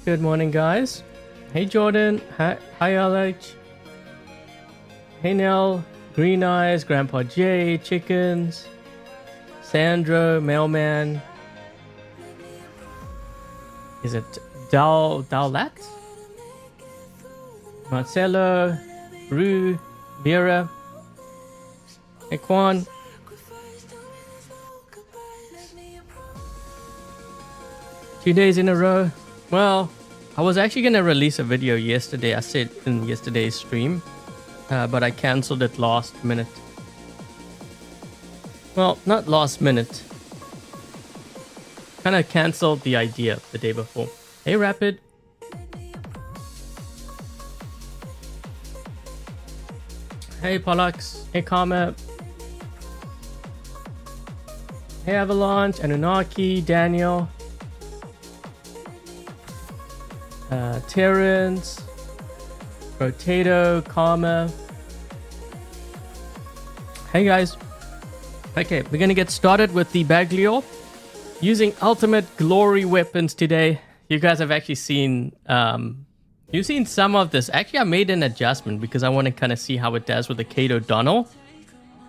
Good morning, guys. Hey, Jordan. Hi, Alex. Hey, Nell. Green Eyes, Grandpa J, Chickens, Sandro, Mailman. Is it Dowlat? Marcelo, Rue, Vera, Equan. 2 days in a row. Well, I was actually going to release a video yesterday. I said in yesterday's stream, but I cancelled it last minute. Well, not last minute. Kind of cancelled the idea the day before. Hey, Rapid. Hey, Pollux. Hey, Karma. Hey, Avalanche, Anunnaki, Daniel. Terrence, Rotato, Karma. Hey guys. Okay, we're gonna get started with the Bagliore using ultimate glory weapons today. You guys have actually seen you've seen some of this. Actually, I made an adjustment because I want to kind of see how it does with the Kate O'Donnell.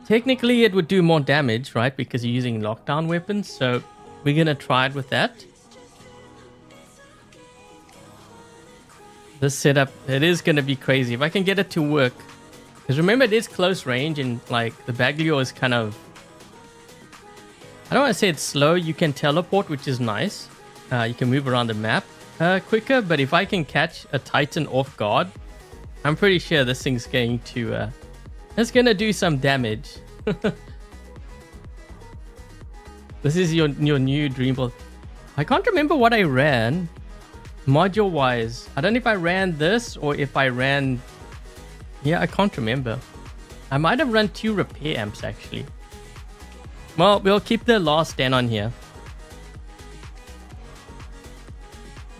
Technically, it would do more damage, right? Because you're using lockdown weapons. So we're gonna try it with that. This setup, it is going to be crazy if I can get it to work, because remember, it is close range, and like the Bagliore is kind of, I don't want to say it's slow. You can teleport, which is nice. You can move around the map quicker, but if I can catch a Titan off guard, I'm pretty sure this thing's going to it's going to do some damage. This is your new dream build. I can't remember what I ran module wise. I don't know if I ran this or if I ran, yeah, I can't remember. I might have run 2 repair amps actually. Well, we'll keep the last stand on here.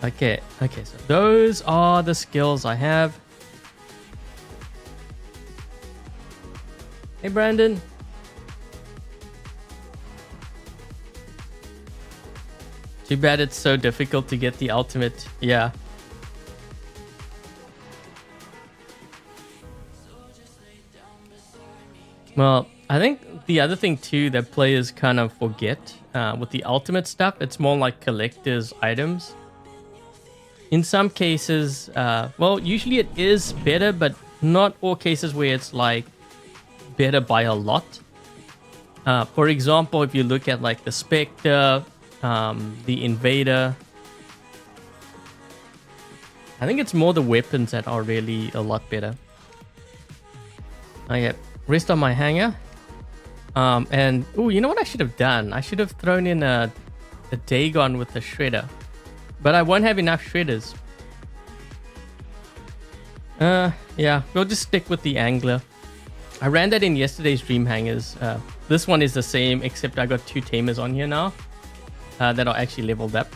Okay, so those are the skills I have. Hey, Brandon. Too bad it's so difficult to get the ultimate. Yeah. Well, I think the other thing too that players kind of forget with the ultimate stuff, it's more like collector's items. In some cases, well, usually it is better, but not all cases where it's like better by a lot. For example, if you look at like the Spectre, the Invader, I think it's more the weapons that are really a lot better. Okay, rest on my hanger. And oh, you know what I should have done? I should have thrown in a Dagon with the shredder, but I won't have enough shredders. Yeah, we'll just stick with the angler. I ran that in yesterday's dream hangers. This one is the same, except I got 2 tamers on here now that are actually leveled up.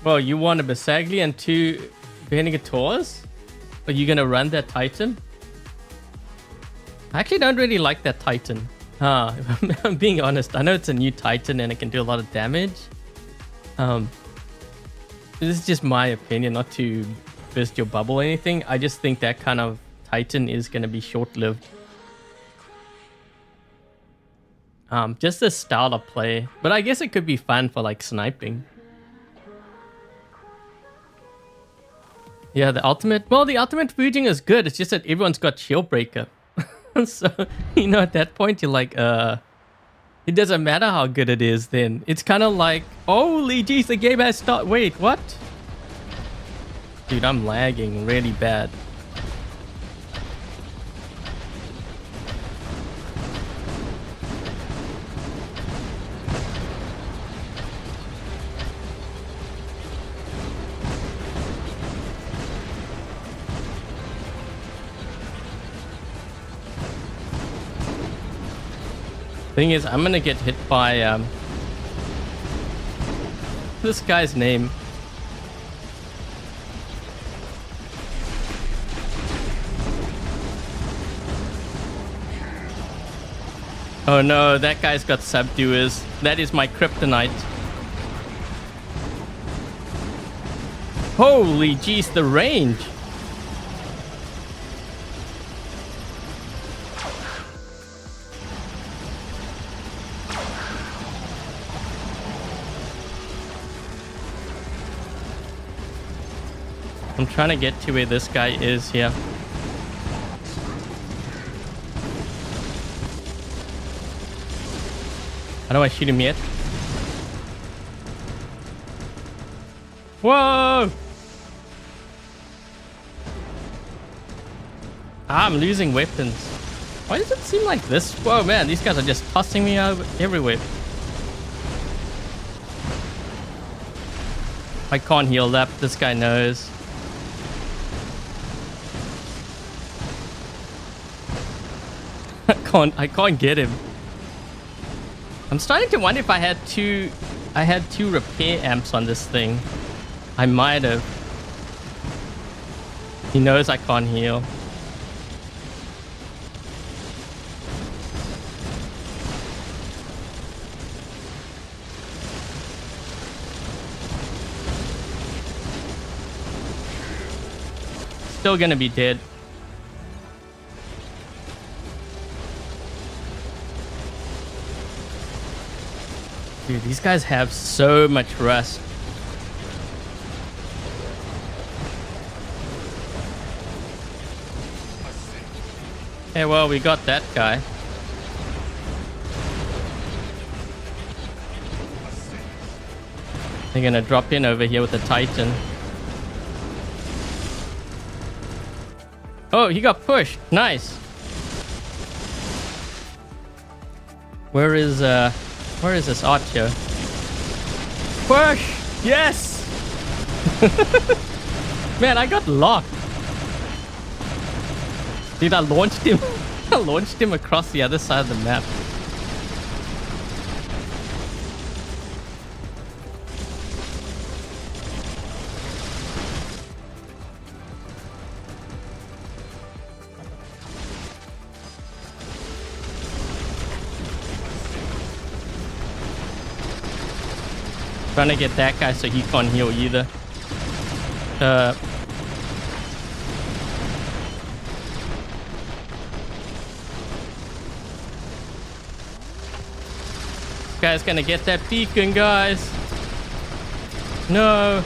Well, you want a Bersaglieres and 2 Venegators? Are you gonna run that Titan? I actually don't really like that Titan. If I'm being honest. I know it's a new Titan and it can do a lot of damage. This is just my opinion, not to burst your bubble or anything. I just think that kind of Titan is gonna be short-lived. Just the style of play. But I guess it could be fun for like sniping. Yeah, the ultimate. Well, the ultimate fuging is good. It's just that everyone's got shield breaker. So, you know, at that point, you're like, It doesn't matter how good it is then. It's kind of like, holy jeez, the game has started. Wait, what? Dude, I'm lagging really bad. Thing is, I'm gonna get hit by this guy's name. Oh no, that guy's got subduers. That is my kryptonite. Holy jeez, the range. I'm trying to get to where this guy is here. How do I shoot him yet? Whoa! I'm losing weapons. Why does it seem like this? Whoa, man, these guys are just tossing me out everywhere. I can't heal up. This guy knows. I can't get him. I'm starting to wonder if I had two repair amps on this thing. I might have. He knows I can't heal. Still gonna be dead. Dude, these guys have so much rust. Hey, well, we got that guy. They're gonna drop in over here with the Titan. Oh, he got pushed. Nice. Where is this archer? Push! Yes! Man, I got locked. Dude, I launched him. I launched him across the other side of the map. Trying to get that guy so he can't heal either. This guy's gonna get that beacon, guys. No.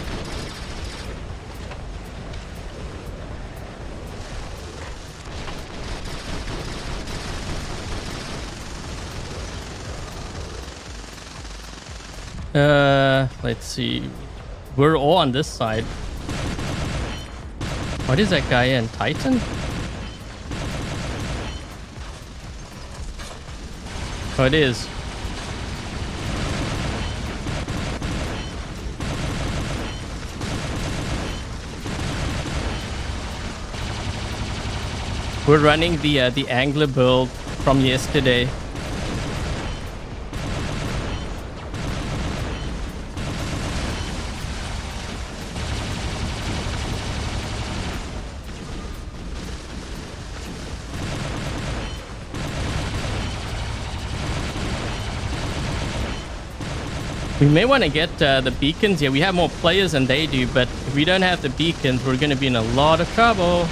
Let's see. We're all on this side. What is that guy in? Titan? Oh, it is. We're running the angler build from yesterday. We may want to get the beacons. Yeah, we have more players than they do, but if we don't have the beacons, we're going to be in a lot of trouble.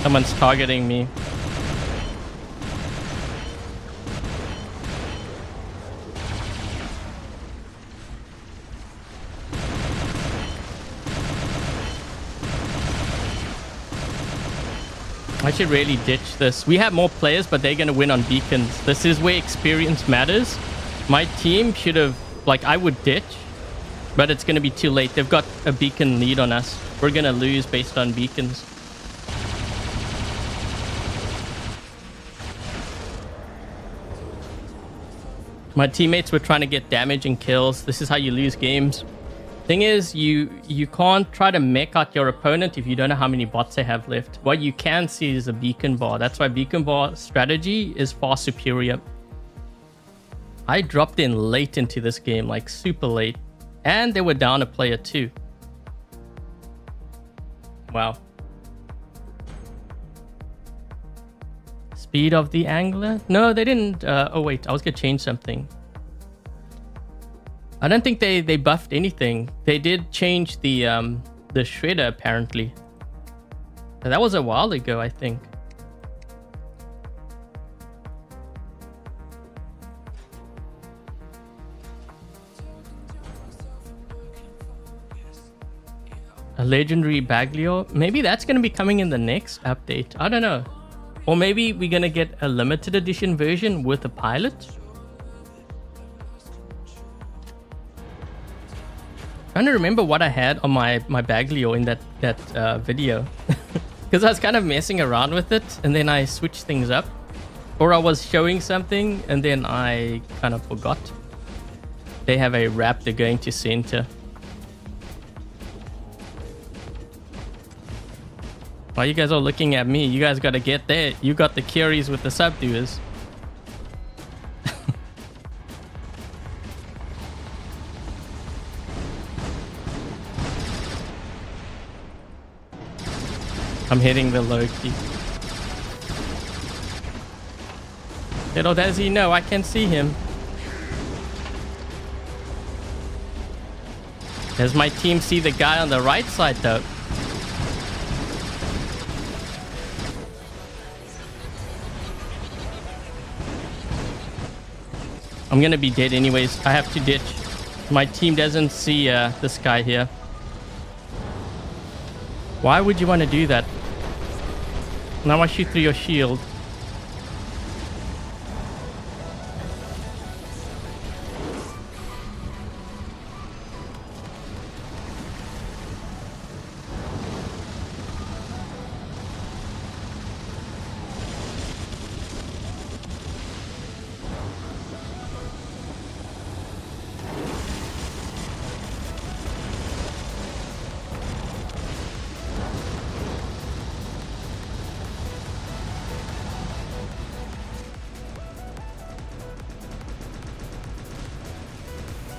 Someone's targeting me. I should really ditch this. We have more players, but they're going to win on beacons. This is where experience matters. My team should have... Like, I would ditch, but it's going to be too late. They've got a beacon lead on us. We're going to lose based on beacons. My teammates were trying to get damage and kills. This is how you lose games. Thing is, you can't try to mech out your opponent if you don't know how many bots they have left. What you can see is a beacon bar. That's why beacon bar strategy is far superior. I dropped in late into this game, like super late. And they were down a player too. Wow. Speed of the angler? No, they didn't. Oh wait, I was gonna change something. I don't think they buffed anything. They did change the shredder apparently. That was a while ago, I think. A legendary Bagliore. Maybe that's going to be coming in the next update. I don't know. Or maybe we're going to get a limited edition version with a pilot. Trying to remember what I had on my Bagliore in that video. Because I was kind of messing around with it and then I switched things up. Or I was showing something and then I kind of forgot. They have a raptor going to center. Why you guys all looking at me? You guys got to get there. You got the carries with the subduers. I'm hitting the low key. Little does he know, I can see him. Does my team see the guy on the right side though? I'm gonna be dead anyways. I have to ditch. My team doesn't see this guy here. Why would you want to do that? Now I shoot through your shield.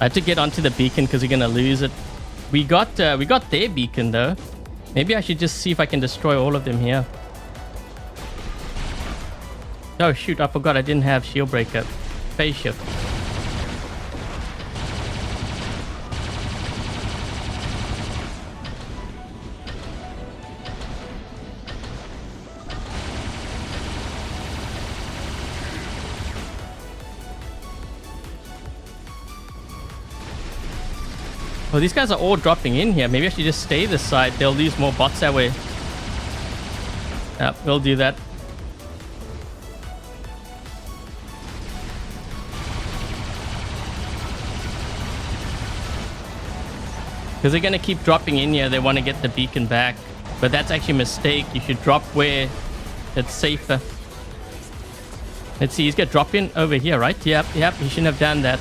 I had to get onto the beacon because we're gonna lose it. We got their beacon though. Maybe I should just see if I can destroy all of them here. Oh shoot, I forgot I didn't have shield breakup. Phase shift. Oh, these guys are all dropping in here. Maybe I should just stay this side. They'll lose more bots that way. Yeah, we'll do that. Because they're going to keep dropping in here. They want to get the beacon back. But that's actually a mistake. You should drop where it's safer. Let's see. He's going to drop in over here, right? Yep. He shouldn't have done that.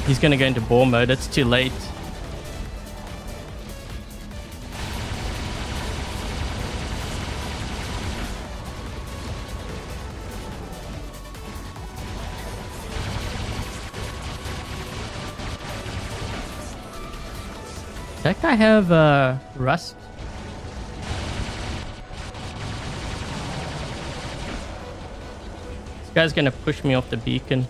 He's going to go into ball mode. It's too late. Does that guy have rust? This guy's going to push me off the beacon.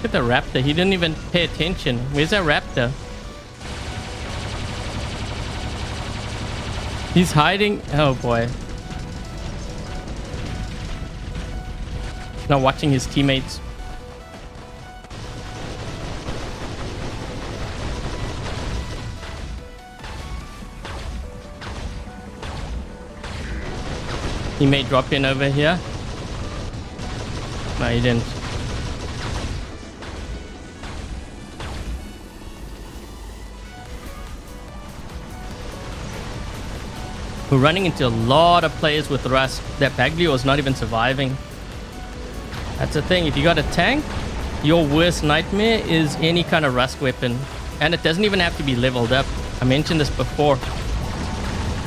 Look at the raptor. He didn't even pay attention. Where's that raptor? He's hiding. Oh boy. Not watching his teammates. He may drop in over here. No, he didn't. We're running into a lot of players with Rust. That Bagliore is not even surviving. That's the thing. If you got a tank, your worst nightmare is any kind of Rust weapon. And it doesn't even have to be leveled up. I mentioned this before.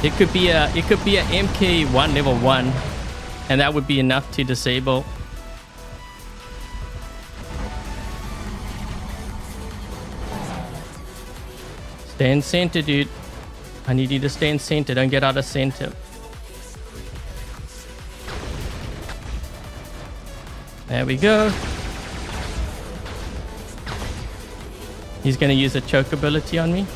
It could be a MK1 level 1. And that would be enough to disable. Stay in center, dude. I need you to stay in center. Don't get out of center. There we go. He's going to use a choke ability on me.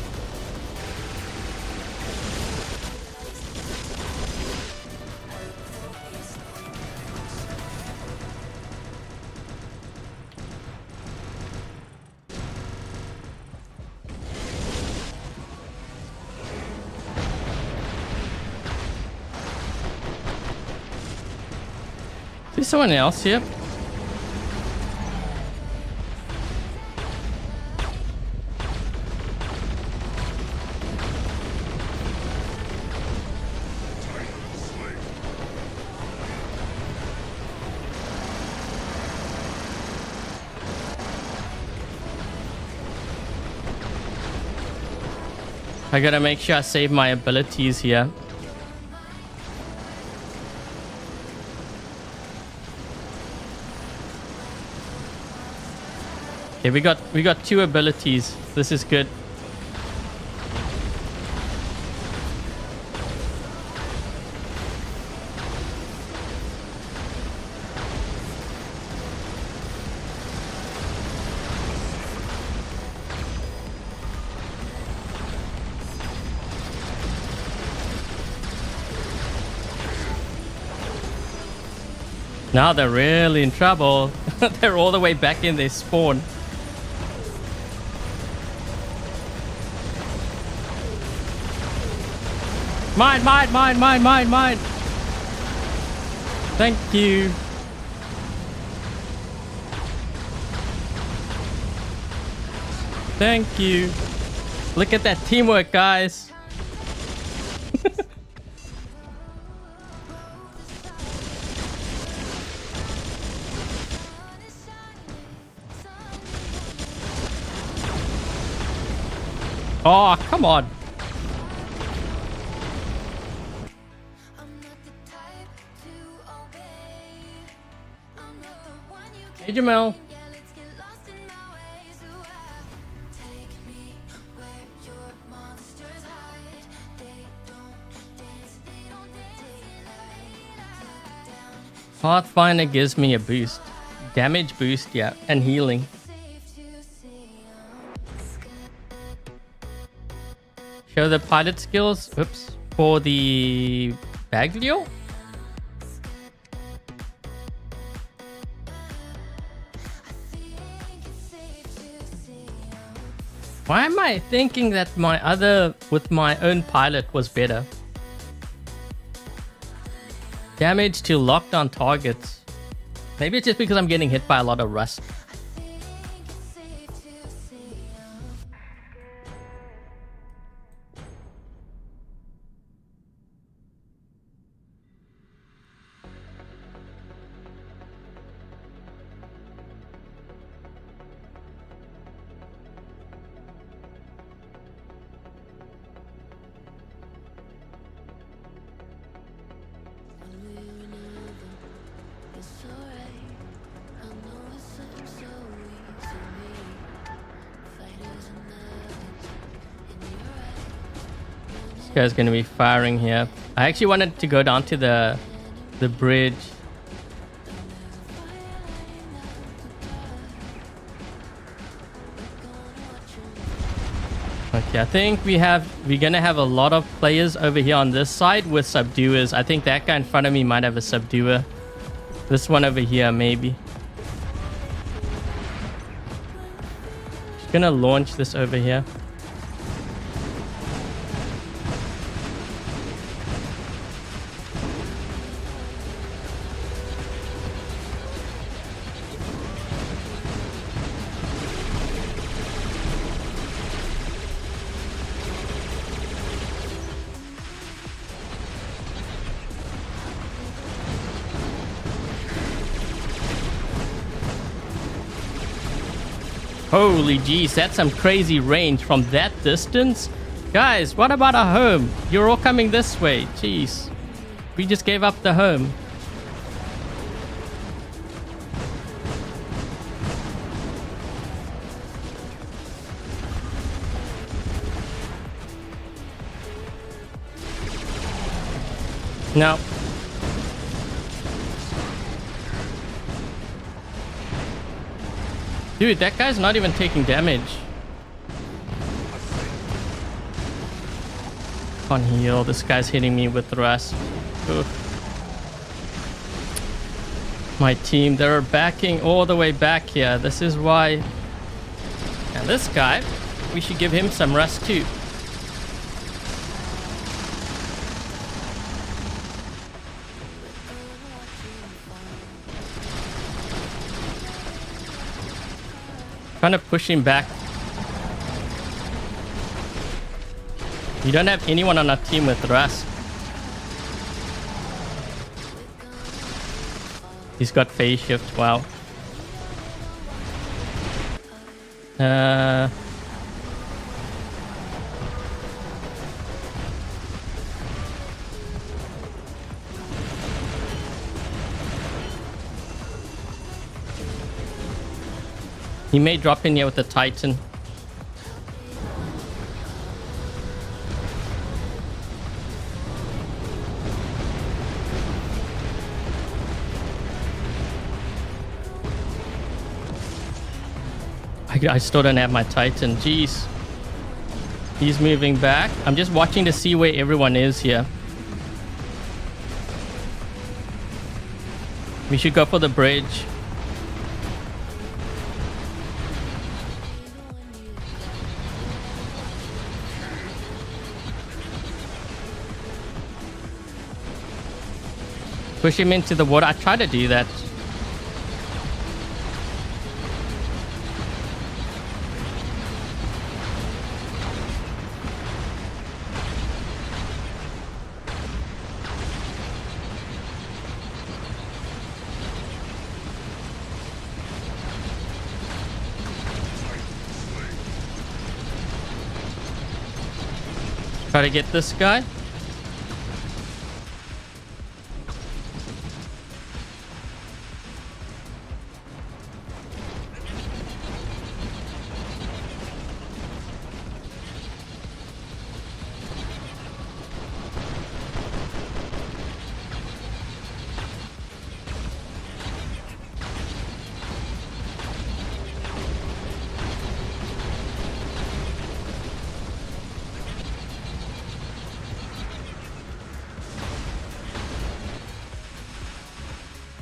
There's someone else here. I gotta make sure I save my abilities here. Okay, we got 2 abilities. This is good. Now they're really in trouble. They're all the way back in their spawn. Mine, mine, mine, mine, mine, mine. Thank you. Thank you. Look at that teamwork, guys. Oh, come on. Hey, Jamel. Pathfinder gives me a boost. Damage boost, yeah, and healing. Show the pilot skills. Oops. For the Bagliore? Why am I thinking that my other with my own pilot was better? Damage to locked on targets. Maybe it's just because I'm getting hit by a lot of rust. Guy's gonna be firing here. I actually wanted to go down to the bridge. Okay, I think we're gonna have a lot of players over here on this side with subduers. I think that guy in front of me might have a subduer. This one over here, maybe. Just gonna launch this over here. Holy jeez, that's some crazy range from that distance. Guys, what about our home? You're all coming this way. Jeez. We just gave up the home. No. Dude, that guy's not even taking damage. On heal, this guy's hitting me with thrust. Ugh. My team, they're backing all the way back here. This is why. And this guy, we should give him some rest too. Trying to push him back. You don't have anyone on our team with thrust. He's got phase shift. Wow. He may drop in here with the Titan. I still don't have my Titan. Jeez. He's moving back. I'm just watching to see where everyone is here. We should go for the bridge. Push him into the water. I tried to do that. Try to get this guy.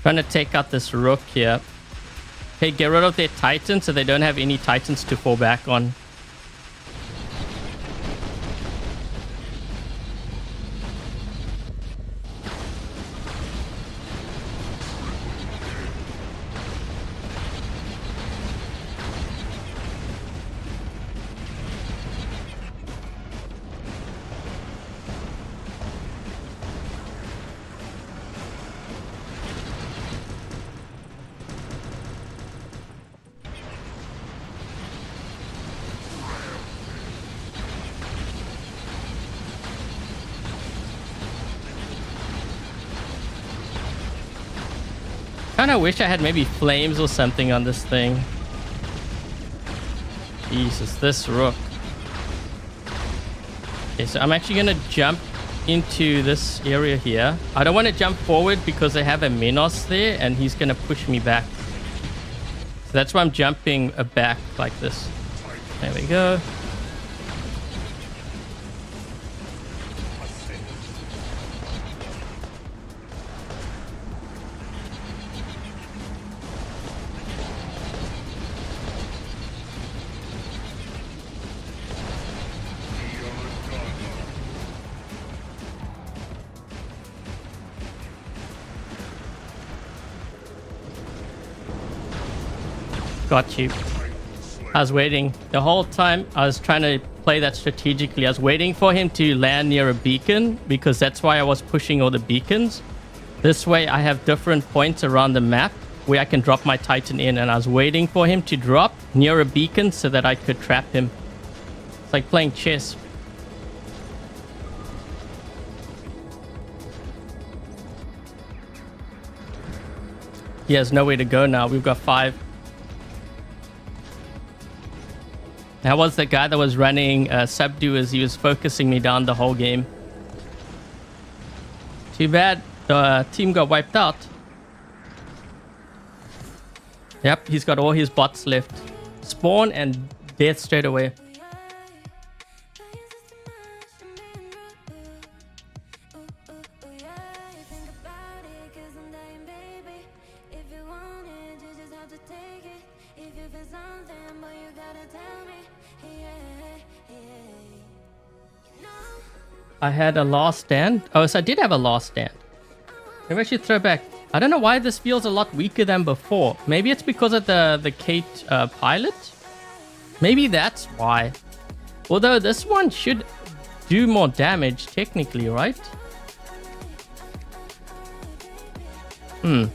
Trying to take out this Rook here. Hey, get rid of their Titans so they don't have any Titans to fall back on. Kinda wish I had maybe flames or something on this thing. Jesus, this Rook. Okay, so I'm actually gonna jump into this area here. I don't want to jump forward because they have a Minos there and he's gonna push me back. So that's why I'm jumping back like this. There we go. Got you. I was waiting the whole time. I was trying to play that strategically. I was waiting for him to land near a beacon because that's why I was pushing all the beacons. This way I have different points around the map where I can drop my Titan in, and I was waiting for him to drop near a beacon so that I could trap him. It's like playing chess. He has nowhere to go now. We've got 5. That was the guy that was running subduers. He was focusing me down the whole game. Too bad the team got wiped out. Yep, he's got all his bots left. Spawn and death straight away. I had a last stand. Oh, so I did have a last stand. Maybe I should throw back. I don't know why this feels a lot weaker than before. Maybe it's because of the Kate pilot. Maybe that's why. Although this one should do more damage technically, right? Maybe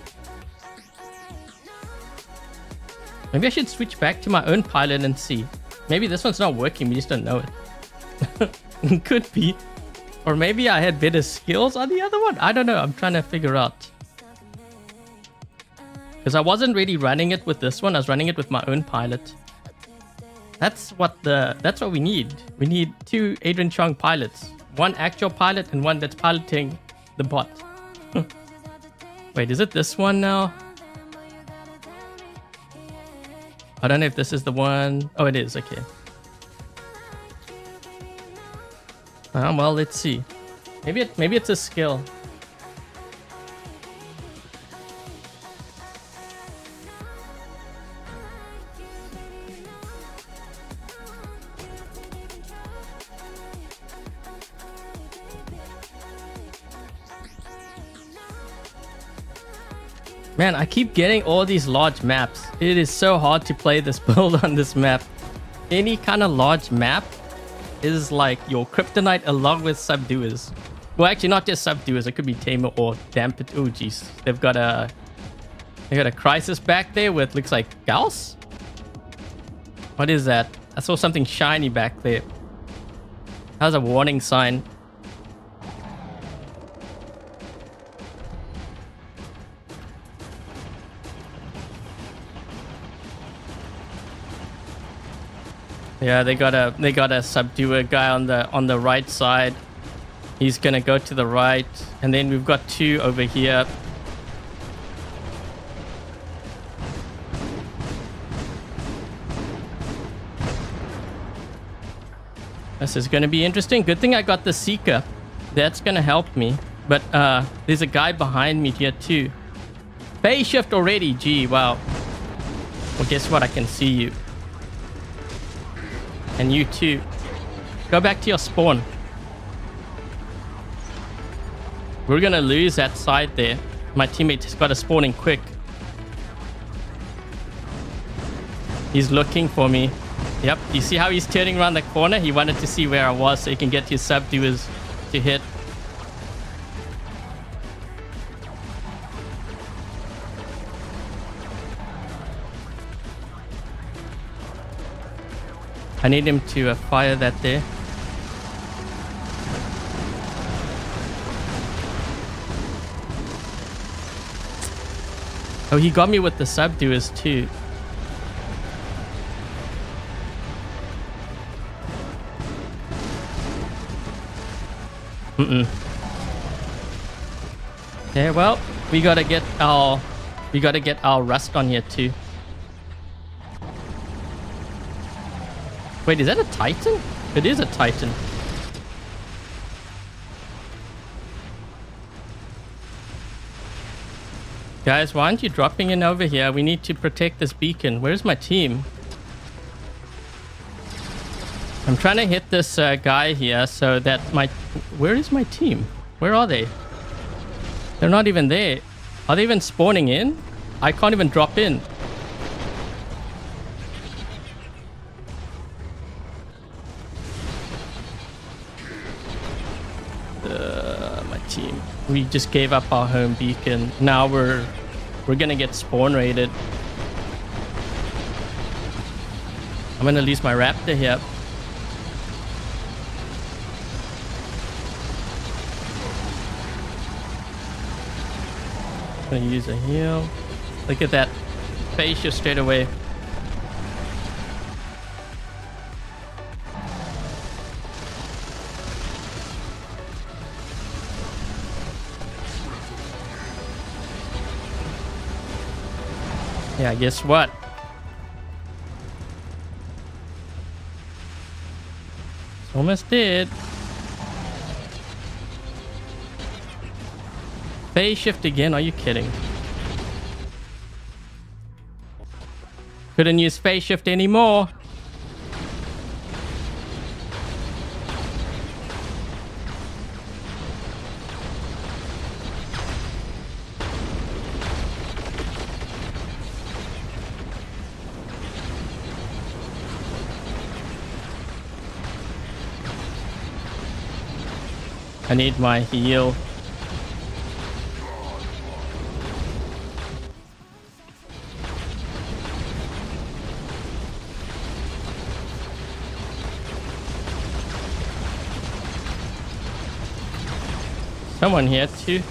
I should switch back to my own pilot and see. Maybe this one's not working. We just don't know it. Could be. Or maybe I had better skills on the other one. I don't know. I'm trying to figure out. Because I wasn't really running it with this one. I was running it with my own pilot. That's what we need. We need 2 Adrian Chong pilots. One actual pilot and one that's piloting the bot. Wait, is it this one now? I don't know if this is the one. Oh, it is. Okay. Well, let's see. Maybe it's a skill. Man, I keep getting all these large maps. It is so hard to play this build on this map. Any kind of large map is like your kryptonite along with subduers. Well, actually, not just subduers. It could be tamer or dampen. Oh, jeez. They got a crisis back there with looks like Gauss. What is that? I saw something shiny back there. That was a warning sign. Yeah, they got a subduer guy on the right side. He's gonna go to the right, and then we've got 2 over here. This is gonna be interesting. Good thing I got the Seeker. That's gonna help me. But there's a guy behind me here too. Phase shift already. Gee, wow. Well, guess what? I can see you. And you too. Go back to your spawn. We're gonna lose that side there. My teammate has got to spawn in quick. He's looking for me. Yep, you see how he's turning around the corner? He wanted to see where I was so he can get his subduers to hit. I need him to fire that there. Oh, he got me with the subduers too. Okay, well, we gotta get our rust on here too. Wait, is that a Titan? It is a Titan. Guys, why aren't you dropping in over here? We need to protect this beacon. Where's my team? I'm trying to hit this guy here so that my... Where is my team? Where are they? They're not even there. Are they even spawning in? I can't even drop in. My team. We just gave up our home beacon. Now we're we're gonna get spawn raided. I'm gonna lose my raptor here. Gonna use a heal. Look at that. Phase shift straight away. Yeah, guess what? It's almost dead. Phase shift again? Are you kidding? Couldn't use phase shift anymore. I need my heal. Someone here too.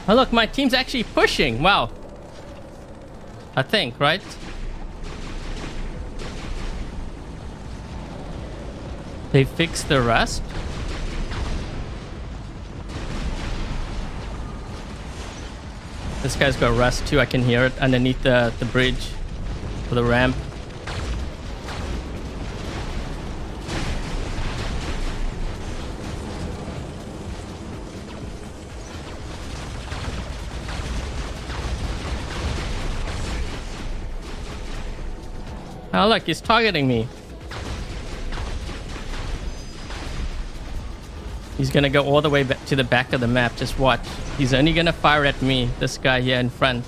Oh look, my team's actually pushing. Wow. I think, right? They fixed the rust. This guy's got rust too. I can hear it underneath the bridge or the ramp. Oh look, he's targeting me. He's gonna go all the way back to the back of the map. Just watch. He's only gonna fire at me. This guy here in front.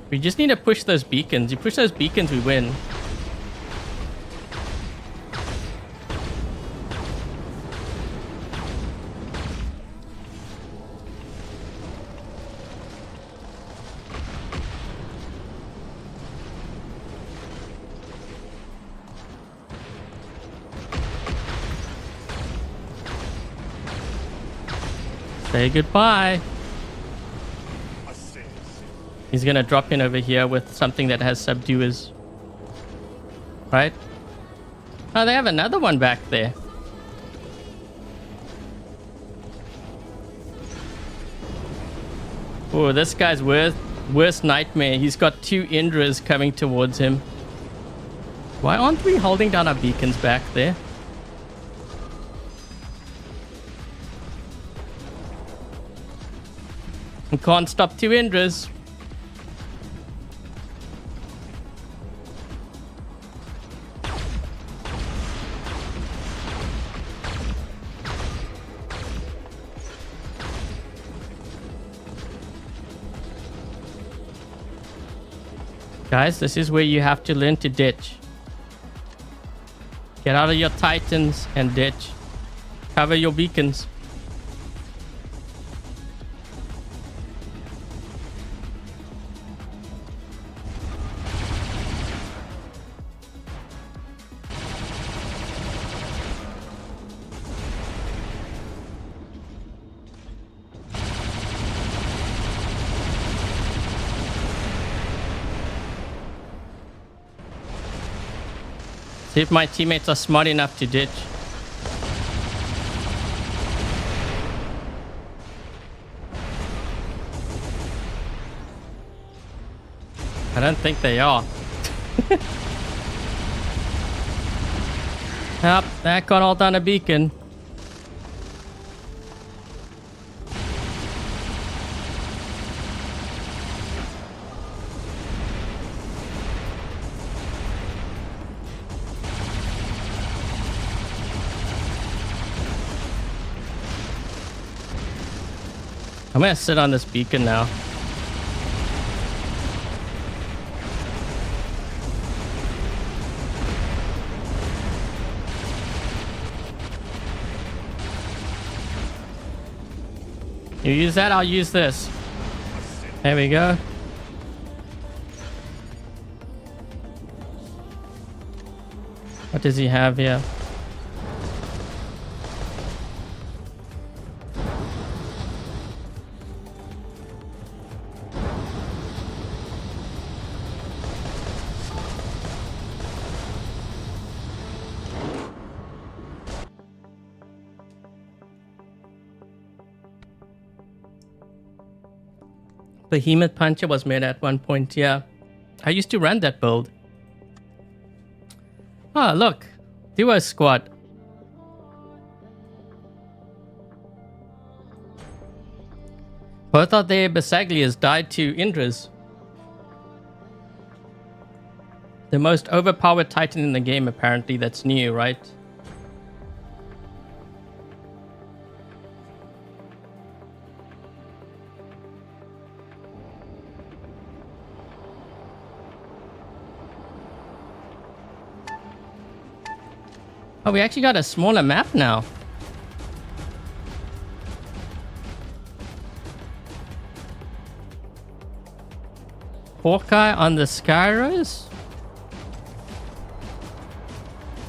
We just need to push those beacons. You push those beacons, we win. Say goodbye. He's gonna drop in over here with something that has subduers. Right? Oh, they have another one back there. Oh, this guy's worst nightmare. He's got 2 Indras coming towards him. Why aren't we holding down our beacons back there? We can't stop 2 Indras. Guys, this is where you have to learn to ditch. Get out of your titans and ditch. Cover your beacons. See if my teammates are smart enough to ditch. I don't think they are. Yep, that got all down a beacon. I'm gonna sit on this beacon now. You use that, I'll use this. There we go. What does he have here? Behemoth Puncher was made at one point, yeah. I used to run that build. Oh, look. Duo squad. Both of their Bersaglieres died to Indras. The most overpowered titan in the game, apparently. That's new, right? Oh, we actually got a smaller map now. Hawkeye on the Scariest?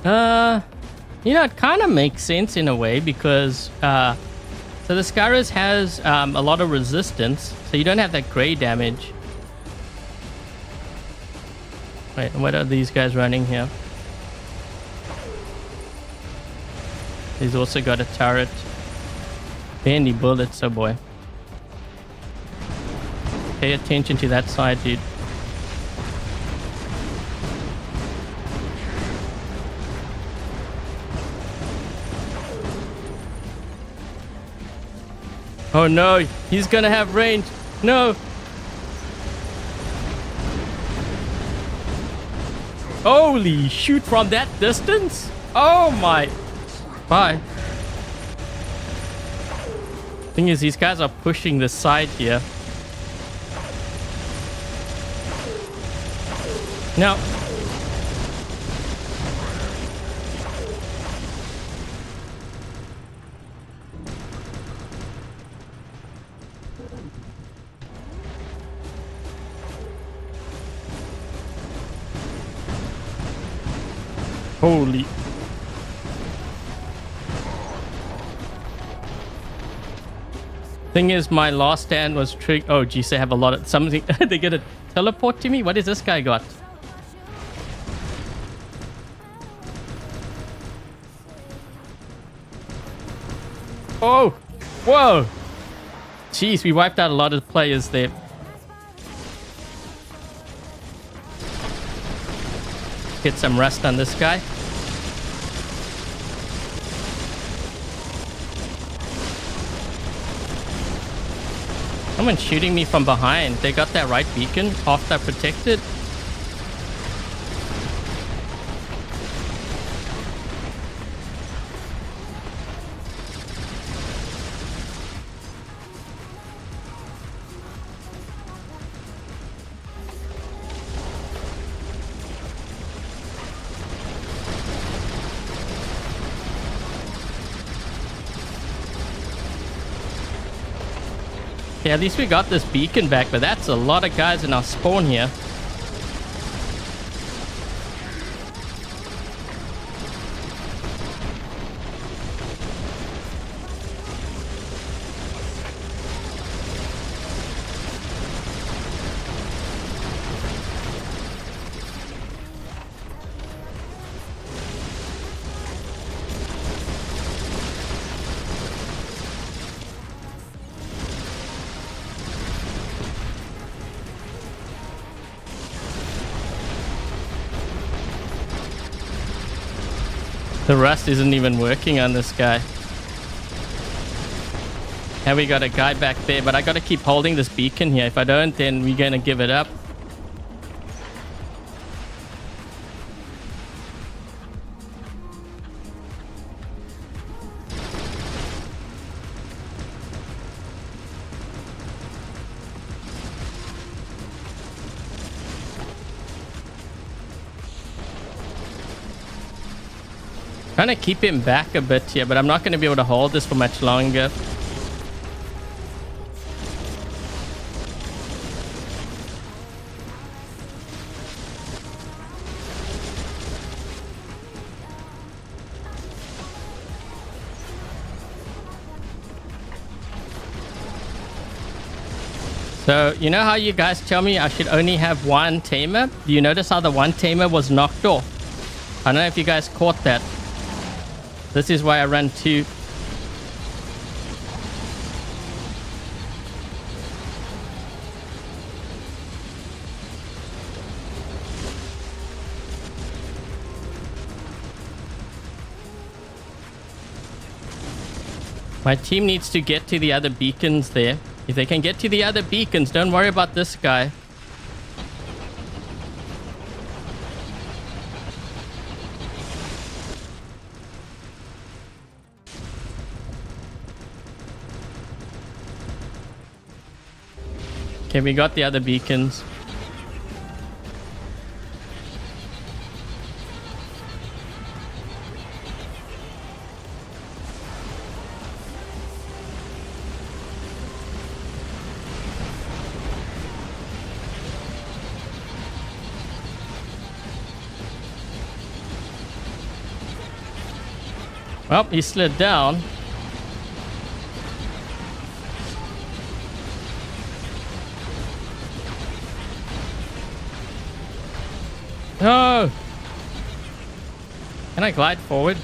You know, it kind of makes sense in a way because, so the Scariest has a lot of resistance, so you don't have that gray damage. Wait, what are these guys running here? He's also got a turret. Barely bullets, oh boy. Pay attention to that side, dude. Oh no, he's gonna have range. No. Holy shoot, from that distance? Oh my. Bye. Thing is, these guys are pushing the side here. No. Holy. Thing is, my last stand was trick. Oh, geez, they have a lot of something. They get a teleport to me. What is this guy got? Oh, whoa! Jeez, we wiped out a lot of players there. Get some rest on this guy. Someone's shooting me from behind. They got that right beacon. Half that protected. Yeah, at least we got this beacon back, but that's a lot of guys in our spawn here. The rust isn't even working on this guy. And we got a guy back there, but I gotta keep holding this beacon here. If I don't, then we're gonna give it up. Trying to keep him back a bit here, but I'm not going to be able to hold this for much longer. So, you know how you guys tell me I should only have one tamer? Do you notice how the one tamer was knocked off? I don't know if you guys caught that. This is why I run two. My team needs to get to the other beacons there. If they can get to the other beacons, don't worry about this guy. Okay, we got the other beacons. Well, he slid down. No! Can I glide forward?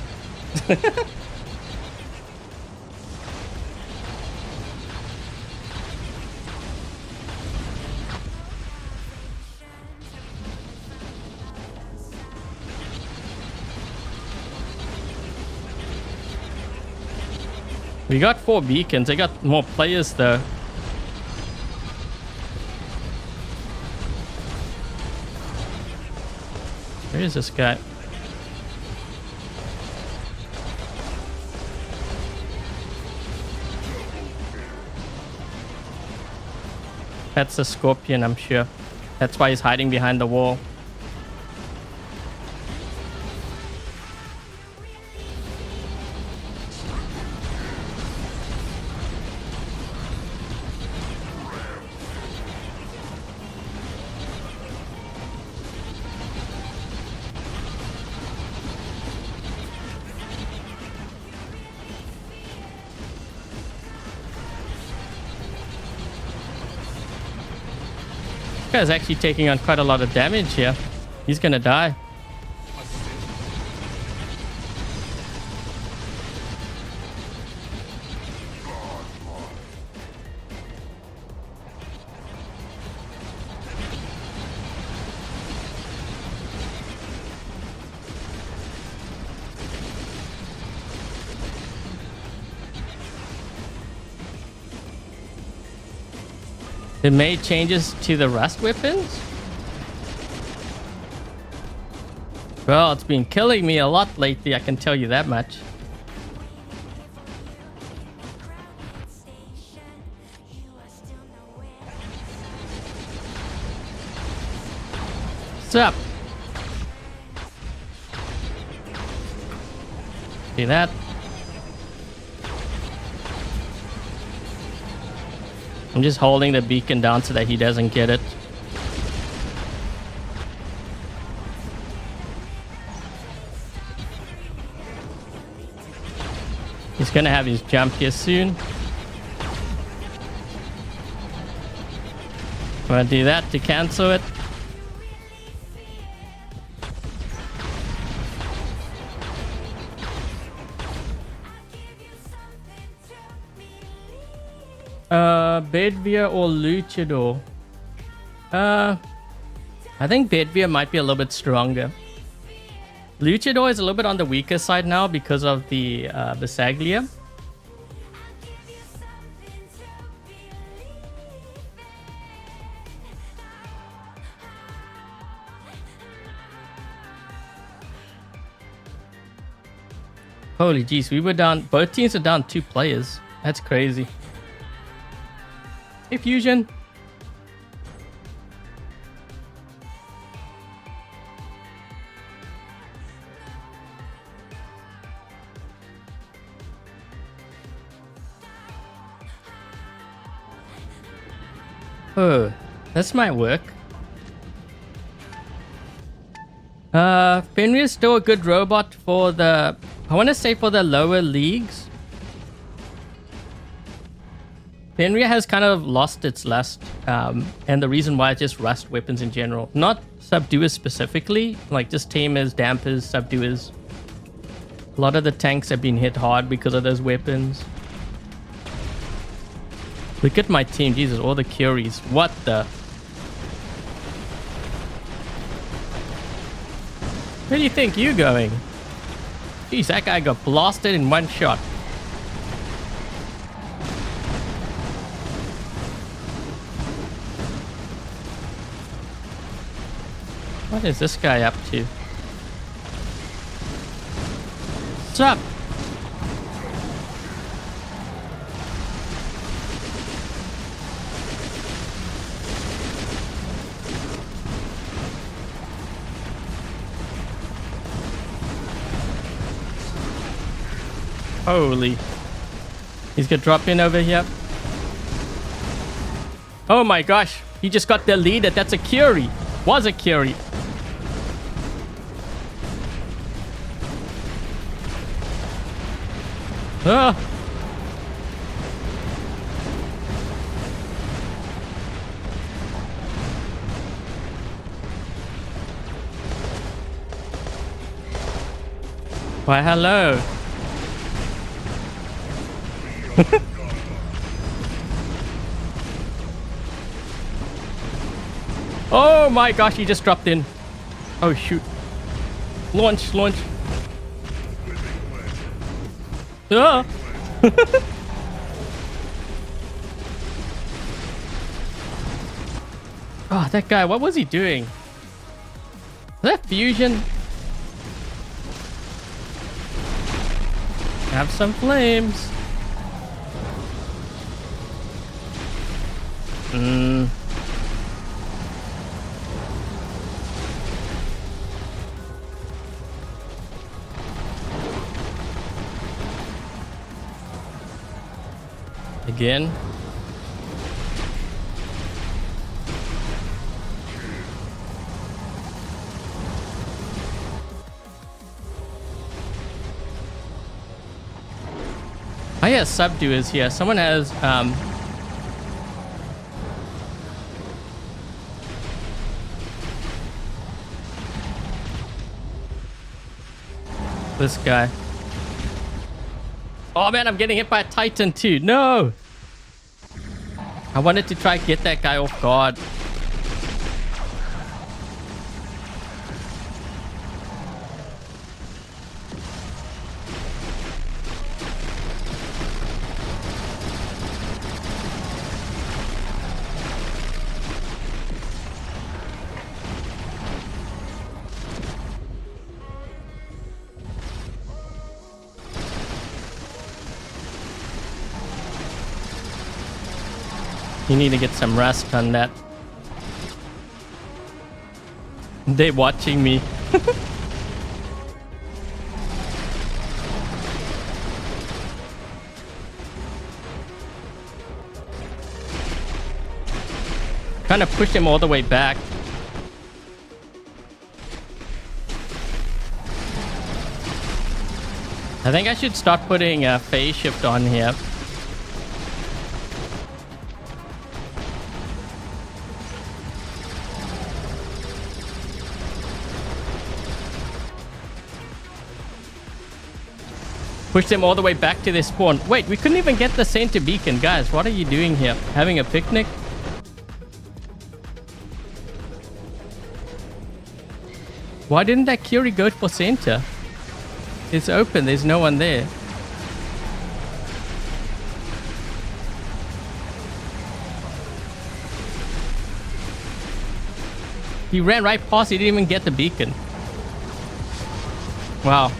We got 4 beacons. They got more players though. Where is this guy? That's a scorpion, I'm sure. That's why he's hiding behind the wall. This guy's actually taking on quite a lot of damage here. He's gonna die. It made changes to the rust weapons? Well, it's been killing me a lot lately, I can tell you that much. What's up? See that? I'm just holding the beacon down so that he doesn't get it. He's gonna have his jump here soon. I'm gonna do that to cancel it. Bedvere or Luchador? I think Bedvere might be a little bit stronger. Luchador is a little bit on the weaker side now because of the Bersaglieres. Holy jeez, we were down, both teams are down 2 players. That's crazy. Hey, Fusion. Oh, this might work. Fenrir is still a good robot for the... I want to say for the lower leagues. Fenrir has kind of lost its lust, and the reason why it's just rust weapons in general. Not subduers specifically, like just tamers, dampers, subduers. A lot of the tanks have been hit hard because of those weapons. Look at my team, Jesus, all the Curies. What the... Where do you think you're going? Jeez, that guy got blasted in one shot. What is this guy up to? What's up? Holy. He's gonna drop in over here. Oh my gosh. He just got deleted. That's a Curie. Was a Curie. Ah. Why, hello. Oh my gosh, he just dropped in. Oh shoot. Launch, launch. Ah. Oh, that guy, what was he doing? Was that fusion? Have some flames. Again. Oh yeah, subduers here. Someone has this guy. Oh man, I'm getting hit by a Titan too. No! I wanted to try and get that guy off guard. You need to get some rest on that. They're watching me. Kind of push him all the way back. I think I should start putting a phase shift on here. Push them all the way back to their spawn. Wait, we couldn't even get the center beacon. Guys, what are you doing here? Having a picnic? Why didn't that Curie go for center? It's open. There's no one there. He ran right past. He didn't even get the beacon. Wow.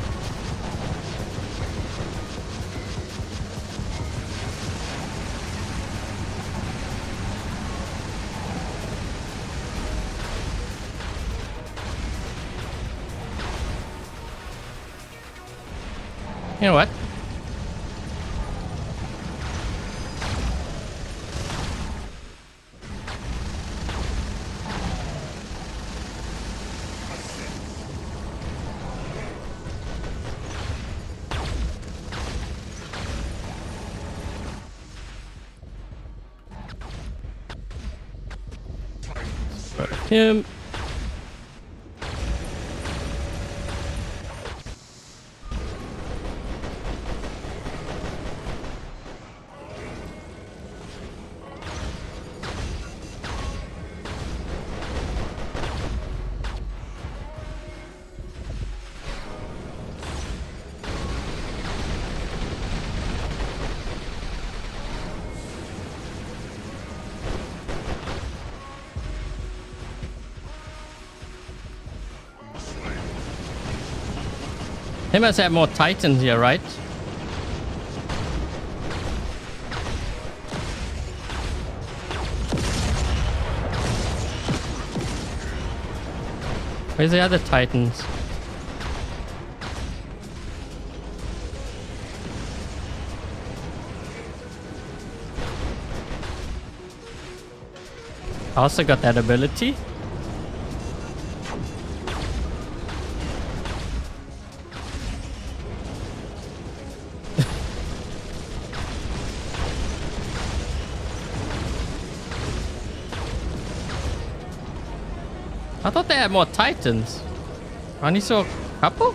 You know what? him. They must have more titans here, right? Where's the other titans? I also got that ability. I thought they had more titans. I only saw a couple?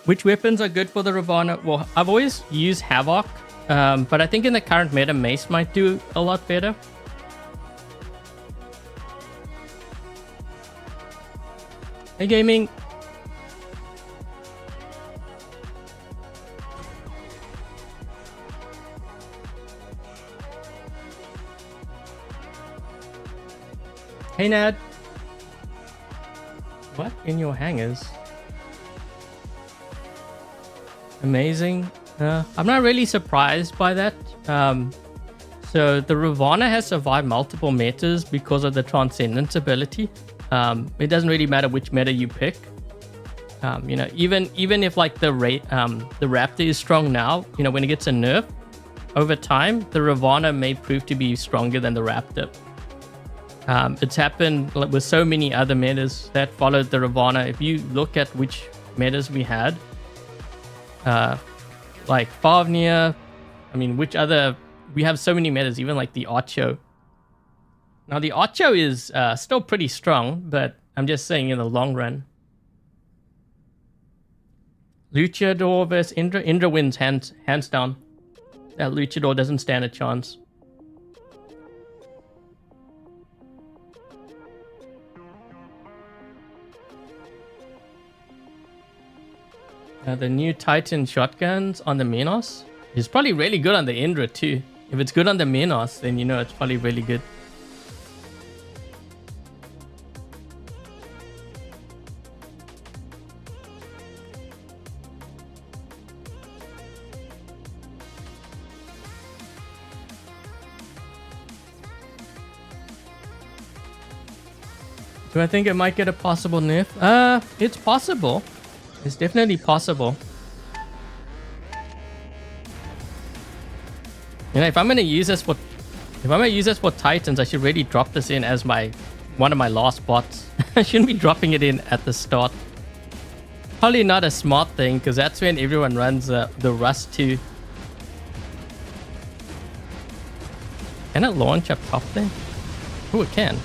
Which weapons are good for the Ravana? Well, I've always used Havoc, but I think in the current meta, Mace might do a lot better. Hey, gaming. Hey, Nad. What in your hangers? Amazing. I'm not really surprised by that. So the Ravana has survived multiple metas because of the Transcendence ability. It doesn't really matter which meta you pick. You know, even if like the Raptor is strong now, you know, when it gets a nerf, over time the Ravana may prove to be stronger than the Raptor. It's happened with so many other metas that followed the Ravana. If you look at which metas we had, like Favnia, I mean, which other, we have so many metas, even like the Ocho. Now the Ocho is still pretty strong, but I'm just saying in the long run. Luchador versus Indra. Indra wins hands down. That Luchador doesn't stand a chance. The new Titan shotguns on the Menos is probably really good on the Indra too. If it's good on the Menos, then you know it's probably really good. Do I think it might get a possible nerf? It's possible. It's definitely possible. You know, if I'm gonna use this for Titans, I should really drop this in as one of my last bots. I shouldn't be dropping it in at the start. Probably not a smart thing, because that's when everyone runs the Rust 2. Can it launch up top there? Oh, it can.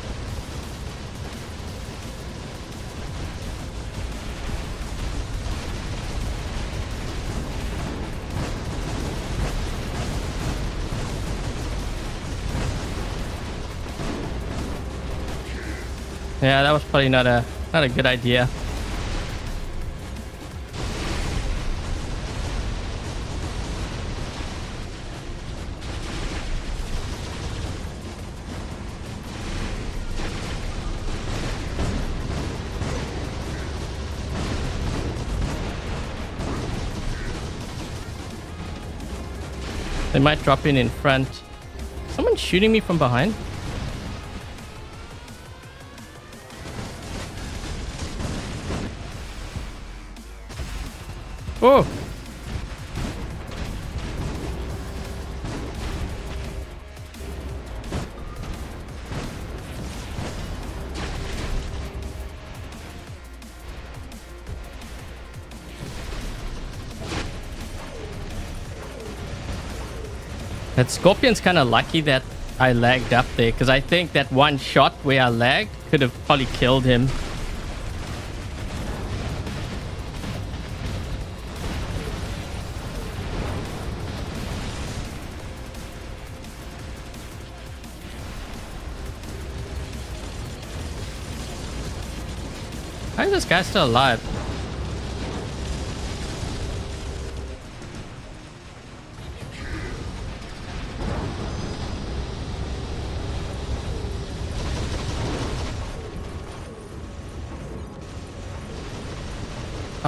Yeah, that was probably not a good idea. They might drop in front. Someone's shooting me from behind. Oh! That Scorpion's kind of lucky that I lagged up there, because I think that one shot where I lagged could have probably killed him. How is this guy still alive?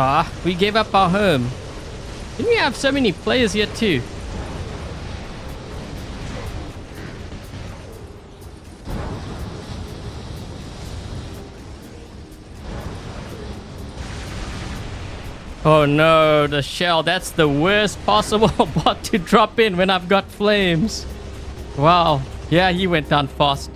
Ah, we gave up our home. Didn't we have so many players here too? Oh no, the shell. That's the worst possible bot to drop in when I've got flames. Wow. Yeah, he went down fast.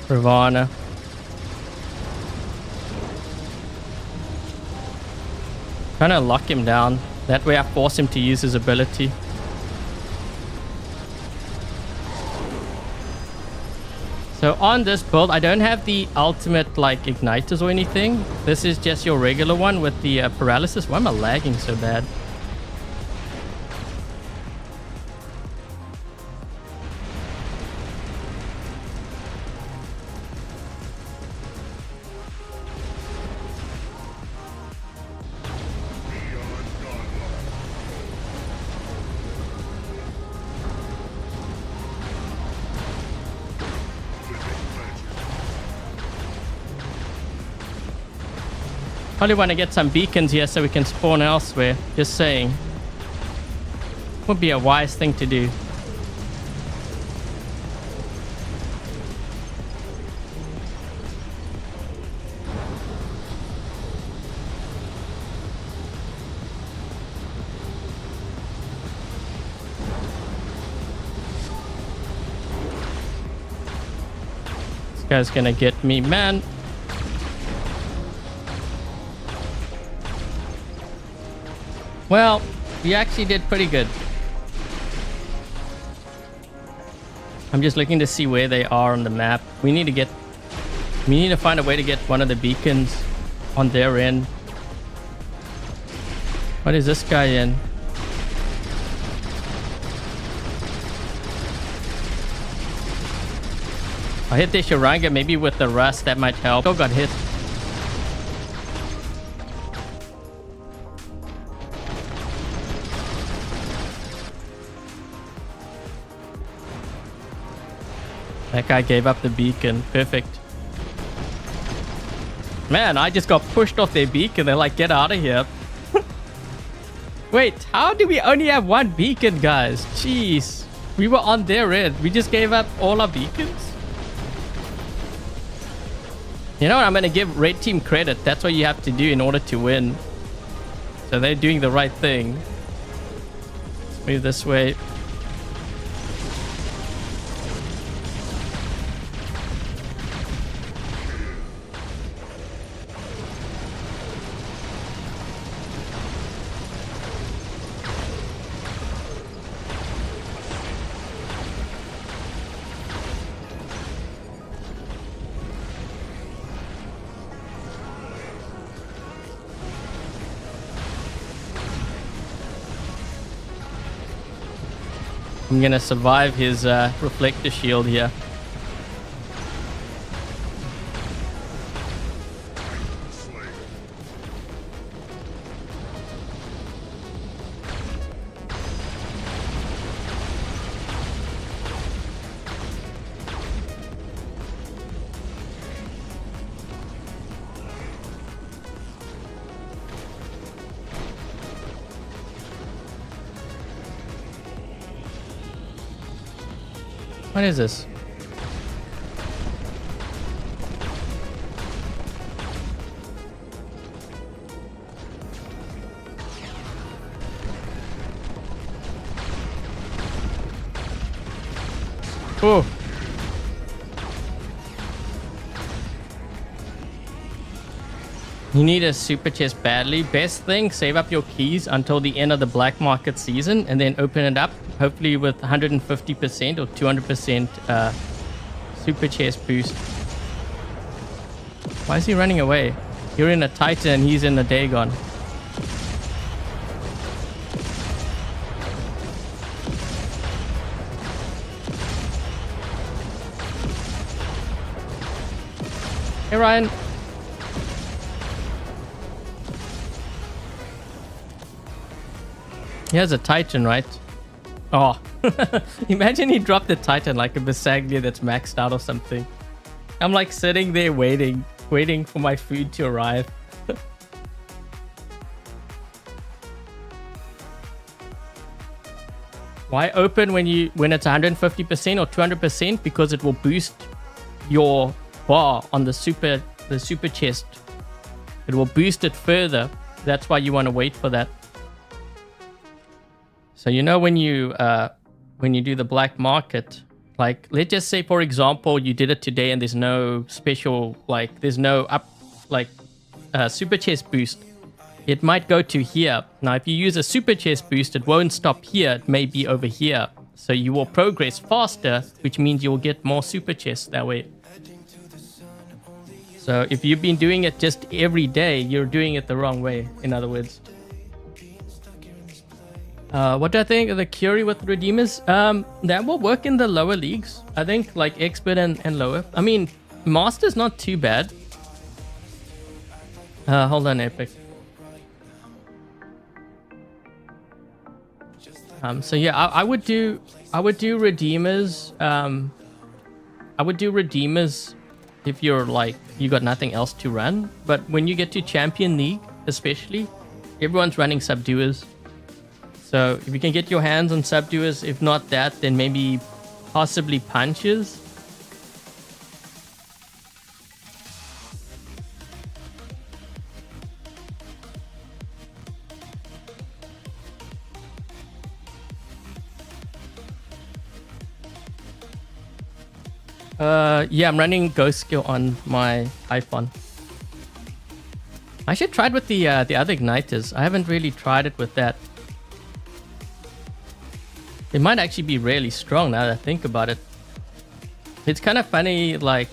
Ravana. Trying to lock him down. That way I force him to use his ability. So on this build, I don't have the ultimate like igniters or anything. This is just your regular one with the paralysis. Why am I lagging so bad? Probably want to get some beacons here so we can spawn elsewhere. Just saying. Would be a wise thing to do. This guy's gonna get me, man. Well, we actually did pretty good. I'm just looking to see where they are on the map. We need to find a way to get one of the beacons on their end. What is this guy in? I hit the Sharanga, maybe with the rust that might help. Oh, got hit. That guy gave up the beacon. Perfect. Man, I just got pushed off their beacon. They're like, get out of here. Wait, how do we only have one beacon, guys? Jeez. We were on their end. We just gave up all our beacons? You know what? I'm going to give Red Team credit. That's what you have to do in order to win. So they're doing the right thing. Let's move this way. I'm gonna survive his reflector shield here. What is this? Oh, You need a super chest badly. Best thing, save up your keys until the end of the black market season and then open it up, hopefully with 150% or 200% super chest boost. Why is he running away? You're in a Titan, he's in a Dagon. Hey, Ryan. He has a Titan, right? Oh, imagine he dropped the Titan like a Bersaglieres that's maxed out or something. I'm like sitting there waiting for my food to arrive. Why open when it's 150% or 200%? Because it will boost your bar on the super chest. It will boost it further. That's why you want to wait for that. So you know when you do the black market, like let's just say for example you did it today and there's no special, like there's no super chest boost. It might go to here. Now if you use a super chest boost, it won't stop here, it may be over here. So you will progress faster, which means you will get more super chests that way. So if you've been doing it just every day, you're doing it the wrong way, in other words. What do I think of the Curie with Redeemers? That will work in the lower leagues. I think like Expert and lower. I mean, Master's not too bad. Hold on, Epic. So yeah, I would do Redeemers. I would do Redeemers if you're like, you got nothing else to run. But when you get to Champion League, especially, everyone's running Subduers. So if you can get your hands on Subduers, if not that, then maybe possibly Punches. Yeah, I'm running Ghost Skill on my iPhone. I should try it with the other igniters. I haven't really tried it with that. It might actually be really strong now that I think about it. It's kind of funny, like,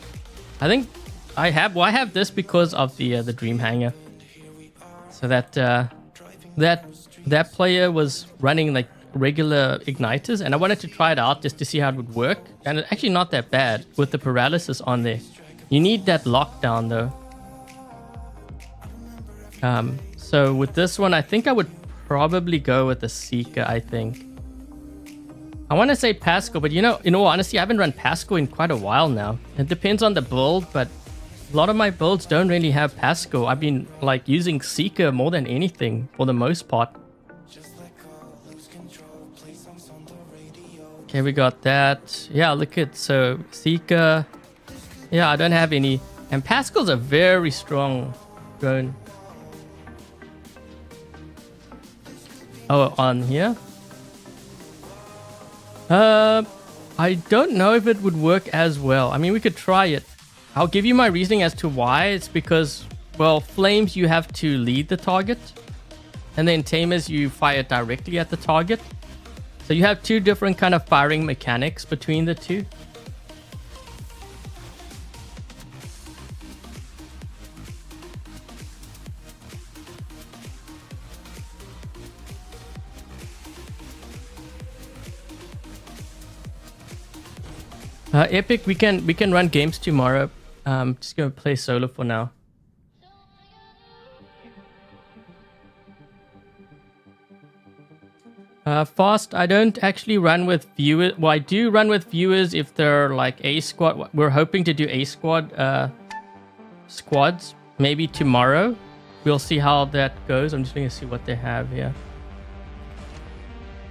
I think I have this because of the Dream Hanger. So that player was running like regular igniters and I wanted to try it out just to see how it would work, and it's actually not that bad with the paralysis on there. You need that lockdown though. So with this one, I think I would probably go with the Seeker. I think I want to say Pascal, but you know, in all honesty, I haven't run Pascal in quite a while now. It depends on the build, but a lot of my builds don't really have Pascal. I've been like using Seeker more than anything for the most part. Okay, we got that. Yeah, look at, so Seeker. Yeah, I don't have any. And Pascal's a very strong drone. Oh, on here? I don't know if it would work as well. I mean, we could try it. I'll give you my reasoning as to why. It's because, well, Flames, you have to lead the target. And then Tamers, you fire directly at the target. So you have two different kind of firing mechanics between the two. Epic, we can run games tomorrow. Just gonna play solo for now. Fast, I don't actually run with viewers. Well, I do run with viewers if they're like A squad. We're hoping to do A squad squads maybe tomorrow. We'll see how that goes. I'm just going to see what they have here.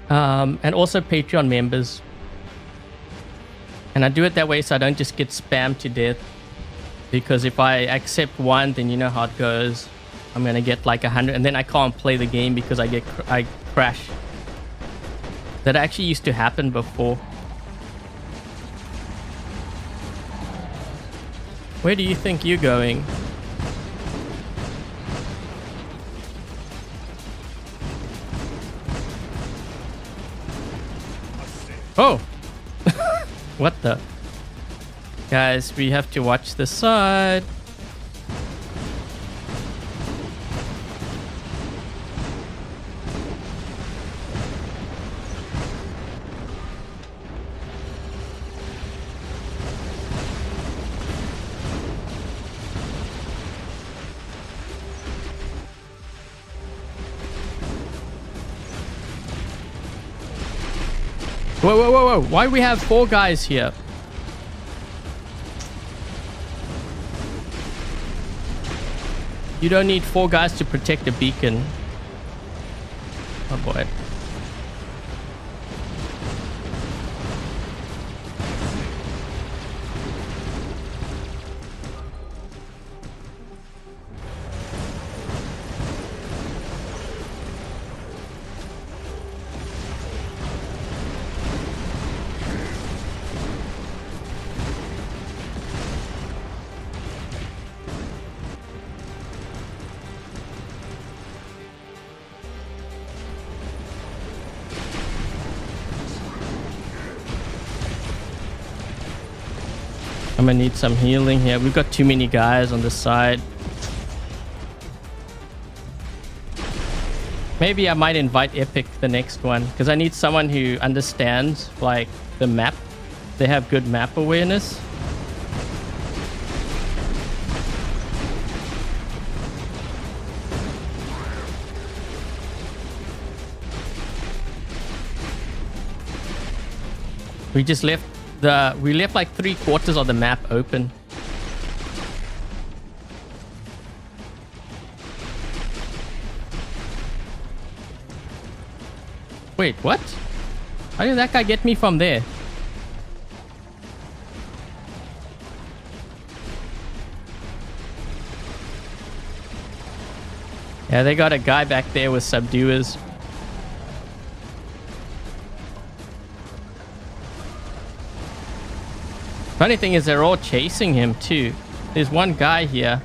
And also Patreon members. And I do it that way so I don't just get spammed to death. Because if I accept one, then you know how it goes. I'm going to get like 100 and then I can't play the game because I crash. That actually used to happen before. Where do you think you're going? Oh! What the? Guys, we have to watch the side. Whoa, whoa, whoa, whoa. Why do we have 4 guys here? You don't need 4 guys to protect a beacon. Oh boy. I'm gonna need some healing here. We've got too many guys on the side. Maybe I might invite Epic the next one, because I need someone who understands like the map. They have good map awareness. We left like 3/4 of the map open. Wait, what? How did that guy get me from there? Yeah, they got a guy back there with subduers. Funny thing is they're all chasing him too. There's one guy here.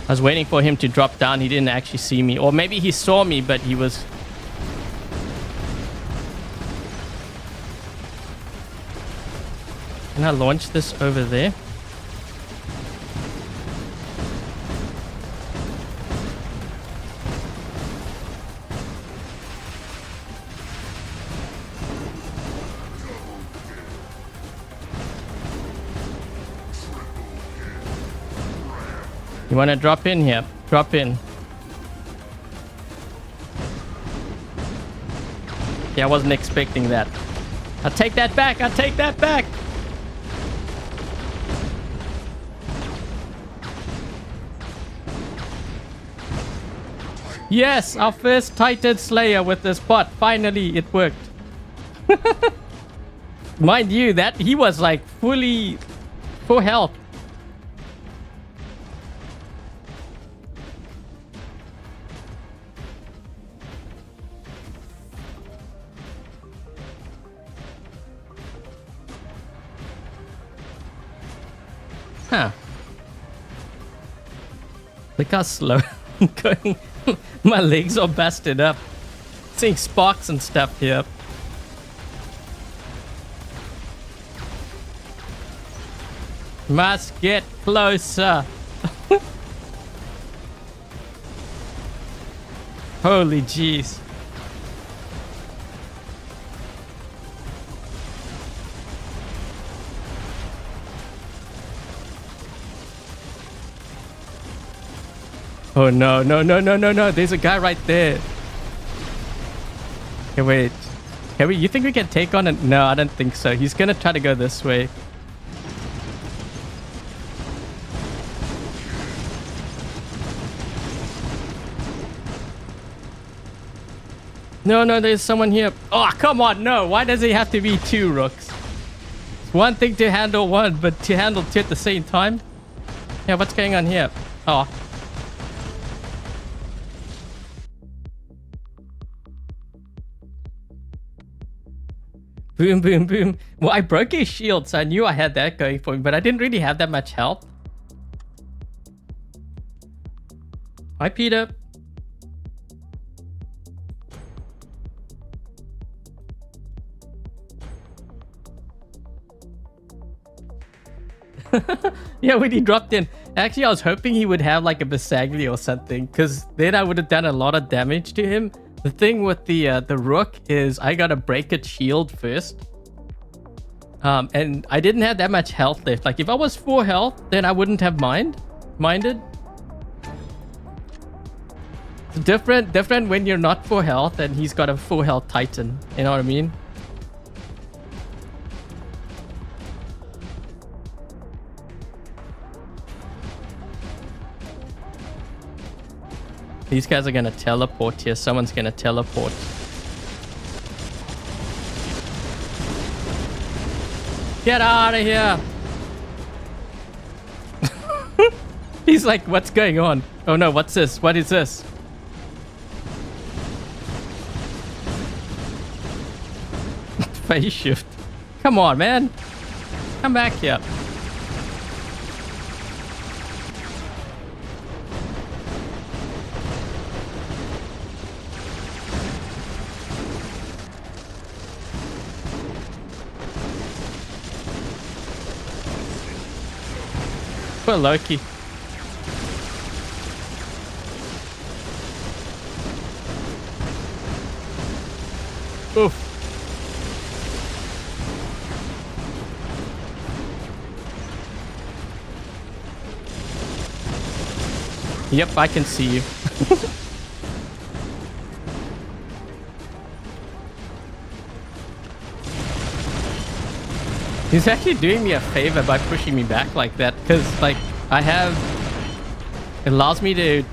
I was waiting for him to drop down. He didn't actually see me. Or maybe he saw me, but he was... Can I launch this over there? You want to drop in here? Drop in. Yeah, I wasn't expecting that. I'll take that back. I'll take that back. Yes, our first Titan Slayer with this bot. Finally, it worked. Mind you, that he was like fully full health. Huh. Look how slow I'm going. My legs are busted up. Seeing sparks and stuff here. Must get closer. Holy jeez. Oh no, no, no, no, no, no. There's a guy right there. Okay, wait. Can we, you think we can take on it? No, I don't think so. He's gonna try to go this way. No, no, there's someone here. Oh, come on, no. Why does he have to be 2 rooks? It's one thing to handle one, but to handle 2 at the same time? Yeah, what's going on here? Oh. Boom, boom, boom. Well, I broke his shield, so I knew I had that going for me, but I didn't really have that much health. Hi, Peter. Yeah, when he dropped in. Actually, I was hoping he would have like a Bersaglieres or something, because then I would have done a lot of damage to him. The thing with the Rook is I gotta break its shield first. And I didn't have that much health left. Like if I was full health, then I wouldn't have minded. It's different when you're not full health and he's got a full health Titan. You know what I mean? These guys are gonna teleport here. Someone's gonna teleport. Get out of here! He's like, what's going on? Oh no, what's this? What is this? Phase shift. Come on, man. Come back here. Poor Loki. Oof. Yep, I can see you. He's actually doing me a favor by pushing me back like that, because like it allows me to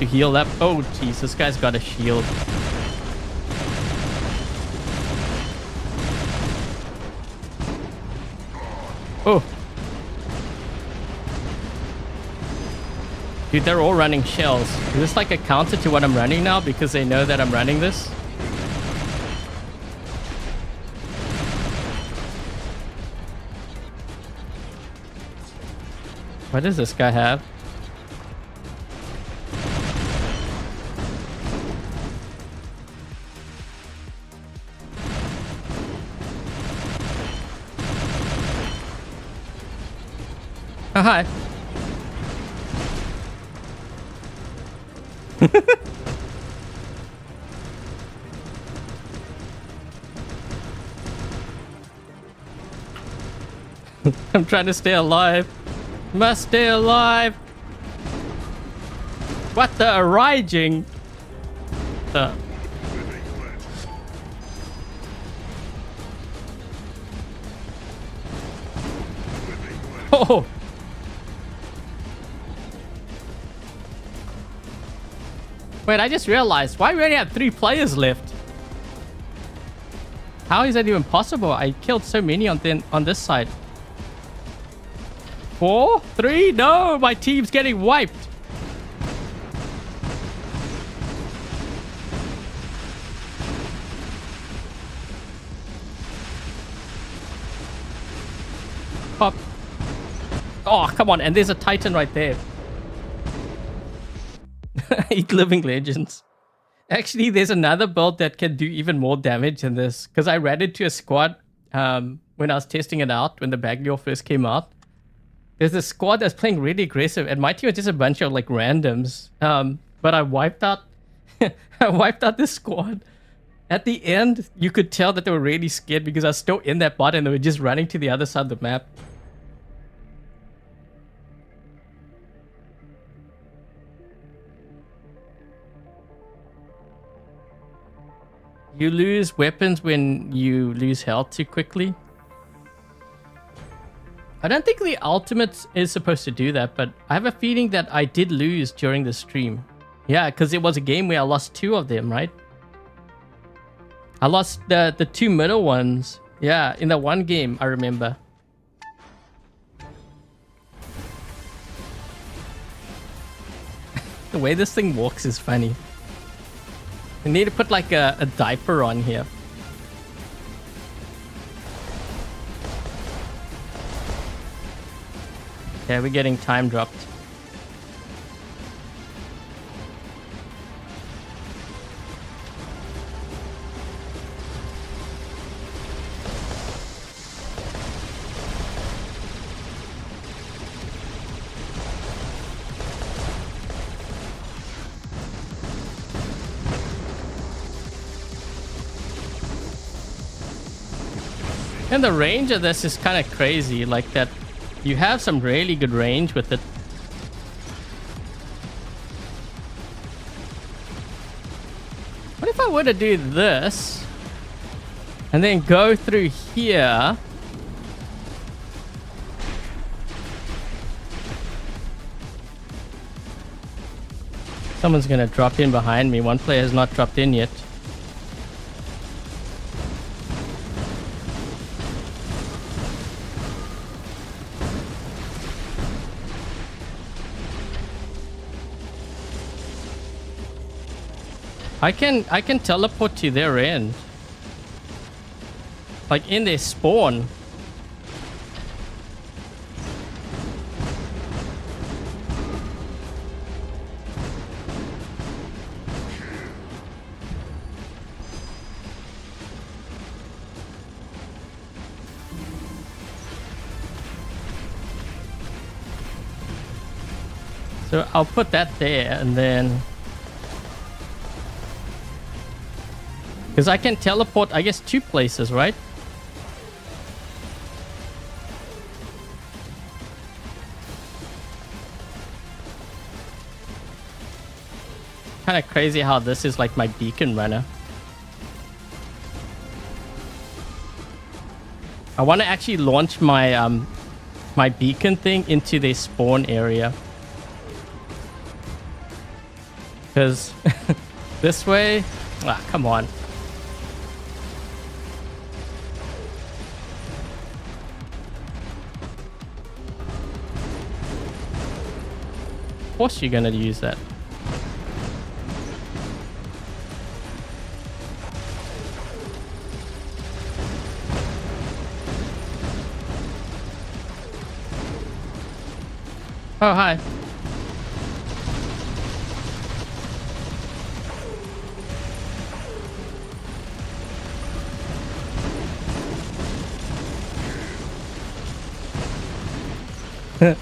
heal up. Oh jeez, this guy's got a shield. Oh. Dude, they're all running shells. Is this like a counter to what I'm running now because they know that I'm running this? What does this guy have? Oh, hi. I'm trying to stay alive. Must stay alive. What the raging? Oh. Wait, I just realized why we only have 3 players left. How is that even possible? I killed so many on this side. 4, 3, no, my team's getting wiped. Pop. Oh, come on, and there's a Titan right there. 8 living legends. Actually, there's another build that can do even more damage than this, because I ran into a squad when I was testing it out when the Bagliore first came out. There's a squad that's playing really aggressive, and my team was just a bunch of like randoms. But I wiped out I wiped out this squad. At the end, you could tell that they were really scared because I was still in that bot and they were just running to the other side of the map. You lose weapons when you lose health too quickly. I don't think the ultimate is supposed to do that, but I have a feeling that I did lose during the stream. Yeah, because it was a game where I lost 2 of them, right? I lost the 2 middle ones. Yeah, in the one game, I remember. The way this thing walks is funny. I need to put like a diaper on here. Yeah, we're getting time dropped. And the range of this is kind of crazy, like that you have some really good range with it. What if I were to do this and then go through here? Someone's gonna drop in behind me. One player has not dropped in yet. I can teleport to their end. Like in their spawn. So I'll put that there and then... Because I can teleport, I guess, 2 places, right? Kind of crazy how this is like my beacon runner. I want to actually launch my my beacon thing into their spawn area. Because this way... Ah, come on. Of course you're gonna use that. Oh, hi.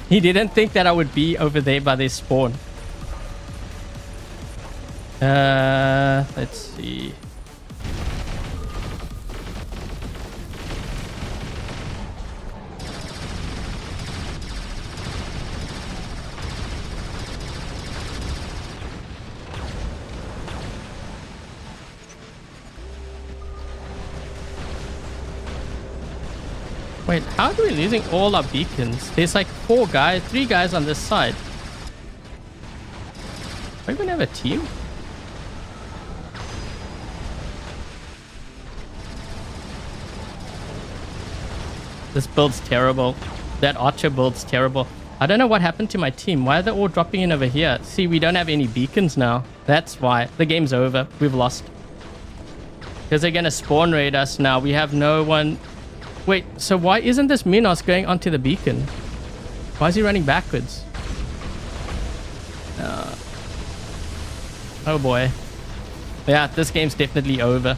He didn't think that I would be over there by their spawn. Let's see. Wait, how are we losing all our beacons? There's like 3 guys on this side. Do I even have a team? This build's terrible. That archer build's terrible. I don't know what happened to my team. Why are they all dropping in over here? See, we don't have any beacons now. That's why. The game's over. We've lost. Because they're going to spawn raid us now. We have no one... Wait, so why isn't this Minos going onto the beacon? Why is he running backwards? Oh boy. Yeah, this game's definitely over.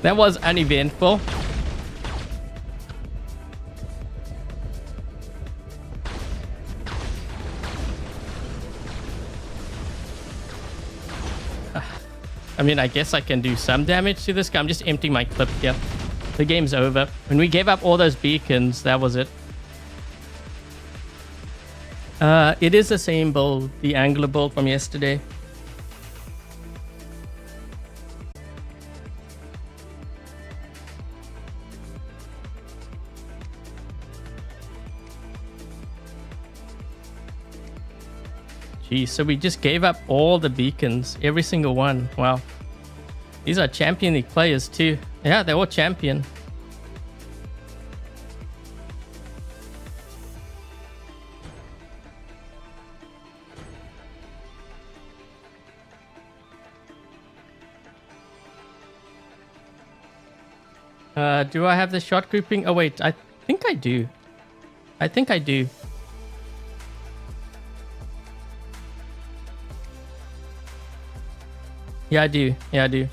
That was uneventful. I mean, I guess I can do some damage to this guy. I'm just emptying my clip here. The game's over. When we gave up all those beacons, that was it. It is the same build, the angular build from yesterday. Geez, so we just gave up all the beacons, every single one. Wow. These are Champion League players too. Yeah, they're all champion. Do I have the shot grouping? Oh wait, I think I do. I think I do. Yeah, I do. Yeah, I do.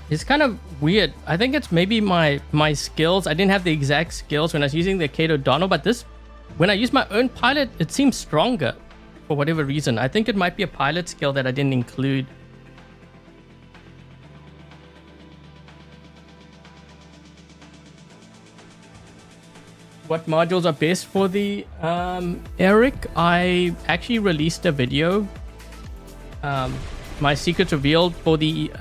It's kind of weird. I think it's maybe my skills. I didn't have the exact skills when I was using the Kato Dono, but this, when I use my own pilot, it seems stronger for whatever reason. I think it might be a pilot skill that I didn't include. What modules are best for the Eric? I actually released a video. My secrets revealed for the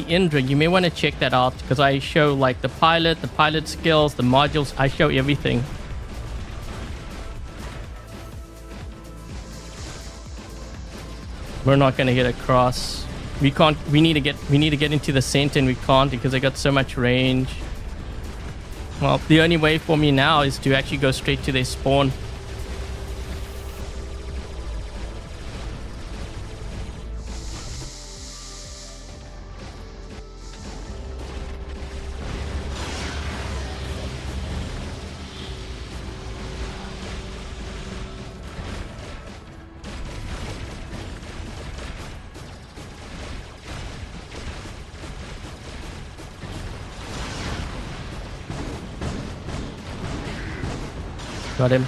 Indra. You may want to check that out because I show like the pilot skills, the modules. I show everything. We're not gonna get across. We can't. We need to get into the center, and we can't because they got so much range. Well, the only way for me now is to actually go straight to their spawn. Got him.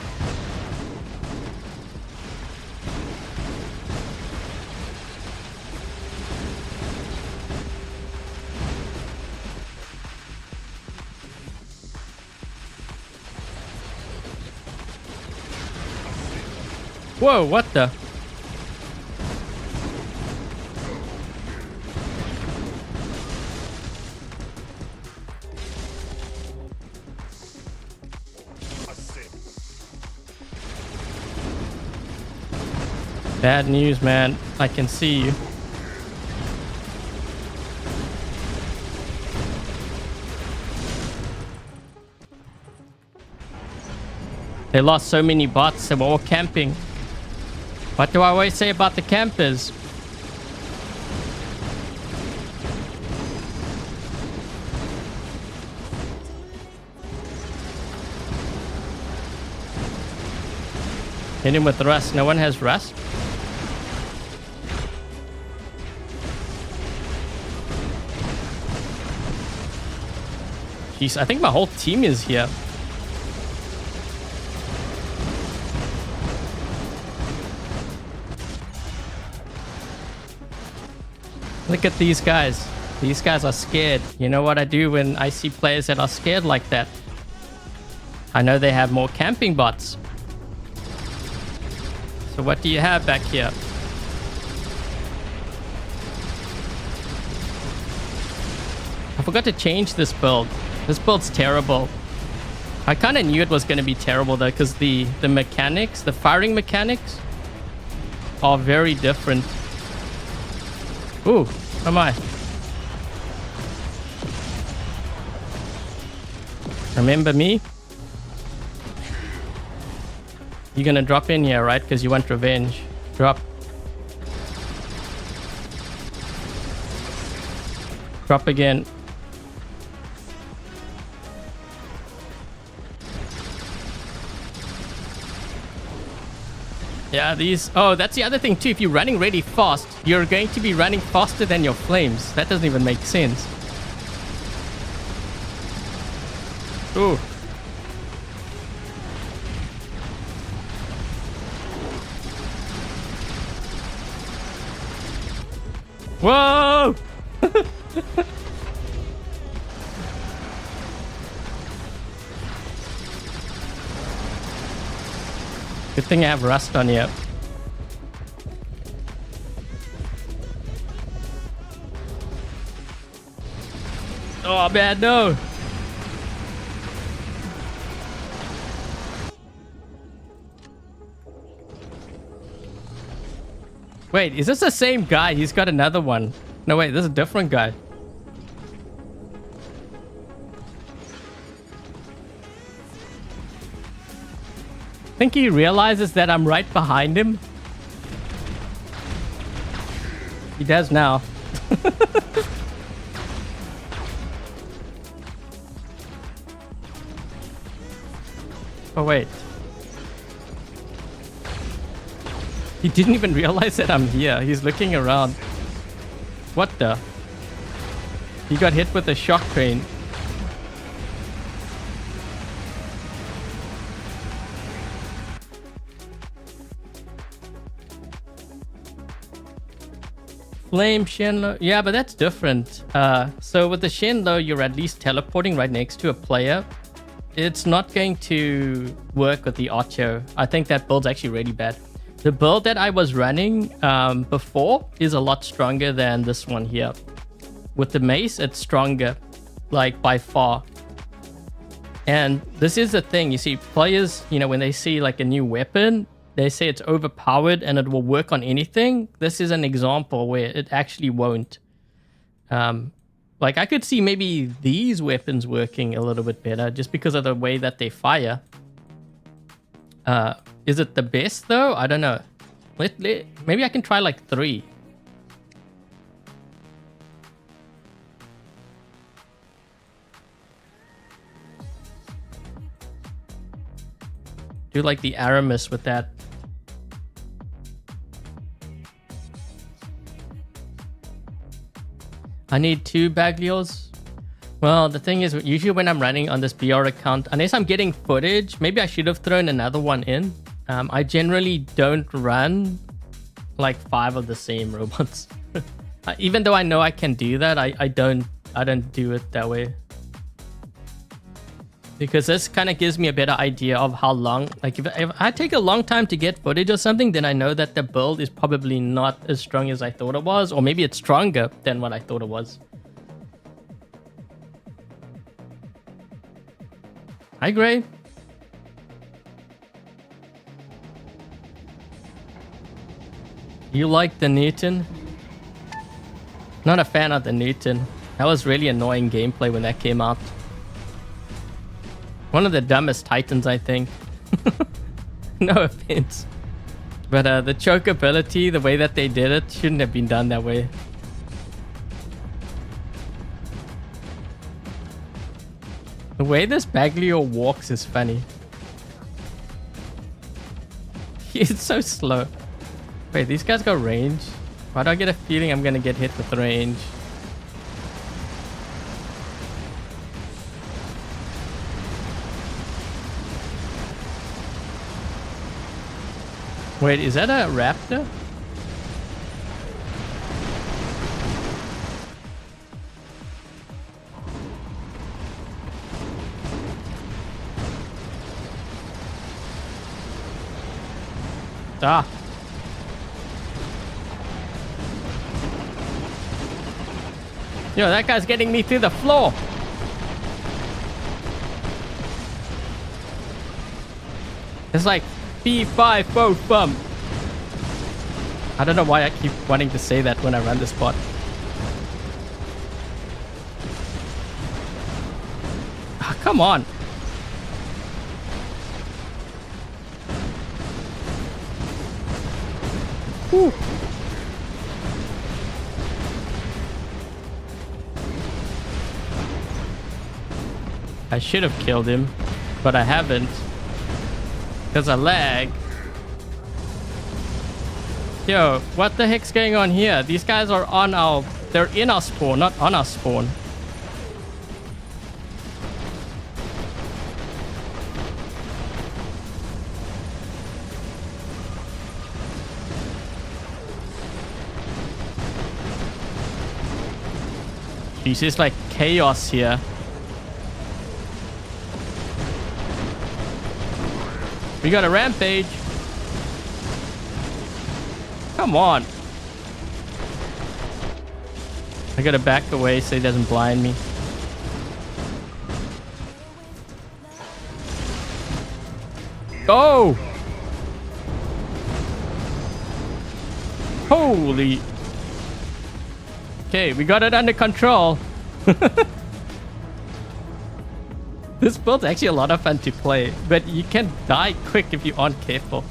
Whoa, what the? Bad news, man. I can see you. They lost so many bots. They were all camping. What do I always say about the campers? Hit him with rust. No one has rust. Jeez, I think my whole team is here. Look at these guys. These guys are scared. You know what I do when I see players that are scared like that? I know they have more camping bots. So what do you have back here? I forgot to change this build. This build's terrible. I kind of knew it was going to be terrible though, because the mechanics, the firing mechanics are very different. Ooh, where am I? Remember me? You're gonna drop in here, right? Because you want revenge. Drop. Drop again. Yeah, these... Oh, that's the other thing too. If you're running really fast, you're going to be running faster than your flames. That doesn't even make sense. Ooh. Whoa! Good thing I have rust on you. Oh man, no! Wait, is this the same guy? He's got another one. No, wait, this is a different guy. Think he realizes that I'm right behind him? He does now. Oh, wait. He didn't even realize that I'm here. He's looking around. What the? He got hit with a shock train. Flame Shenlo. Yeah, but that's different. So with the Shenlo, you're at least teleporting right next to a player. It's not going to work with the Ocho. I think that build's actually really bad. The build that I was running before is a lot stronger than this one here. With the mace, it's stronger, like by far. And this is the thing. You see, players, you know, when they see like a new weapon, they say it's overpowered and it will work on anything. This is an example where it actually won't. Like I could see maybe these weapons working a little bit better just because of the way that they fire. Is it the best though? I don't know. Maybe I can try like 3. Do like the Aramis with that. I need 2 Bagliores. Well, the thing is, usually when I'm running on this BR account, unless I'm getting footage, maybe I should have thrown another one in. I generally don't run like 5 of the same robots. Even though I know I can do that, I don't do it that way. Because this kind of gives me a better idea of how long, like if I take a long time to get footage or something, then I know that the build is probably not as strong as I thought it was, or maybe it's stronger than what I thought it was. Hi, Gray. You like the Newton? Not a fan of the Newton. That was really annoying gameplay when that came out. One of the dumbest Titans, I think. No offense. But the choke ability, the way that they did it, shouldn't have been done that way. The way this Bagliore walks is funny. He's so slow. Wait, these guys got range? Why do I get a feeling I'm gonna get hit with range? Wait, is that a raptor? Ah. Yo, that guy's getting me through the floor. It's like B5 both bump. I don't know why I keep wanting to say that when I run this bot. Ah, come on. Whew. I should have killed him, but I haven't. Because I lag. Yo, what the heck's going on here? These guys are on our... They're in our spawn, not on our spawn. Jeez, it's like chaos here. We got a rampage. Come on. I gotta back away so he doesn't blind me. Go! Holy. Okay, we got it under control. This build's actually a lot of fun to play, but you can die quick if you aren't careful.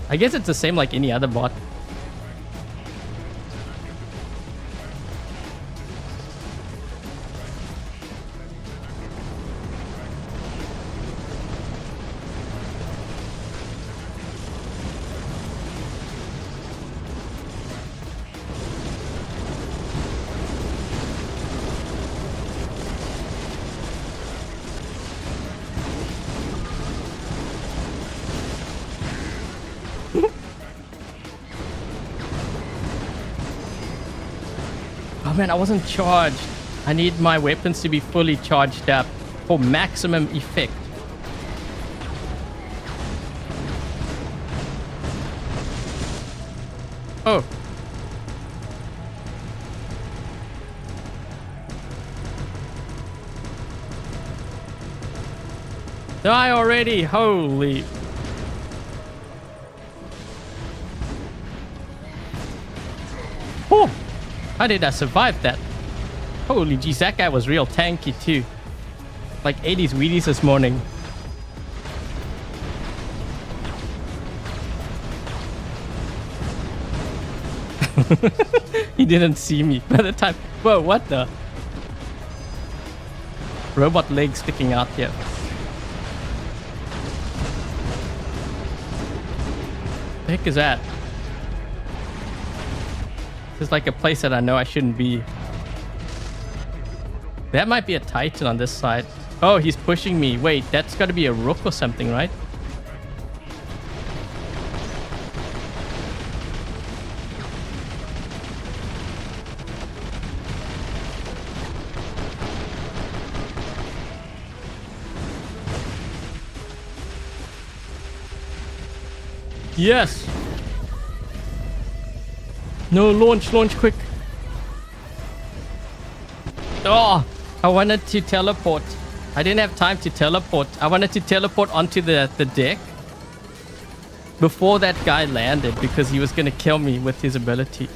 I guess it's the same like any other bot. Oh man, I wasn't charged. I need my weapons to be fully charged up for maximum effect. Oh. Die already! Holy. Oh! How did I survive that? Holy jeez, that guy was real tanky too. Like 80s Wheaties this morning. He didn't see me by the time. Whoa, what the? Robot leg sticking out here. The heck is that? This is like a place that I know I shouldn't be. That might be a Titan on this side. Oh, he's pushing me. Wait, that's got to be a Rook or something, right? Yes. No, launch quick. Oh, I wanted to teleport. I didn't have time to teleport. I wanted to teleport onto the deck before that guy landed because he was going to kill me with his ability.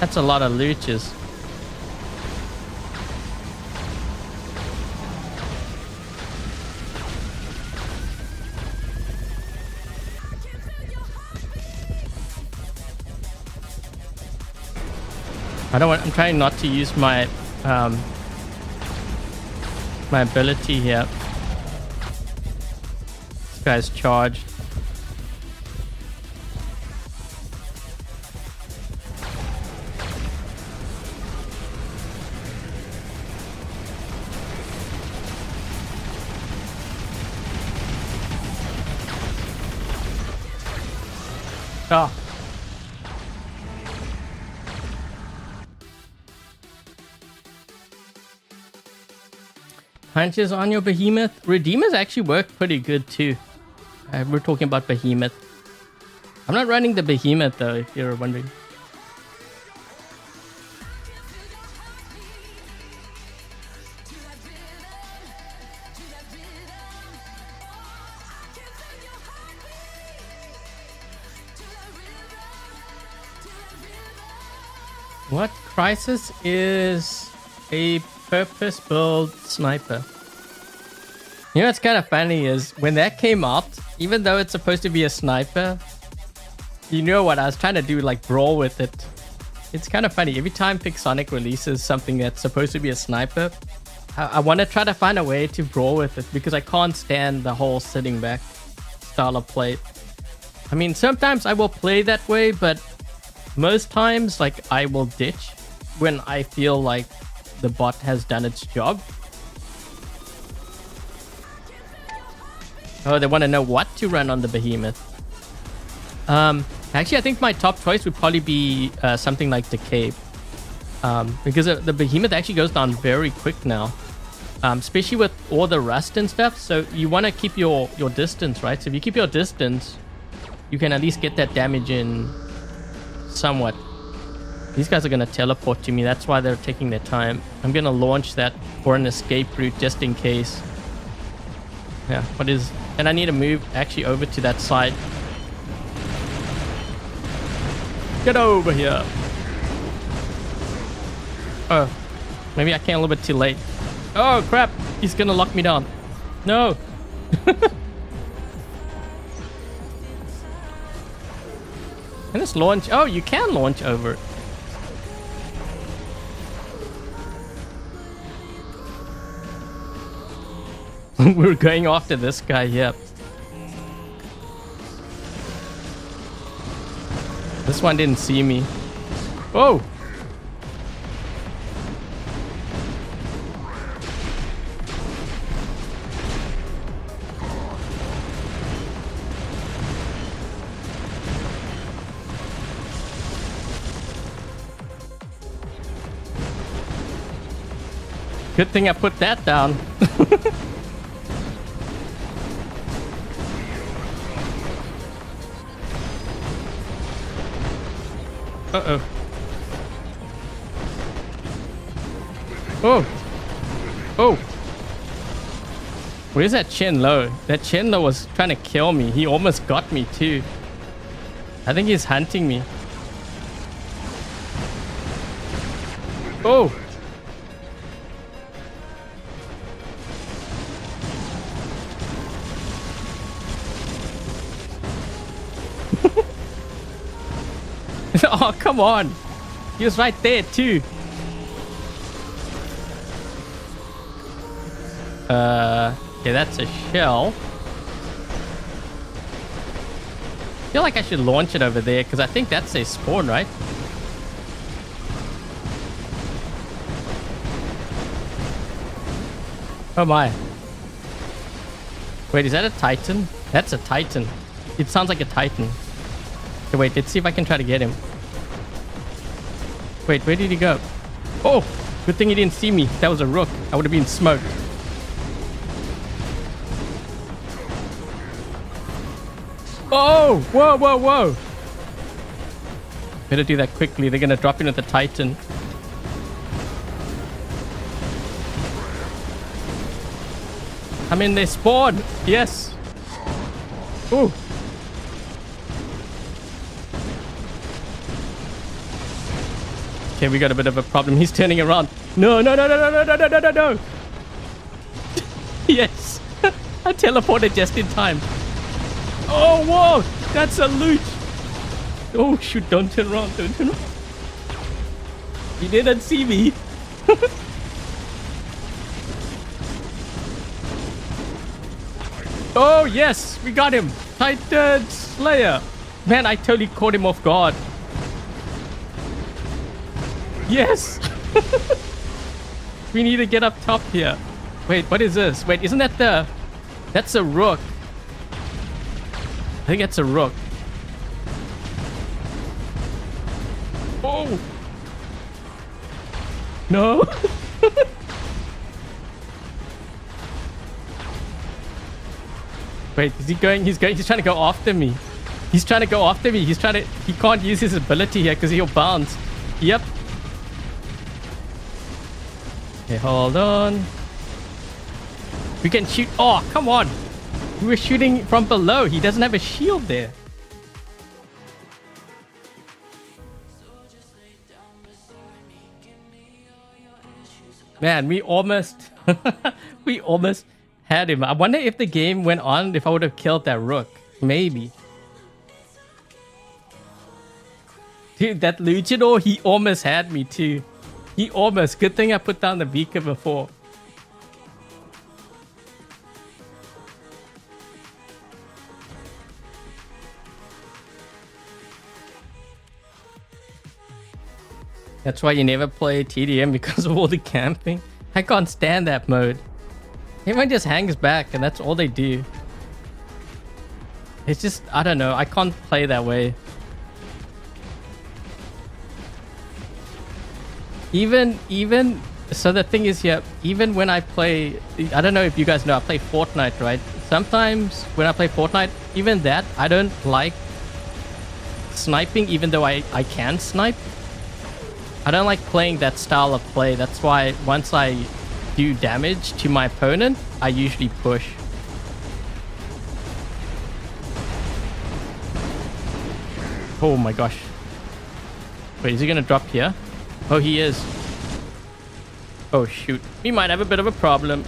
That's a lot of leeches. I'm trying not to use my my ability here. This guy's charged. Oh. Punches on your behemoth. Redeemers actually work pretty good too. We're talking about behemoth. I'm not running the behemoth though, if you're wondering. What Crisis is a purpose-built sniper. You know what's kind of funny is when that came out, even though it's supposed to be a sniper, you know what I was trying to do, like brawl with it. It's kind of funny. Every time Pixonic releases something that's supposed to be a sniper, I want to try to find a way to brawl with it because I can't stand the whole sitting back style of play. I mean, sometimes I will play that way, but most times, like, I will ditch when I feel like the bot has done its job. Oh, they want to know what to run on the behemoth. Actually, I think my top choice would probably be something like Decay. Because the behemoth actually goes down very quick now. Especially with all the rust and stuff. So you want to keep your distance, right? So if you keep your distance, you can at least get that damage in somewhat. These guys are going to teleport to me. That's why they're taking their time. I'm going to launch that for an escape route just in case. Yeah, what is... And I need to move actually over to that side. Get over here. Oh, maybe I came a little bit too late. Oh, crap. He's going to lock me down. No. Can this launch? Oh, you can launch over it. We're going after this guy here. This one didn't see me. Oh! Good thing I put that down. Uh-oh. Oh. Oh. Where's that Chenlo? That Chenlo was trying to kill me. He almost got me too. I think he's hunting me. Oh. Oh, come on. He was right there too. Okay, that's a shell. I feel like I should launch it over there because I think that's a spawn, right? Oh my. Wait, is that a Titan? That's a Titan. It sounds like a Titan. Okay, wait, let's see if I can try to get him. Wait, where did he go? Oh, good thing he didn't see me. That was a Rook. I would have been smoked. Oh, whoa, whoa, whoa. Better do that quickly. They're going to drop in with the Titan. I'm in their spawn. Yes. Ooh. Okay, we got a bit of a problem. He's turning around. No, no, no, no, no, no, no, no, no, no. Yes. I teleported just in time. Oh, whoa. That's a loot. Oh, shoot. Don't turn around. Don't turn around. He didn't see me. Oh, yes. We got him. Titan Slayer. Man, I totally caught him off guard. Yes. We need to get up top here. Wait, what is this? Wait, isn't that the... That's a Rook. I think that's a Rook. Oh. No. Wait, is he going? He's trying to go after me. He's trying to go after me. He can't use his ability here because he'll bounce. Yep. Okay, hold on. We can shoot. Oh, come on. We were shooting from below. He doesn't have a shield there. Man, we almost had him. I wonder if the game went on, if I would have killed that Rook. Maybe. Dude, that Luchador, he almost had me too. He almost. Good thing I put down the beacon before. That's why you never play TDM, because of all the camping. I can't stand that mode. Everyone just hangs back and that's all they do. It's just, I don't know. I can't play that way. Even, so the thing is here, even when I play, I don't know if you guys know, I play Fortnite, right? Sometimes when I play Fortnite, even that, I don't like sniping, even though I can snipe. I don't like playing that style of play. That's why once I do damage to my opponent, I usually push. Oh my gosh. Wait, is he gonna drop here? Oh, he is. Oh shoot. We might have a bit of a problem.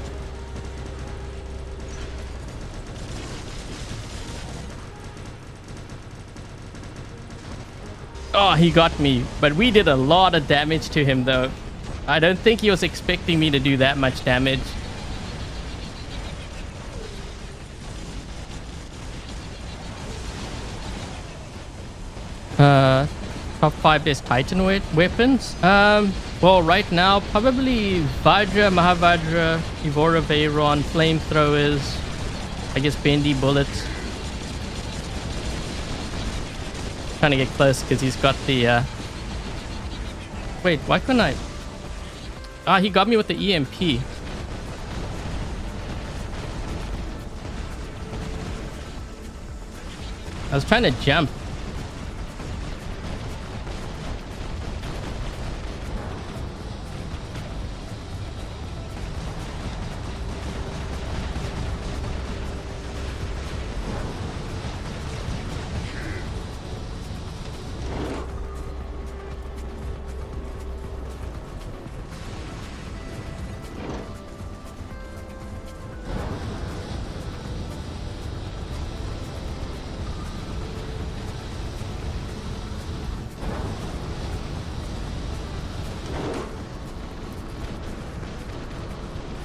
Oh, he got me. But we did a lot of damage to him though. I don't think he was expecting me to do that much damage. Top 5 best Titan weapons. Well, right now, probably Vajra, Mahavajra, Evora Veyron, flamethrowers, I guess bendy bullets. Trying to get close because he's got the... Wait, why couldn't I... Ah, he got me with the EMP. I was trying to jump.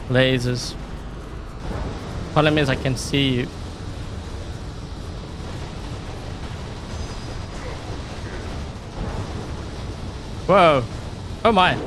Lasers. Problem is I can see you. Whoa. Oh my.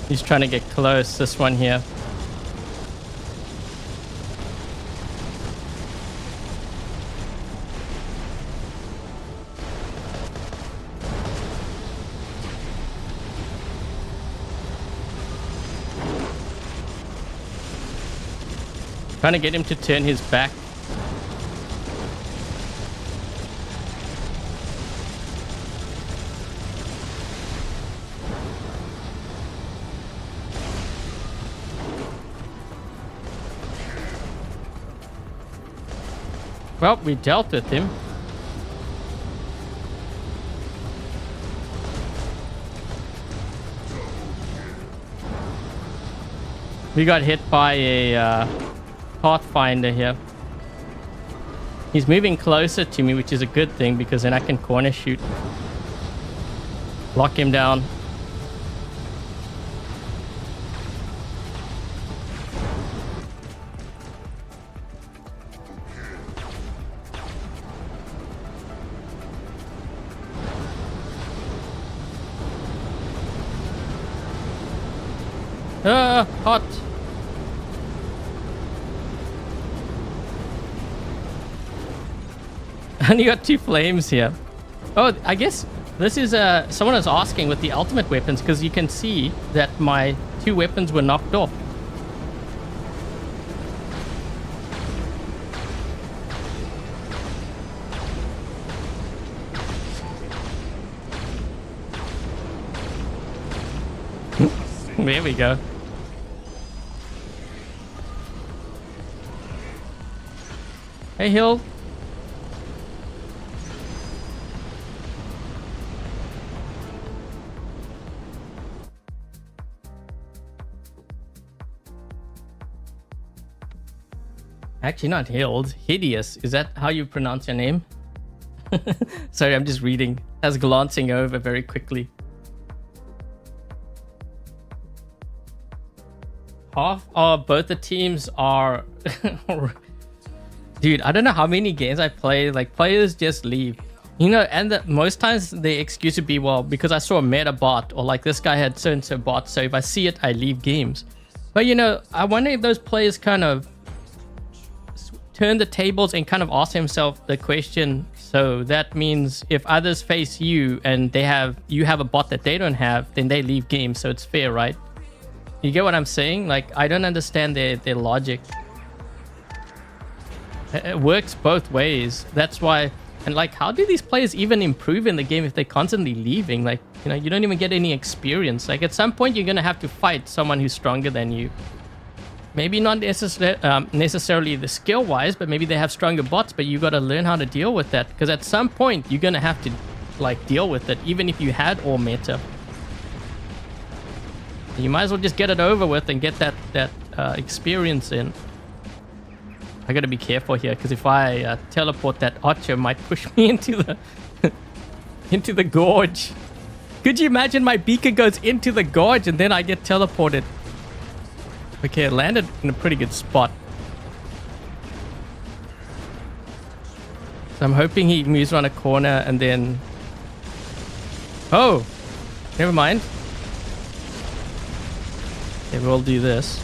He's trying to get close, this one here. Trying to get him to turn his back. Well, we dealt with him. We got hit by a Pathfinder here. He's moving closer to me, which is a good thing because then I can corner shoot. Lock him down. Hot. And you got two flames here. Oh, I guess this is someone was asking with the ultimate weapons because you can see that my two weapons were knocked off. There we go. Hey, Hill. Actually, not Hild. Hideous. Is that how you pronounce your name? Sorry, I'm just reading. I was glancing over very quickly. Half of both the teams are... Dude, I don't know how many games I play. Like, players just leave. You know, and most times the excuse would be, well, because I saw a meta bot, or like this guy had so-and-so bot, so if I see it, I leave games. But, you know, I wonder if those players kind of turn the tables and kind of ask himself the question, so that means if others face you and you have a bot that they don't have, then they leave games, so it's fair, right? You get what I'm saying? Like, I don't understand their logic. It works both ways. That's why. And like, how do these players even improve in the game if they're constantly leaving? Like, you know, you don't even get any experience. Like, at some point you're gonna have to fight someone who's stronger than you. Maybe not necessarily the skill wise, but maybe they have stronger bots, but you got to learn how to deal with that, because at some point you're gonna have to like deal with it, even if you had all meta. You might as well just get it over with and get that experience in. I gotta be careful here, because if I teleport, that archer might push me into the into the gorge. Could you imagine my beacon goes into the gorge and then I get teleported? Okay, it landed in a pretty good spot. So I'm hoping he moves around a corner and then... Oh! Never mind. Okay, we'll do this.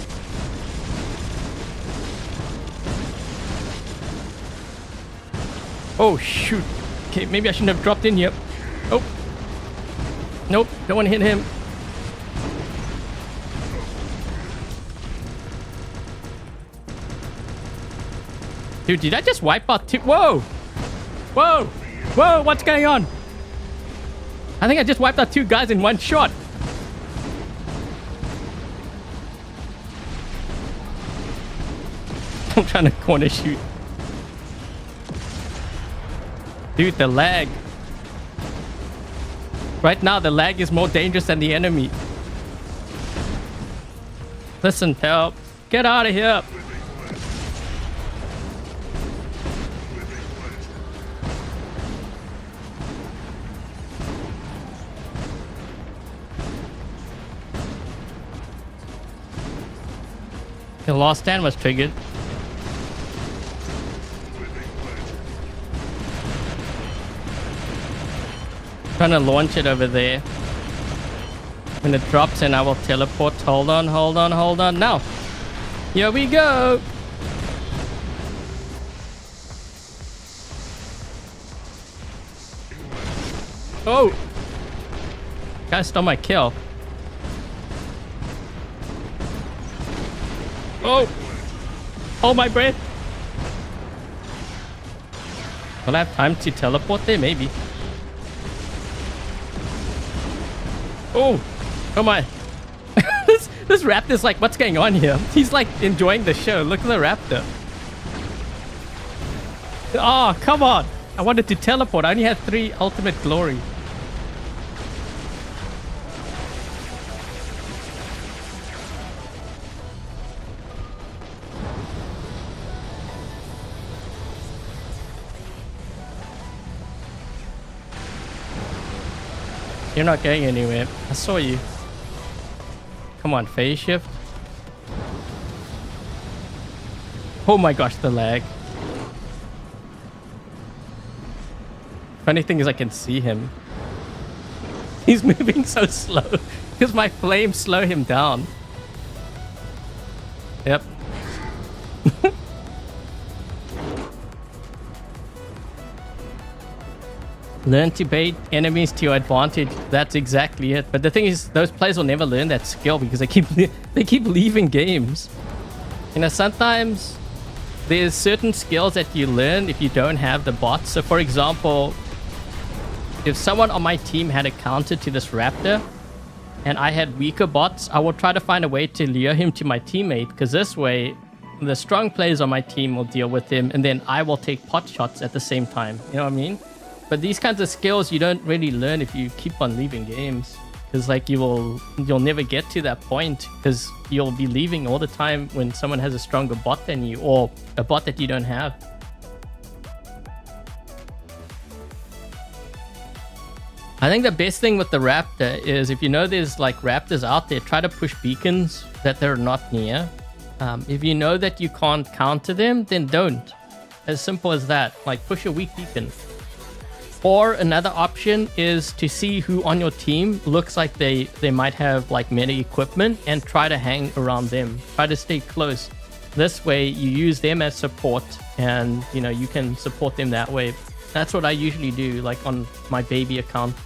Oh, shoot. Okay, maybe I shouldn't have dropped in here. Oh. Nope, don't want to hit him. Dude, did I just wipe out two? Whoa! Whoa! Whoa, what's going on? I think I just wiped out 2 guys in one shot. I'm trying to corner shoot. Dude, the lag. Right now, the lag is more dangerous than the enemy. Listen, help. Get out of here. The last stand was triggered. Trying to launch it over there. When it drops in, I will teleport. Hold on, hold on, hold on. Now, here we go. Oh, guy stole my kill. Oh, hold my breath. Will I have time to teleport there? Maybe. Oh, come on. this raptor's like, what's going on here? He's like enjoying the show. Look at the raptor. Oh, come on. I wanted to teleport. I only had 3 ultimate glory. You're not going anywhere. I saw you. Come on, phase shift. Oh my gosh, the lag. Funny thing is I can see him. He's moving so slow because my flames slow him down. Yep. Learn to bait enemies to your advantage. That's exactly it. But the thing is, those players will never learn that skill because they keep leaving games. You know, sometimes there's certain skills that you learn if you don't have the bots. So for example, if someone on my team had a counter to this raptor and I had weaker bots, I will try to find a way to lure him to my teammate, because this way the strong players on my team will deal with him and then I will take pot shots at the same time. You know what I mean? But these kinds of skills you don't really learn if you keep on leaving games, because like you'll never get to that point, because you'll be leaving all the time when someone has a stronger bot than you, or a bot that you don't have. I think the best thing with the raptor is, if you know there's like raptors out there, try to push beacons that they're not near. If you know that you can't counter them, then don't. As simple as that. Like, push a weak beacon. Or another option is to see who on your team looks like they might have like meta equipment, and try to hang around them. Try to stay close. This way you use them as support, and you know, you can support them that way. That's what I usually do, like on my baby account.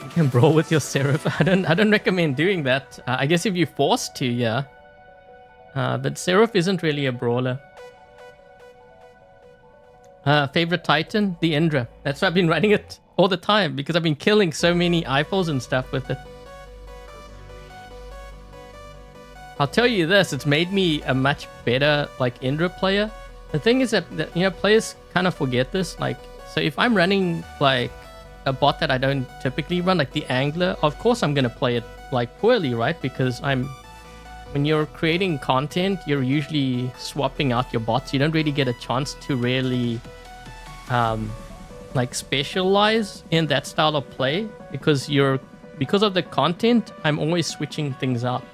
You can brawl with your Seraph. I don't recommend doing that. I guess if you're forced to, yeah. But Seraph isn't really a brawler. Favorite Titan? The Indra. That's why I've been running it all the time, because I've been killing so many Eiffels and stuff with it. I'll tell you this, it's made me a much better like Indra player. The thing is that you know, players kind of forget this. Like, so if I'm running like a bot that I don't typically run, like the Angler, of course I'm gonna play it like poorly, right? Because when you're creating content, you're usually swapping out your bots. You don't really get a chance to really like specialize in that style of play, because of the content, I'm always switching things out.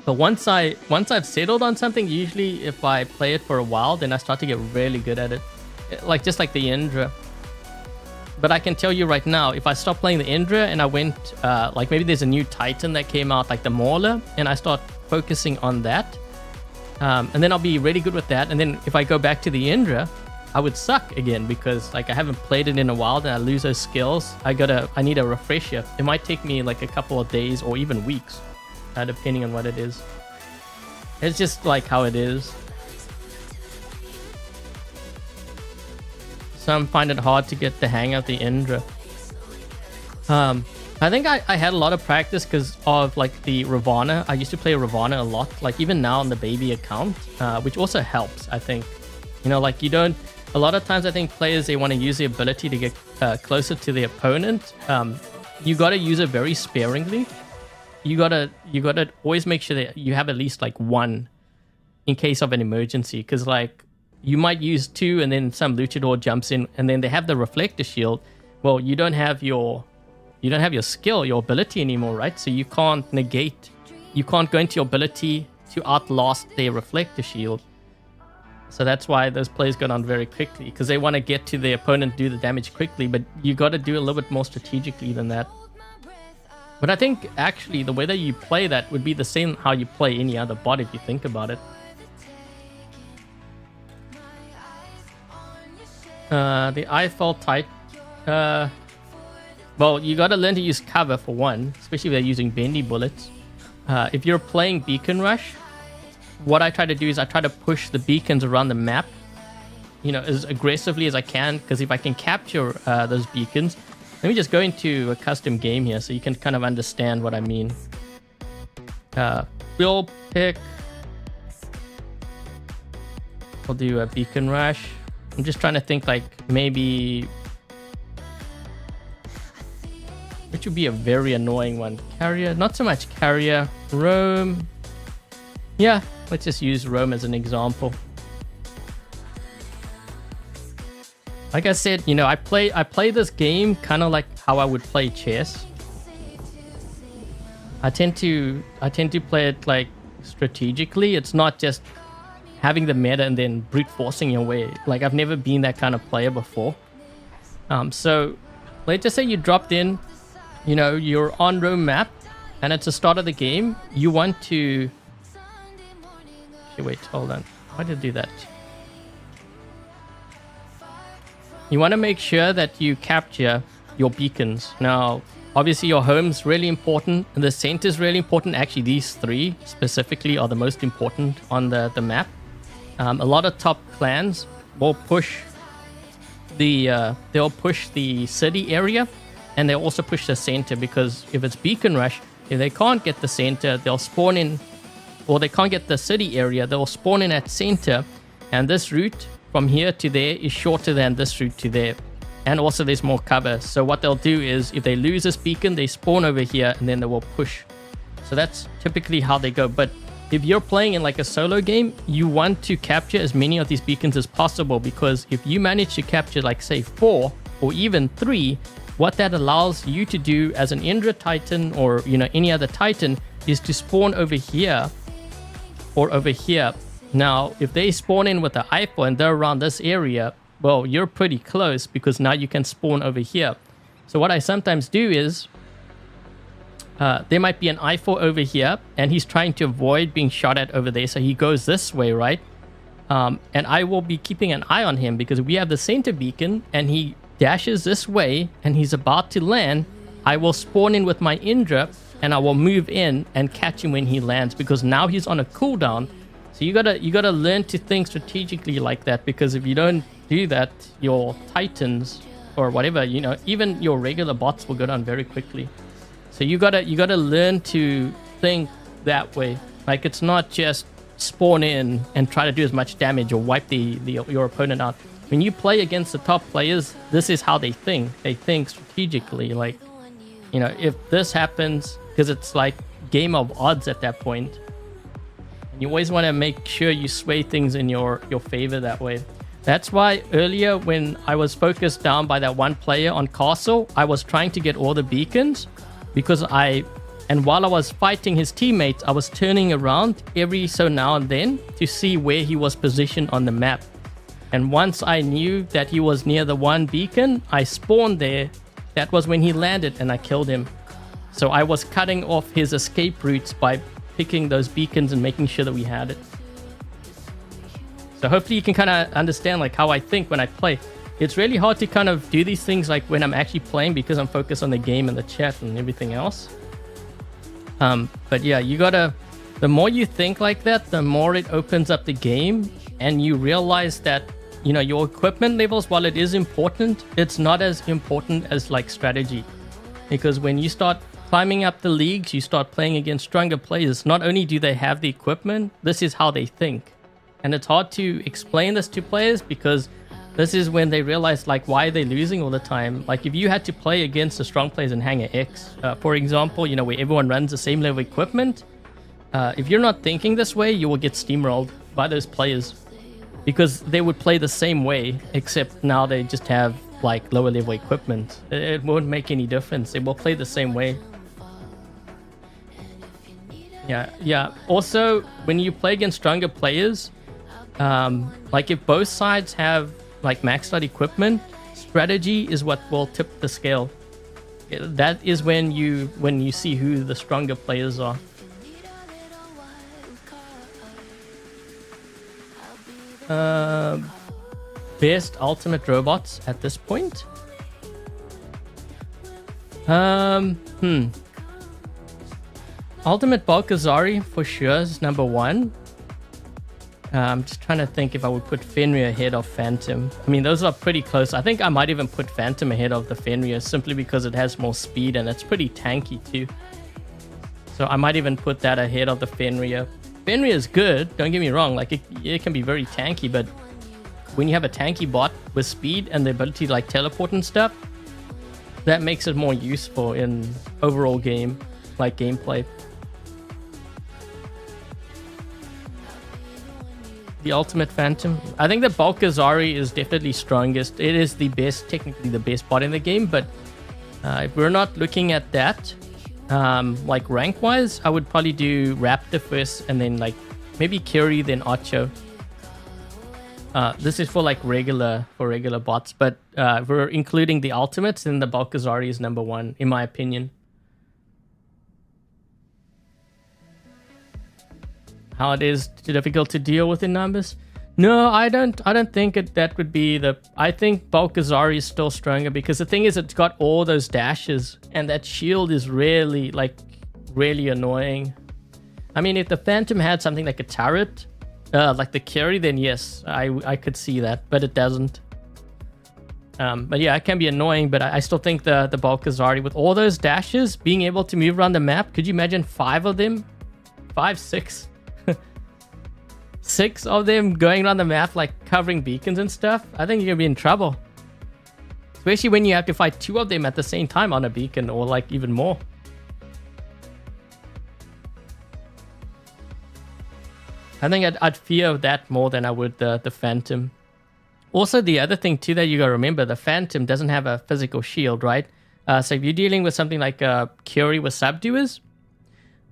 But once I've settled on something, usually if I play it for a while, then I start to get really good at it. like just like the Indra. But I can tell you right now, if I stop playing the Indra and I went, like maybe there's a new Titan that came out, like the Mauler, and I start focusing on that, and then I'll be really good with that. And then if I go back to the Indra, I would suck again because like I haven't played it in a while, and I lose those skills. I need a refresher. It might take me like a couple of days or even weeks, depending on what it is. It's just like how it is. Some find it hard to get the hang of the Indra. I think I had a lot of practice because of like the Ravana. I used to play Ravana a lot, like even now on the baby account, which also helps, I think. You know, like a lot of times I think players, they want to use the ability to get closer to the opponent. You got to use it very sparingly. You gotta always make sure that you have at least like one in case of an emergency, because like you might use two and then some luchador jumps in and then they have the reflector shield. Well, you don't have your skill, your ability anymore, right? So you can't go into your ability to outlast their reflector shield. So that's why those plays go down very quickly, because they want to get to the opponent, do the damage quickly, but you got to do it a little bit more strategically than that. But I think actually the way that you play that would be the same how you play any other bot if you think about it. The Eiffels type. Well, you gotta learn to use cover for one, especially if they're using bendy bullets. If you're playing Beacon Rush, what I try to do is I try to push the beacons around the map, you know, as aggressively as I can, because if I can capture those beacons. Let me just go into a custom game here so you can kind of understand what I mean. We'll do a Beacon Rush. I'm just trying to think like maybe which would be a very annoying one. Carrier, not so much carrier. Rome. Yeah, let's just use Rome as an example. Like I said, you know, I play this game kind of like how I would play chess. I tend to play it like strategically. It's not just having the meta and then brute forcing your way. Like I've never been that kind of player before. So let's just say you dropped in, you know, you're on Rome map and it's the start of the game. You want to... Okay, wait, hold on. Why did I do that? You want to make sure that you capture your beacons. Now, obviously your home's really important and the center is really important. Actually, these three specifically are the most important on the map. A lot of top clans will push they'll push the city area, and they'll also push the center, because if it's Beacon Rush, if they can't get the center, they'll spawn in, or they can't get the city area, they'll spawn in at center, and this route from here to there is shorter than this route to there, and also there's more cover. So what they'll do is if they lose this beacon, they spawn over here and then they will push. So that's typically how they go. But if you're playing in like a solo game, you want to capture as many of these beacons as possible, because if you manage to capture like say 4 or even 3, what that allows you to do as an Indra Titan or, you know, any other Titan is to spawn over here or over here. Now, if they spawn in with the Eiffel and they're around this area, well, you're pretty close, because now you can spawn over here. So what I sometimes do is there might be an Eiffel over here and he's trying to avoid being shot at over there. So he goes this way, right? And I will be keeping an eye on him, because we have the center beacon and he dashes this way and he's about to land. I will spawn in with my Indra and I will move in and catch him when he lands, because now he's on a cooldown. So you gotta learn to think strategically like that, because if you don't do that, your Titans or whatever, you know, even your regular bots will go down very quickly. So you gotta learn to think that way. Like, it's not just spawn in and try to do as much damage or wipe your opponent out. When you play against the top players, this is how they think. They think strategically. Like, you know, if this happens, because it's like game of odds at that point. And you always want to make sure you sway things in your favor that way. That's why earlier when I was focused down by that one player on castle, I was trying to get all the beacons, because while I was fighting his teammates, I was turning around every so now and then to see where he was positioned on the map. And once I knew that he was near the one beacon, I spawned there. That was when he landed and I killed him. So I was cutting off his escape routes by picking those beacons and making sure that we had it. So hopefully you can kind of understand like how I think when I play. It's really hard to kind of do these things like when I'm actually playing because I'm focused on the game and the chat and everything else. But yeah, you gotta, the more you think like that, the more it opens up the game and you realize that, you know, your equipment levels, while it is important, it's not as important as like strategy. Because when you start climbing up the leagues, you start playing against stronger players. Not only do they have the equipment, this is how they think. And it's hard to explain this to players because this is when they realize like why are they losing all the time. Like if you had to play against the strong players in Hangar X, for example, you know, where everyone runs the same level equipment, if you're not thinking this way, you will get steamrolled by those players because they would play the same way, except now they just have like lower level equipment. It won't make any difference. They will play the same way. Yeah. Also, when you play against stronger players, like if both sides have like maxed out equipment, strategy is what will tip the scale. That is when you see who the stronger players are. Best ultimate robots at this point. Ultimate Balkazari for sure is number one. I'm just trying to think if I would put Fenrir ahead of Phantom. I mean, those are pretty close. I think I might even put Phantom ahead of the Fenrir simply because it has more speed and it's pretty tanky too. So I might even put that ahead of the Fenrir. Fenrir is good, don't get me wrong. Like it can be very tanky, but when you have a tanky bot with speed and the ability to like teleport and stuff, that makes it more useful in overall game, like gameplay. The ultimate Phantom. I think the Balkazari is definitely strongest. It is the best, technically the best bot in the game, but if we're not looking at that, like rank wise, I would probably do Raptor first and then like maybe Curie, then Ocho. This is for like regular bots, but if we're including the ultimates, then the Balkazari is number one, in my opinion. How it is too difficult to deal with in numbers? No, I don't think that would be the... I think Balkazari is still stronger because the thing is it's got all those dashes and that shield is really annoying. I mean, if the Phantom had something like a turret, like the Curie, then yes, I could see that, but it doesn't. But yeah, it can be annoying, but I still think the Balkazari with all those dashes, being able to move around the map, could you imagine 5 of them? 5, 6? 6 of them going around the map like covering beacons and stuff. I think you're gonna be in trouble, especially when you have to fight 2 of them at the same time on a beacon, or like even more. I think I'd fear that more than I would the Phantom. Also, the other thing too that you gotta remember, the Phantom doesn't have a physical shield, right? So if you're dealing with something like Curie with subduers,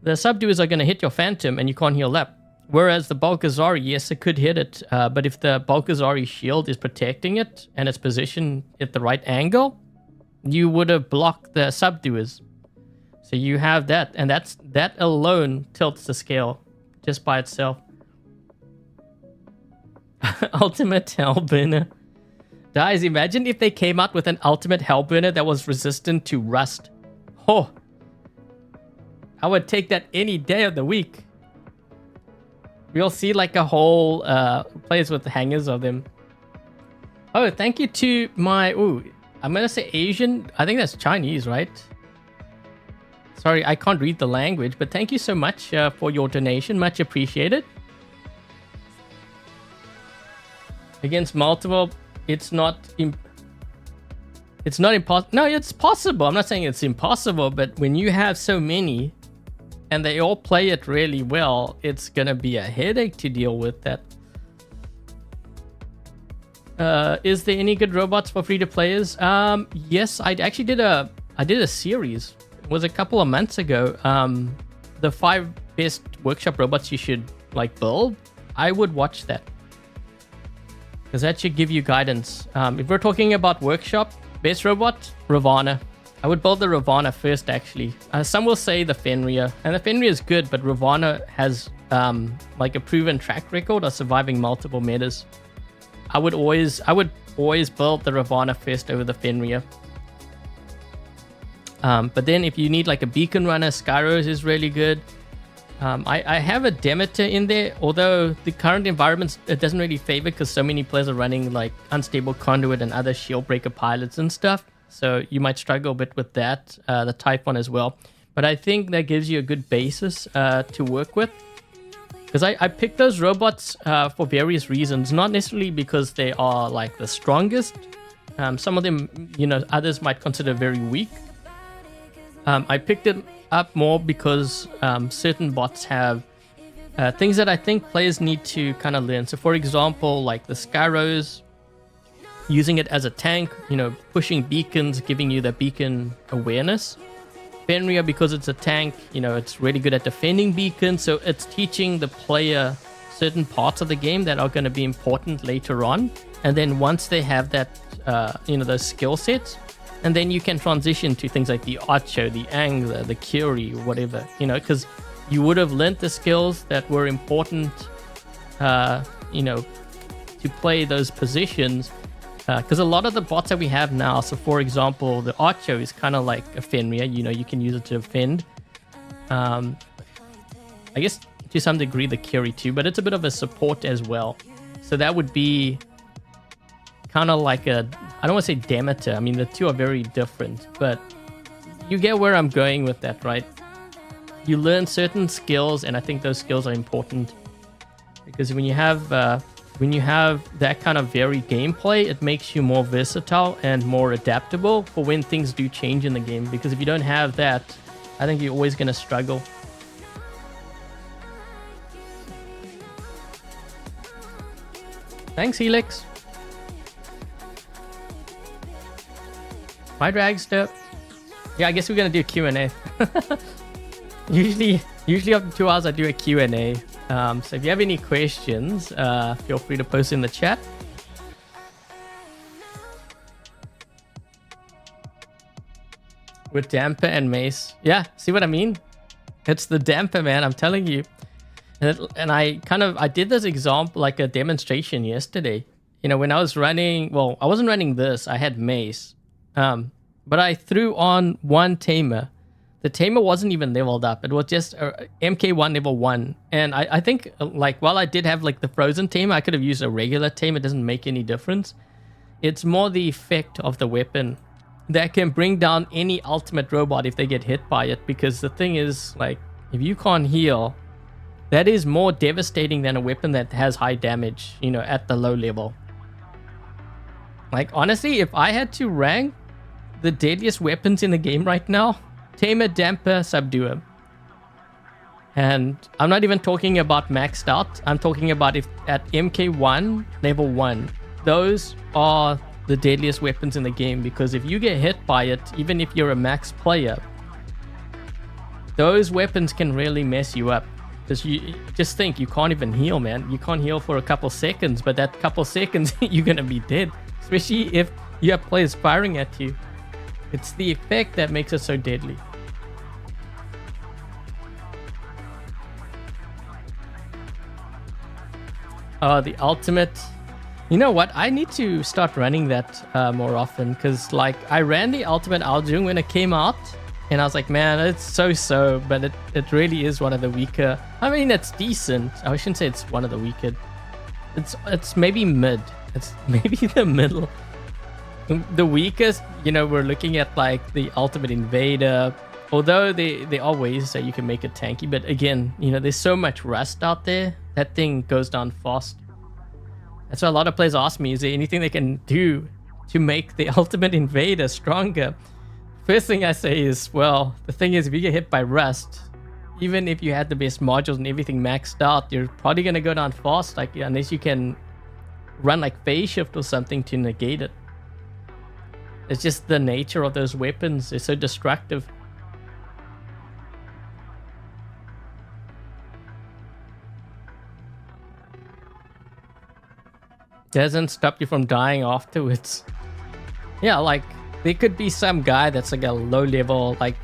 the subduers are gonna hit your Phantom and you can't heal up. Whereas the Balkazari, yes, it could hit it, but if the Balkazari shield is protecting it and it's positioned at the right angle, you would have blocked the subduers. So you have that, and that alone tilts the scale just by itself. Ultimate Hellburner. Guys, imagine if they came out with an Ultimate Hellburner that was resistant to rust. Oh, I would take that any day of the week. We'll see like a whole place with hangers of them. Oh, thank you to my... Ooh, I'm going to say Asian. I think that's Chinese, right? Sorry, I can't read the language, but thank you so much for your donation. Much appreciated. Against multiple, it's not impossible. No, it's possible. I'm not saying it's impossible, but when you have so many and they all play it really well, it's gonna be a headache to deal with that. Is there any good robots for free-to-players? Yes, I actually did a series. It was a couple of months ago. The 5 best workshop robots you should like build. I would watch that. because that should give you guidance. If we're talking about workshop, best robot, Ravana. I would build the Ravana first, actually. Some will say the Fenrir, and the Fenrir is good, but Ravana has like a proven track record of surviving multiple metas. I would always build the Ravana first over the Fenrir. But then if you need like a beacon runner, Skyros is really good. I have a Demeter in there, although the current environment it doesn't really favor because so many players are running like unstable conduit and other shield breaker pilots and stuff. So you might struggle a bit with that, the type 1 as well. But I think that gives you a good basis to work with. Because I picked those robots for various reasons, not necessarily because they are like the strongest. Some of them, others might consider very weak. I picked it up more because certain bots have things that I think players need to kind of learn. So for example, like the Skyros, using it as a tank, pushing beacons, giving you the beacon awareness. Fenrir, because it's a tank, it's really good at defending beacons, so it's teaching the player certain parts of the game that are going to be important later on. And then once they have that, those skill sets, and then you can transition to things like the Archer, the Angler, the Curie, whatever, because you would have learnt the skills that were important, to play those positions. Because a lot of the bots that we have now, so for example, the Archer is kind of like a Fenrir, you can use it to defend. I guess to some degree the Curie too, but it's a bit of a support as well. So that would be kind of like I don't want to say Demeter, I mean the two are very different, but you get where I'm going with that, right? You learn certain skills, and I think those skills are important. Because when you have that kind of varied gameplay, it makes you more versatile and more adaptable for when things do change in the game. Because if you don't have that, I think you're always going to struggle. Thanks, Helix. My dragster. Yeah, I guess we're going to do a Q&A. Usually after 2 hours I do a Q&A. So if you have any questions, feel free to post in the chat. With damper and mace. Yeah, see what I mean? It's the damper, man, I'm telling you. And I did this example, like a demonstration yesterday. When I was running, well, I wasn't running this, I had mace. But I threw on one tamer. The tamer wasn't even leveled up. It was just MK1 level 1. And I think, like, while I did have, like, the frozen tamer, I could have used a regular tamer. It doesn't make any difference. It's more the effect of the weapon that can bring down any ultimate robot if they get hit by it. Because the thing is, like, if you can't heal, that is more devastating than a weapon that has high damage, at the low level. Like, honestly, if I had to rank the deadliest weapons in the game right now, Tamer, Damper, Subduer. And I'm not even talking about maxed out. I'm talking about if at MK1, level 1. Those are the deadliest weapons in the game, because if you get hit by it, even if you're a max player, those weapons can really mess you up. Because you just think, you can't even heal, man. You can't heal for a couple seconds, but that couple seconds, you're going to be dead. Especially if you have players firing at you. It's the effect that makes it so deadly. The ultimate. You know what? I need to start running that more often, because like I ran the ultimate Aljung when it came out, and I was like, man, it's so, but it really is one of the weaker. I mean, it's decent. I shouldn't say it's one of the weaker. It's maybe mid. It's maybe the middle. The weakest, we're looking at like the Ultimate Invader, although there are ways that you can make it tanky, but again, there's so much rust out there, that thing goes down fast. That's why a lot of players ask me, is there anything they can do to make the Ultimate Invader stronger? First thing I say is, well, the thing is, if you get hit by rust, even if you had the best modules and everything maxed out, you're probably going to go down fast, like unless you can run like phase shift or something to negate it. It's just the nature of those weapons. They're so destructive. doesn't stop you from dying afterwards. Yeah, like there could be some guy that's like a low level, like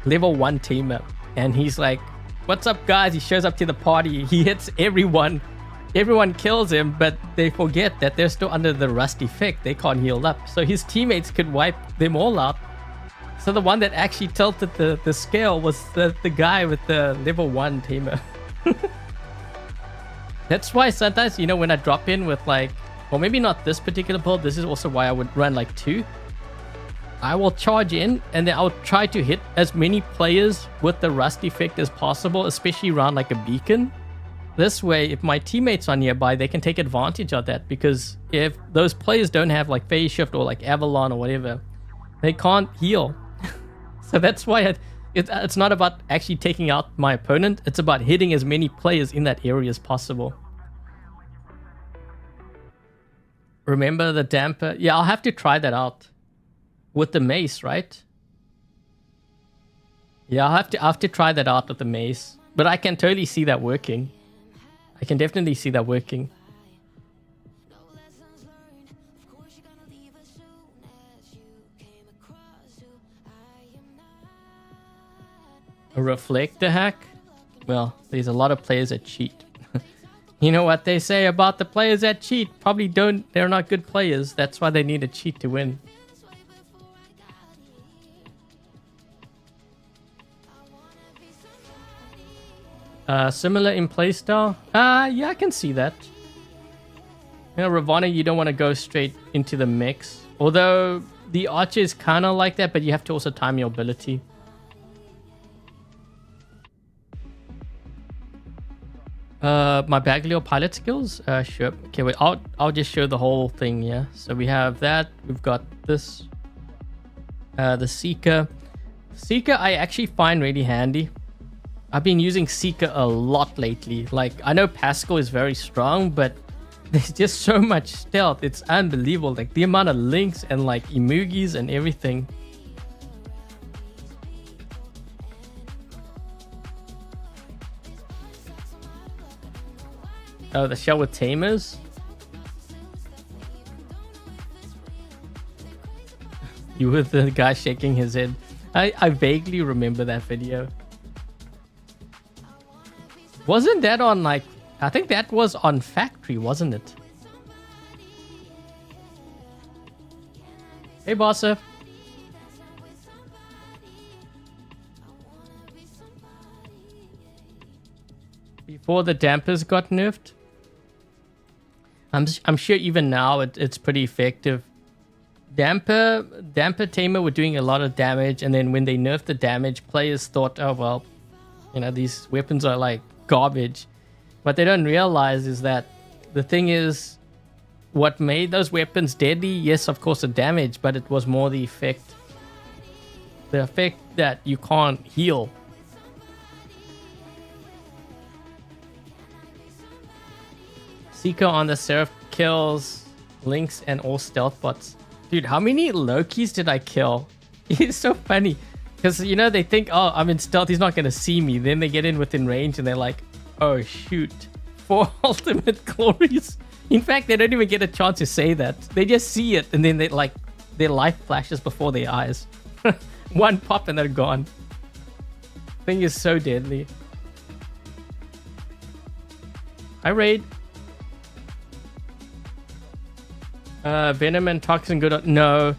level 1 teamer, and he's like, what's up guys? He shows up to the party, he hits everyone kills him, but they forget that they're still under the rust effect. They can't heal up, so his teammates could wipe them all out. So the one that actually tilted the scale was the guy with the level 1 tamer. That's why sometimes, you know, when I drop in with like, or maybe not this particular build, this is also why I would run like 2. I will charge in and then I'll try to hit as many players with the rust effect as possible, especially around like a beacon. This way, if my teammates are nearby, they can take advantage of that, because if those players don't have like phase shift or like Avalon or whatever, they can't heal. So that's why it's not about actually taking out my opponent, it's about hitting as many players in that area as possible. Remember the damper? Yeah, I'll have to try that out with the mace, right? Yeah, I'll have to try that out with the mace, but I can totally see that working. I can definitely see that working. A reflector hack? Well, there's a lot of players that cheat. You know what they say about the players that cheat? Probably they're not good players. That's why they need to cheat to win. Similar in playstyle? Yeah, I can see that. You know, Ravana, you don't want to go straight into the mix. Although the Archer is kind of like that, but you have to also time your ability. My Bagliore pilot skills? Sure. Okay, wait, I'll just show the whole thing, yeah? So we have that. We've got this. The Seeker. Seeker I actually find really handy. I've been using Seeker a lot lately. Like, I know Pascal is very strong, but there's just so much stealth. It's unbelievable. Like, the amount of links and, like, emojis and everything. Oh, the shell with tamers? You were the guy shaking his head. I vaguely remember that video. Wasn't that on like... I think that was on Factory, wasn't it? Hey, Bossa. Before the dampers got nerfed? I'm sure even now it's pretty effective. Damper Tamer were doing a lot of damage, and then when they nerfed the damage, players thought, oh well, you know, these weapons are like garbage. What they don't realize is that the thing is, what made those weapons deadly, yes, of course, the damage, but it was more the effect. The effect that you can't heal. Seeker on the Seraph kills Lynx and all stealth bots. Dude, how many Lokis did I kill? It's so funny. Because, you know, they think, oh, I'm in stealth, he's not going to see me. Then they get in within range and they're like, oh, shoot. 4 ultimate glories. In fact, they don't even get a chance to say that. They just see it and then they like, their life flashes before their eyes. One pop and they're gone. Thing is so deadly. Hi, Raid. Venom and Toxin good? No.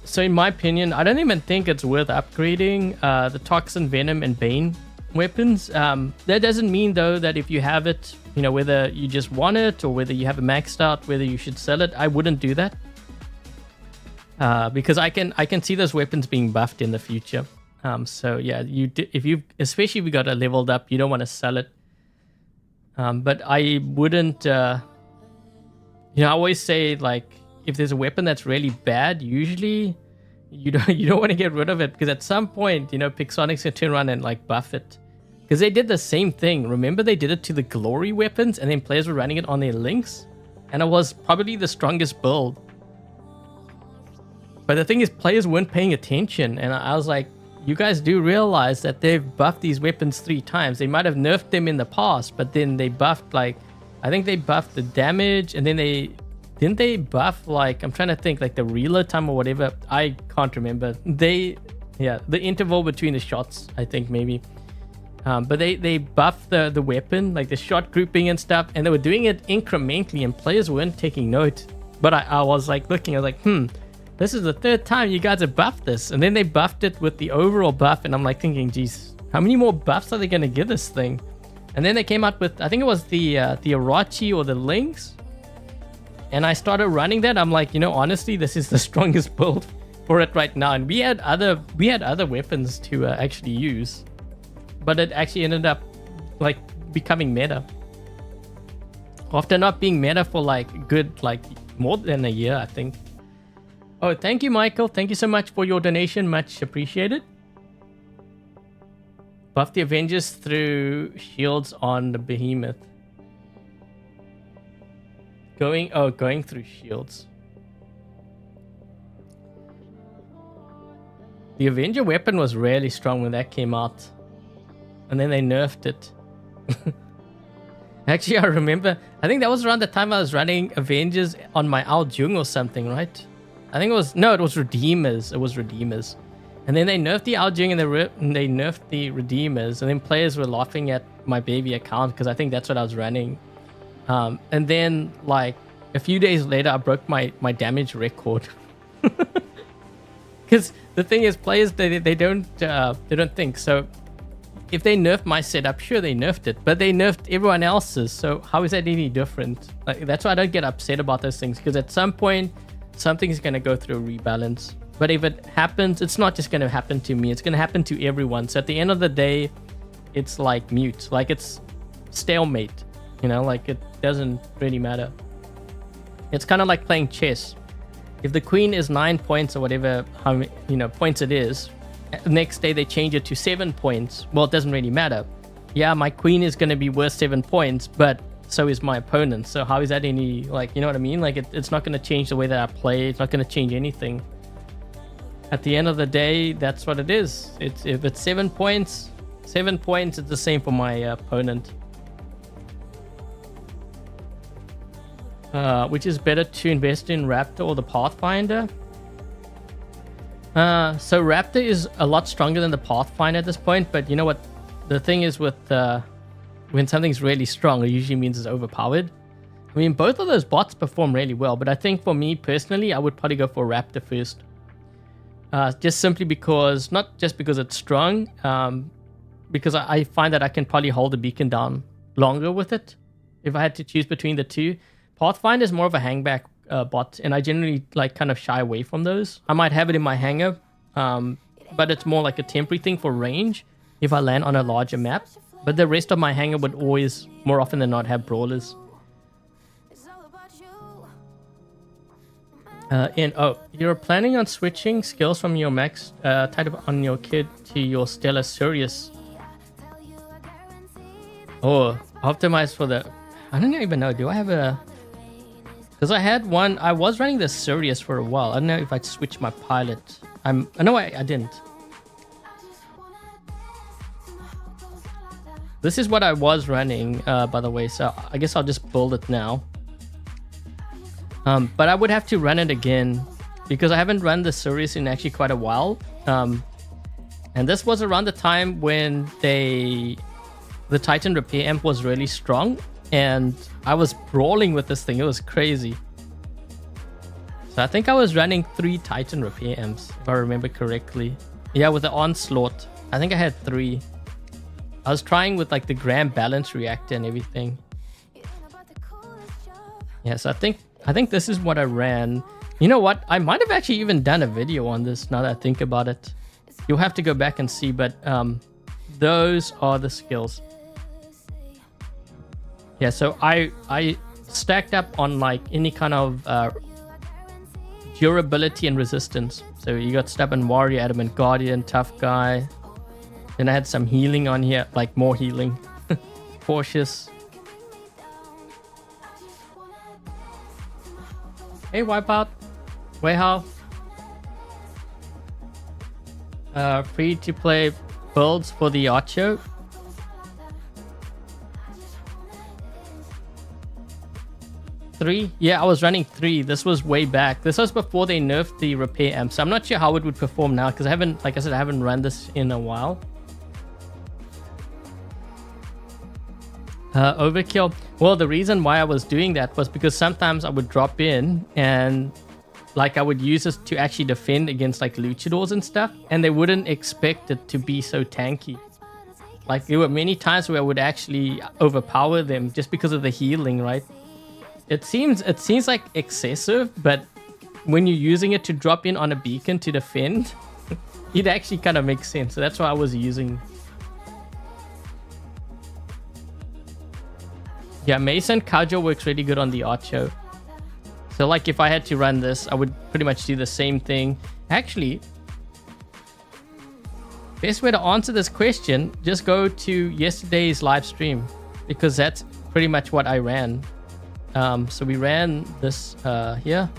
So in my opinion, I don't even think it's worth upgrading the Toxin, Venom, and Bane weapons. That doesn't mean though that if you have it, you know, whether you just want it or whether you have it maxed out, whether you should sell it. I wouldn't do that because I can see those weapons being buffed in the future. So yeah, especially if you got it leveled up, you don't want to sell it. But I wouldn't. You know, I always say, like, if there's a weapon that's really bad, usually you don't want to get rid of it, because at some point, you know, Pixonic's gonna turn around and like buff it, because they did the same thing. Remember, they did it to the glory weapons, and then players were running it on their links, and it was probably the strongest build. But the thing is, players weren't paying attention, and I was like, you guys do realize that they've buffed these weapons 3 times. They might have nerfed them in the past, but then they buffed like I think they buffed the damage, and then didn't they buff, like, I'm trying to think, like the reload time or whatever. I can't remember. The interval between the shots, I think maybe. But they buffed the weapon, like the shot grouping and stuff, and they were doing it incrementally, and players weren't taking note. But I was like looking, I was like, this is the third time you guys have buffed this. And then they buffed it with the overall buff, and I'm like thinking, geez, how many more buffs are they going to give this thing? And then they came out with, I think it was the Arachi or the Lynx. And I started running that. I'm like, honestly, this is the strongest build for it right now. And we had other weapons to actually use. But it actually ended up like becoming meta. After not being meta for like good, like more than a year, I think. Oh, thank you, Michael. Thank you so much for your donation. Much appreciated. Buff the Avengers through shields on the Behemoth. Going through shields. The Avenger weapon was really strong when that came out. And then they nerfed it. Actually, I remember, I think that was around the time I was running Avengers on my Al Jung or something, right? I think it was Redeemers. It was Redeemers. And then they nerfed the Al Jung and they nerfed the Redeemers. And then players were laughing at my baby account because I think that's what I was running. And then, like, a few days later, I broke my damage record. Because the thing is, players, they don't think. So if they nerfed my setup, sure, they nerfed it. But they nerfed everyone else's. So how is that any different? Like, that's why I don't get upset about those things. Because at some point, something's going to go through a rebalance. But if it happens, it's not just going to happen to me. It's going to happen to everyone. So at the end of the day, it's like mute. Like, it's stalemate. Like, it doesn't really matter. It's kind of like playing chess. If the queen is 9 points or whatever, how many, points it is, the next day they change it to 7 points. Well, it doesn't really matter. Yeah, my queen is going to be worth 7 points, but so is my opponent. So how is that any, like, you know what I mean? Like, it's not going to change the way that I play. It's not going to change anything. At the end of the day, that's what it is. If it's 7 points, it's the same for my opponent. Which is better to invest in, Raptor or the Pathfinder? So Raptor is a lot stronger than the Pathfinder at this point, but you know what? The thing is with when something's really strong, it usually means it's overpowered. I mean, both of those bots perform really well, but I think for me personally, I would probably go for Raptor first. Just simply because, not just because it's strong, because I find that I can probably hold the beacon down longer with it if I had to choose between the two. Pathfinder is more of a hangback bot, and I generally like kind of shy away from those. I might have it in my hangar, but it's more like a temporary thing for range if I land on a larger map. But the rest of my hangar would always, more often than not, have brawlers. You're planning on switching skills from your max type on your kid to your Stellar Sirius. Or optimize for the... I don't even know. Do I have a... Because I had one... I was running the Sirius for a while. I don't know if I'd switch my pilot. No, I didn't. This is what I was running, by the way. So I guess I'll just build it now. But I would have to run it again because I haven't run the Sirius in actually quite a while. And this was around the time when the Titan Repair Amp was really strong. And I was brawling with this thing. It was crazy. So I think I was running 3 Titan Repair Amps, if I remember correctly. Yeah, with the Onslaught. I think I had 3. I was trying with like the Grand Balance Reactor and everything. Yeah, so I think this is what I ran. You know what? I might have actually even done a video on this now that I think about it. You'll have to go back and see, but those are the skills. Yeah, so I stacked up on like any kind of durability and resistance. So you got Stubborn Warrior, Adamant Guardian, Tough Guy. Then I had some healing on here, like more healing. Cautious. Hey, Wipeout. Wayhow. Free to play builds for the Ocho. 3? Yeah, I was running 3. This was way back. This was before they nerfed the repair amp. So I'm not sure how it would perform now because I haven't, like I said, I haven't run this in a while. Overkill. Well, the reason why I was doing that was because sometimes I would drop in and like I would use this to actually defend against like luchadors and stuff, and they wouldn't expect it to be so tanky. Like there were many times where I would actually overpower them just because of the healing, right? It seems like excessive, but when you're using it to drop in on a beacon to defend, it actually kind of makes sense. So that's why I was using. Yeah, Mason Kajo works really good on the Archo. So like if I had to run this, I would pretty much do the same thing. Actually, best way to answer this question, just go to yesterday's live stream because that's pretty much what I ran. So we ran this here.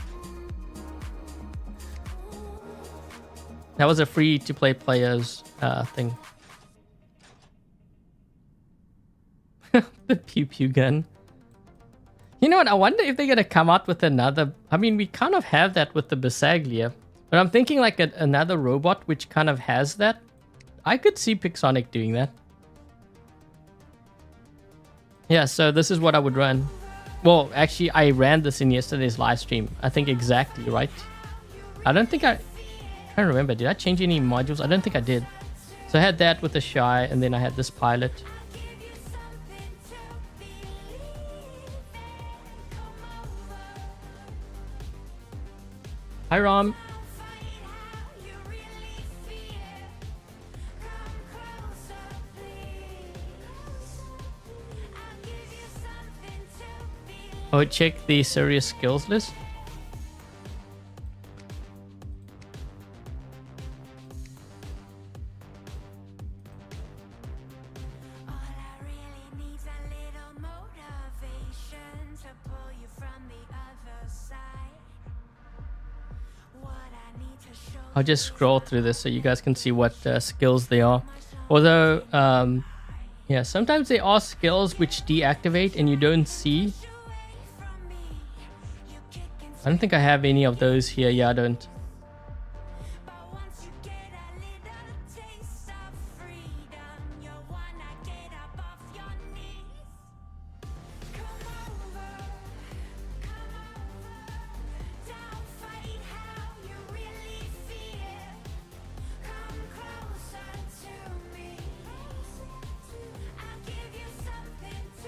That was a free to play players thing. The pew pew gun. You know what? I wonder if they're gonna come out with another. I mean, we kind of have that with the Bersaglieres, but I'm thinking like another robot which kind of has that. I could see Pixonic doing that. Yeah, so this is what I would run. Well, actually, I ran this in yesterday's live stream. I think exactly, right? I don't think I can't remember. Did I change any modules? I don't think I did. So I had that with the Shy, and then I had this pilot. Hi, Rom. Oh, check the serious skills list. I'll just scroll through this so you guys can see what skills they are. Although, yeah, sometimes there are skills which deactivate and you don't see. I don't think I have any of those here. Yeah, I don't.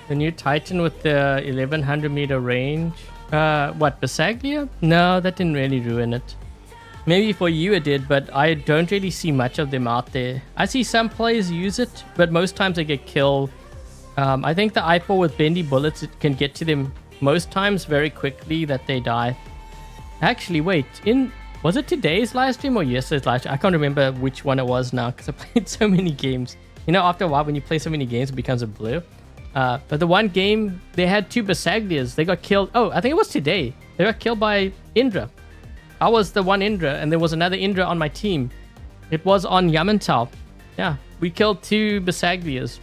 The new Titan with the 1100 meter range. What, Bersaglieres? No, that didn't really ruin it. Maybe for you it did, but I don't really see much of them out there. I see some players use it, but most times they get killed. I think the Eiffel with bendy bullets, it can get to them most times very quickly that they die. Actually, wait, was it today's live stream or yesterday's live stream? I can't remember which one it was now because I played so many games. You know, after a while when you play so many games, it becomes a blur. But the one game, they had 2 Bersaglieres. They got killed. Oh, I think it was today. They got killed by Indra. I was the one Indra, and there was another Indra on my team. It was on Yamantau. Yeah, we killed 2 Bersaglieres.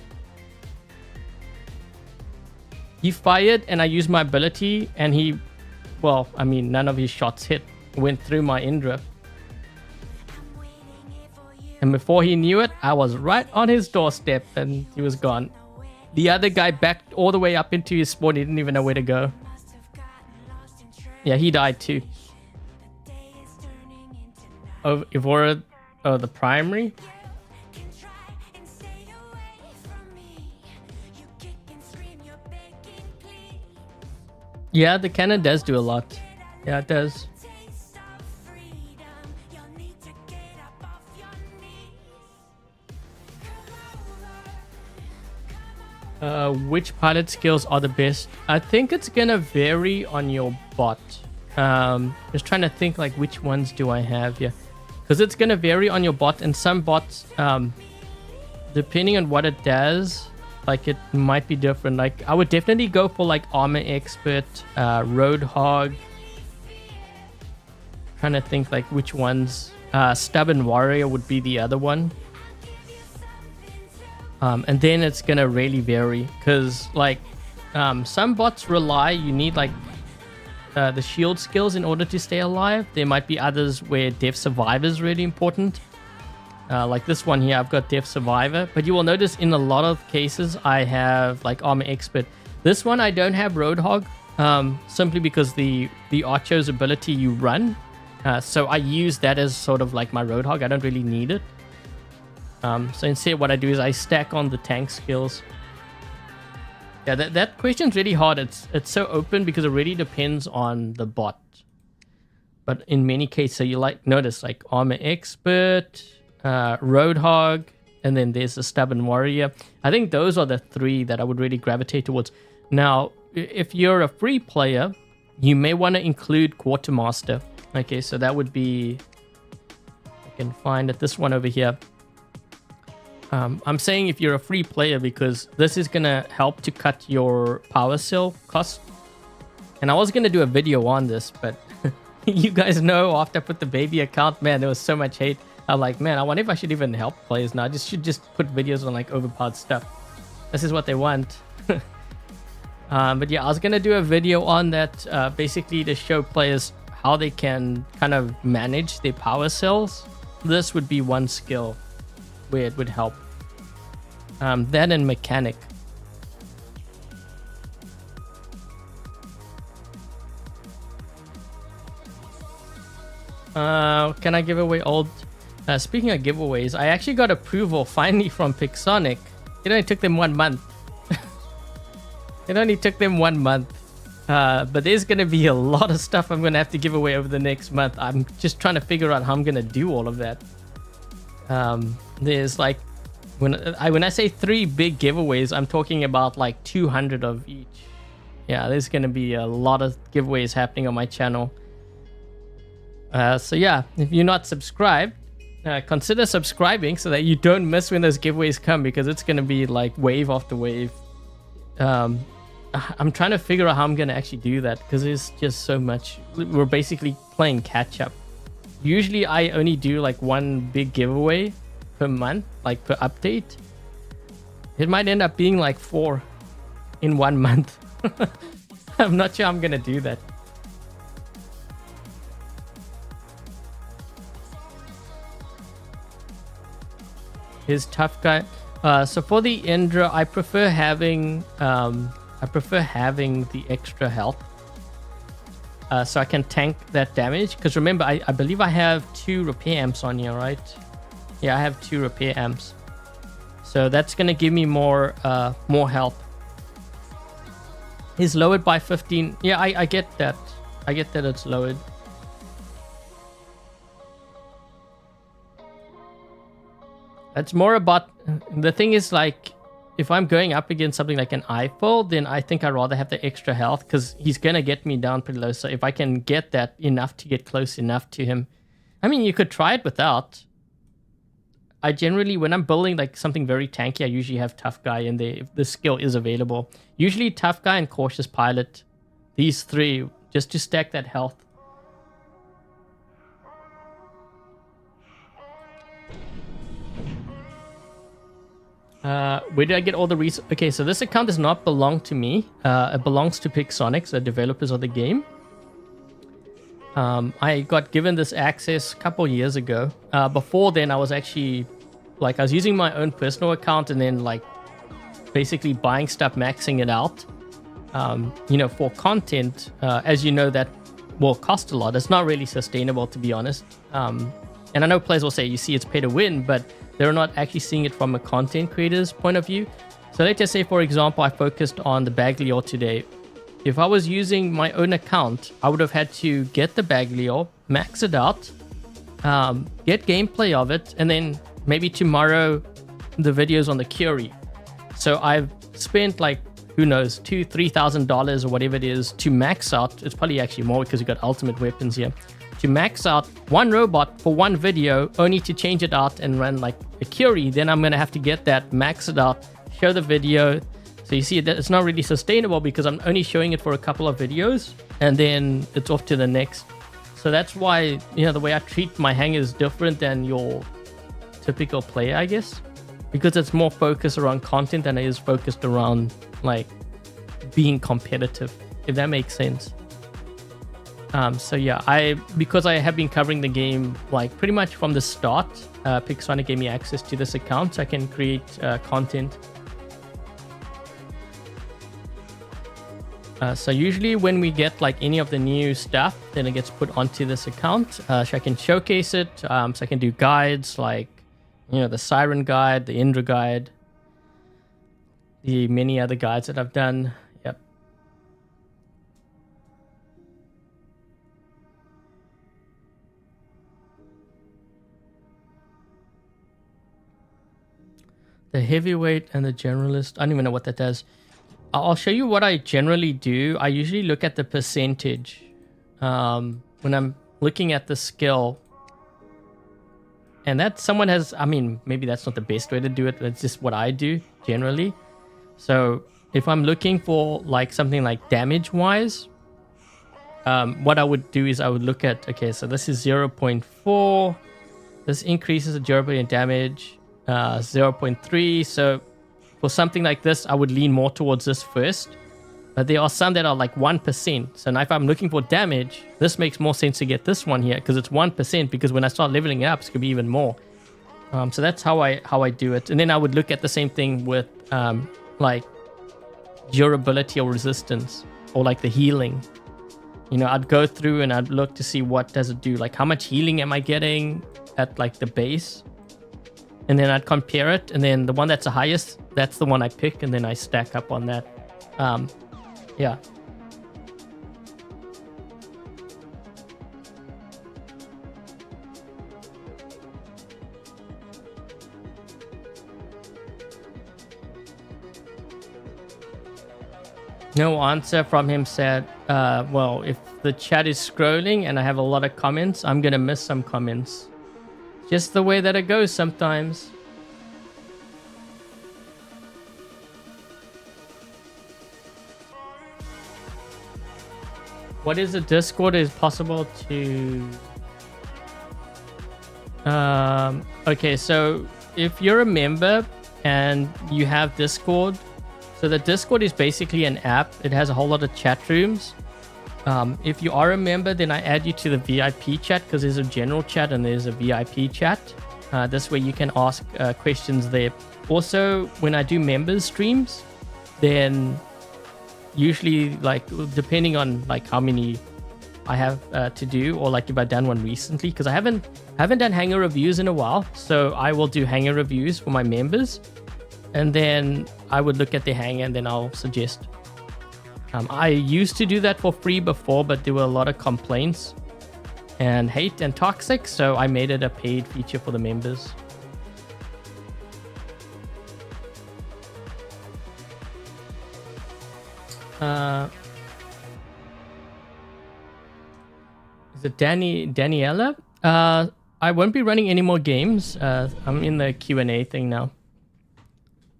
He fired, and I used my ability, and he... Well, I mean, none of his shots hit. Went through my Indra. And before he knew it, I was right on his doorstep, and he was gone. The other guy backed all the way up into his spawn. He didn't even know where to go. Yeah, he died too. Oh, Evora, oh, the primary. Yeah, the cannon does do a lot. Yeah, it does. Which pilot skills are the best? I think it's gonna vary on your bot. Just trying to think like which ones do I have here, because it's gonna vary on your bot, and some bots, depending on what it does, like it might be different. Like I would definitely go for like armor expert, roadhog. Trying to think like which ones. Stubborn warrior would be the other one. And then it's gonna really vary because like some bots rely, you need like the shield skills in order to stay alive. There might be others where Death Survivor is really important. Like this one here, I've got Death Survivor. But you will notice in a lot of cases, I have like Armor Expert. This one, I don't have Roadhog, simply because the Archo's ability you run. So I use that as sort of like my Roadhog. I don't really need it. So instead, what I do is I stack on the tank skills. Yeah, that question's really hard. It's so open because it really depends on the bot. But in many cases, so you like notice like Armor Expert, Roadhog, and then there's the Stubborn Warrior. I think those are the three that I would really gravitate towards. Now, if you're a free player, you may want to include Quartermaster. Okay, so that would be, I can find it, this one over here. I'm saying if you're a free player because this is going to help to cut your power cell cost. And I was going to do a video on this, but you guys know after I put the baby account, man, there was so much hate. I'm like, man, I wonder if I should even help players now. I should just put videos on like overpowered stuff. This is what they want. But yeah, I was going to do a video on that basically to show players how they can kind of manage their power cells. This would be one skill where it would help. That and Mechanic. Can I give away old... speaking of giveaways, I actually got approval finally from Pixonic. It only took them 1 month. It only took them 1 month. But there's going to be a lot of stuff I'm going to have to give away over the next month. I'm just trying to figure out how I'm going to do all of that. There's like, when I say 3 big giveaways, I'm talking about like 200 of each. Yeah, there's going to be a lot of giveaways happening on my channel. So yeah, if you're not subscribed, consider subscribing so that you don't miss when those giveaways come, because it's going to be like wave after wave. I'm trying to figure out how I'm going to actually do that because there's just so much. We're basically playing catch up. Usually I only do like 1 big giveaway per month, like per update. It might end up being like 4 in 1 month. I'm not sure I'm going to do that. Here's Tough Guy. So for the Indra, I prefer having the extra health. So I can tank that damage. Because remember, I believe I have 2 repair amps on here, right? Yeah, I have 2 repair amps. So that's going to give me more health. He's lowered by 15. Yeah, I get that. I get that it's lowered. It's more about... The thing is, like, if I'm going up against something like an Eiffel, then I think I'd rather have the extra health because he's going to get me down pretty low. So if I can get that enough to get close enough to him... I mean, you could try it without. I generally, when I'm building like something very tanky, I usually have Tough Guy in there if the skill is available. Usually Tough Guy and Cautious Pilot. These 3, just to stack that health. Where did I get all the resources? Okay, so this account does not belong to me. It belongs to Pixonic, the developers of the game. I got given this access a couple years ago. Before then, I was actually, like, I was using my own personal account and then, like, basically buying stuff, maxing it out. You know, for content, as you know, that will cost a lot. It's not really sustainable, to be honest. And I know players will say, you see, it's pay to win, but they're not actually seeing it from a content creator's point of view. So let's just say, for example, I focused on the Bagliore today. If I was using my own account, I would have had to get the Bagliore, max it out, get gameplay of it, and then maybe tomorrow the videos on the Curie. So I've spent like, who knows, $2,000-$3,000 or whatever it is to max out. It's probably actually more because you got ultimate weapons here. To max out one robot for one video, only to change it out and run like a Curie. Then I'm going to have to get that, max it out, show the video. So you see that it's not really sustainable because I'm only showing it for a couple of videos and then it's off to the next. So that's why, you know, the way I treat my hanger is different than your typical player, I guess. Because it's more focused around content than it is focused around like being competitive, if that makes sense. So yeah, because I have been covering the game like pretty much from the start, Pixonic gave me access to this account so I can create content. So usually when we get like any of the new stuff, then it gets put onto this account, so I can showcase it. So I can do guides like, the Siren guide, the Indra guide, the many other guides that I've done. Yep. The heavyweight and the generalist. I don't even know what that does. I'll show you what I generally do. I usually look at the percentage when I'm looking at the skill. And that someone has, maybe that's not the best way to do it. That's just what I do generally. So if I'm looking for like something like damage wise, what I would do is I would look at, okay, so this is 0.4. This increases the durability and damage, 0.3. So for something like this, I would lean more towards this first. But there are some that are like 1%. So now if I'm looking for damage, this makes more sense to get this one here because it's 1%, because when I start leveling it up, it's going to be even more. So that's how I do it. And then I would look at the same thing with like durability or resistance, or like the healing. I'd go through and I'd look to see what does it do. Like how much healing am I getting at like the base? And then I'd compare it. And then the one that's the highest, that's the one I pick. And then I stack up on that. Yeah. No answer from him said, well, if the chat is scrolling and I have a lot of comments, I'm going to miss some comments. Just the way that it goes sometimes. What is the Discord? Is possible to... okay, so if you're a member and you have Discord, so the Discord is basically an app. It has a whole lot of chat rooms. If you are a member, then I add you to the VIP chat, because there's a general chat and there's a VIP chat. This way you can ask questions there. Also, when I do members streams, then usually, like, depending on like how many I have to do, or like if I've done one recently, because I haven't done hanger reviews in a while, so I will do hanger reviews for my members, and then I would look at the hanger and then I'll suggest. I used to do that for free before, but there were a lot of complaints and hate and toxic, so I made it a paid feature for the members. Is it Daniela? I won't be running any more games. I'm in the Q&A thing now.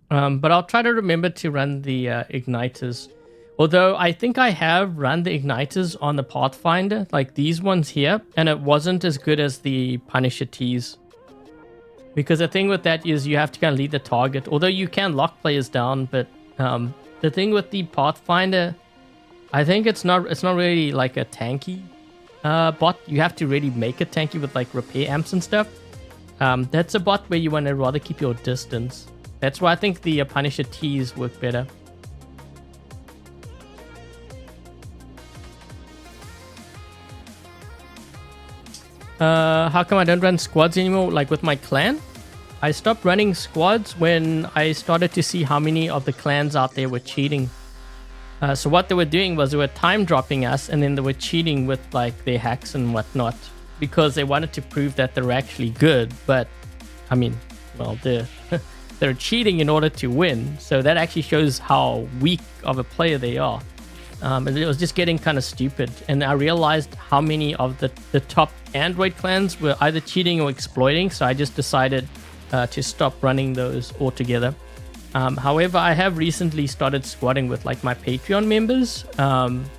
But I'll try to remember to run the igniters. Although I think I have run the igniters on the Pathfinder, like these ones here, and it wasn't as good as the Punisher Tees. Because the thing with that is you have to kind of lead the target. Although you can lock players down, but the thing with the Pathfinder, I think it's not really like a tanky bot. You have to really make it tanky with like repair amps and stuff. That's a bot where you want to rather keep your distance. That's why I think the Punisher Tees work better. How come I don't run squads anymore, like with my clan? I stopped running squads when I started to see how many of the clans out there were cheating. So what they were doing was they were time dropping us, and then they were cheating with like their hacks and whatnot, because they wanted to prove that they're actually good. But I mean, well, they're cheating in order to win. So that actually shows how weak of a player they are. And it was just getting kind of stupid. And I realized how many of the top Android clans were either cheating or exploiting. So I just decided to stop running those altogether. However, I have recently started squadding with like my Patreon members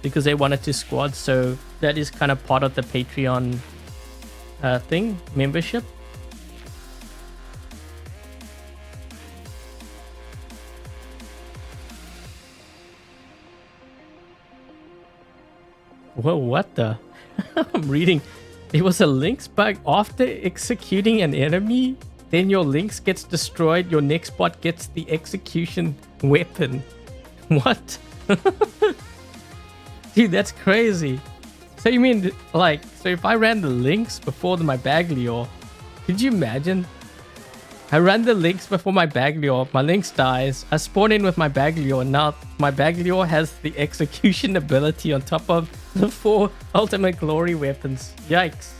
because they wanted to squad. So that is kind of part of the Patreon thing, membership. Whoa, what the? I'm reading. There was a links bug after executing an enemy. Then your links gets destroyed. Your next bot gets the execution weapon. What? Dude, that's crazy. So you mean like, so if I ran the links before my Bagliore, could you imagine? I ran the links before my Bagliore, my links dies, I spawn in with my Bagliore, now my Bagliore has the execution ability on top of the 4 ultimate glory weapons. Yikes.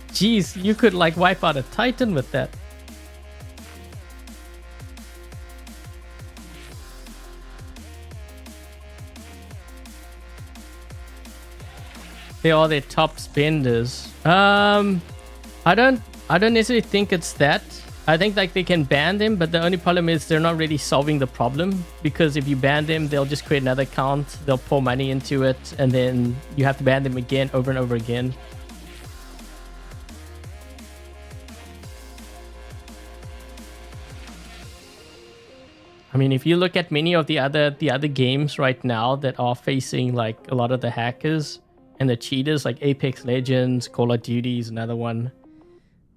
Jeez, you could like wipe out a Titan with that. They are their top spenders. I don't necessarily think it's that. I think like they can ban them, but the only problem is they're not really solving the problem, because if you ban them, they'll just create another account, they'll pour money into it, and then you have to ban them again over and over again. I mean, if you look at many of the other games right now that are facing like a lot of the hackers and the cheaters, like Apex Legends, Call of Duty is another one.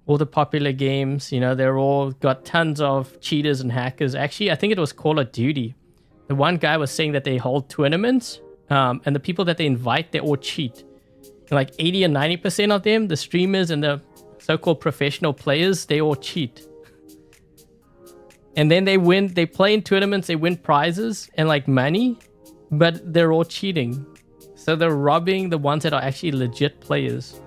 All the popular games, you know, they're all got tons of cheaters and hackers. Actually, I think it was Call of Duty. The one guy was saying that they hold tournaments, and the people that they invite, they all cheat. Like 80 or 90% of them, the streamers and the so-called professional players, they all cheat. And then they win, they play in tournaments, they win prizes and like money, but they're all cheating. So they're robbing the ones that are actually legit players.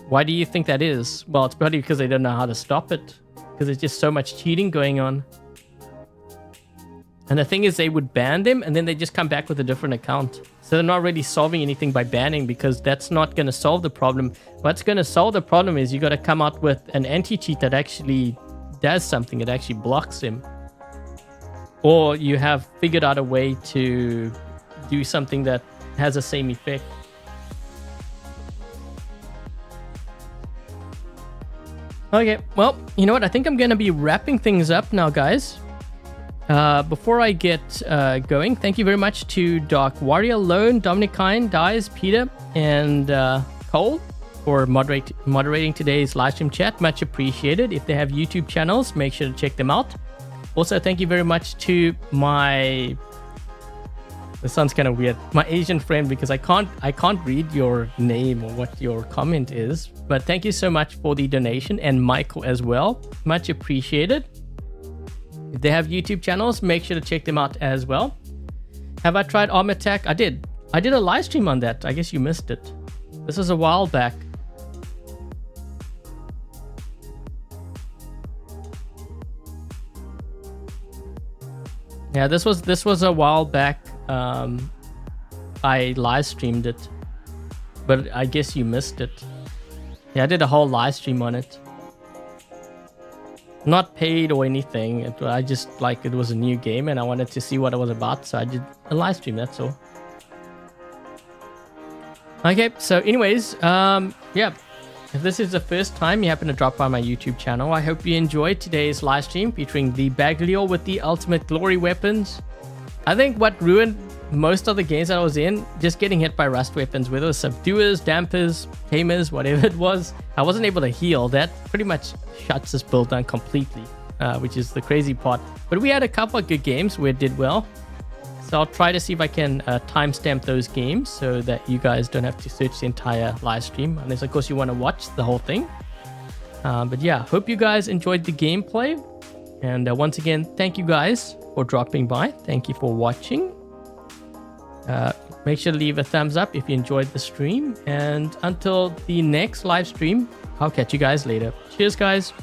Why do you think that is? Well, it's probably because they don't know how to stop it. Because there's just so much cheating going on. And the thing is, they would ban them and then they just come back with a different account. So they're not really solving anything by banning, because that's not going to solve the problem. What's going to solve the problem is you got to come out with an anti-cheat that actually does something. It actually blocks him. Or you have figured out a way to do something that has the same effect. Okay, well, you know what? I think I'm going to be wrapping things up now, guys. Before I get going, thank you very much to Dark Warrior, Lone, Dominic Kine, Dies, Peter, and Cole for moderating today's live stream chat. Much appreciated. If they have YouTube channels, make sure to check them out. Also, thank you very much to my... This sounds kind of weird. My Asian friend, because I can't read your name or what your comment is. But thank you so much for the donation, and Michael as well. Much appreciated. If they have YouTube channels, make sure to check them out as well. Have I tried Arm Attack? I did. I did a live stream on that. I guess you missed it. This was a while back. Yeah, this was a while back. I live streamed it, but I guess you missed it. Yeah, I did a whole live stream on it. Not paid or anything. I just like, it was a new game and I wanted to see what it was about, so I did a live stream, that's all. Okay, so anyways, yeah. If this is the first time you happen to drop by my YouTube channel, I hope you enjoyed today's live stream featuring the Bagliore with the ultimate glory weapons. I think what ruined most of the games that I was in, just getting hit by rust weapons, whether it was subduers, dampers, tamers, whatever it was, I wasn't able to heal. That pretty much shuts this build down completely, which is the crazy part. But we had a couple of good games where it did well. So I'll try to see if I can timestamp those games so that you guys don't have to search the entire live stream, unless of course you want to watch the whole thing. But yeah, hope you guys enjoyed the gameplay. And once again, thank you guys for dropping by. Thank you for watching. Make sure to leave a thumbs up if you enjoyed the stream. And until the next live stream, I'll catch you guys later. Cheers, guys.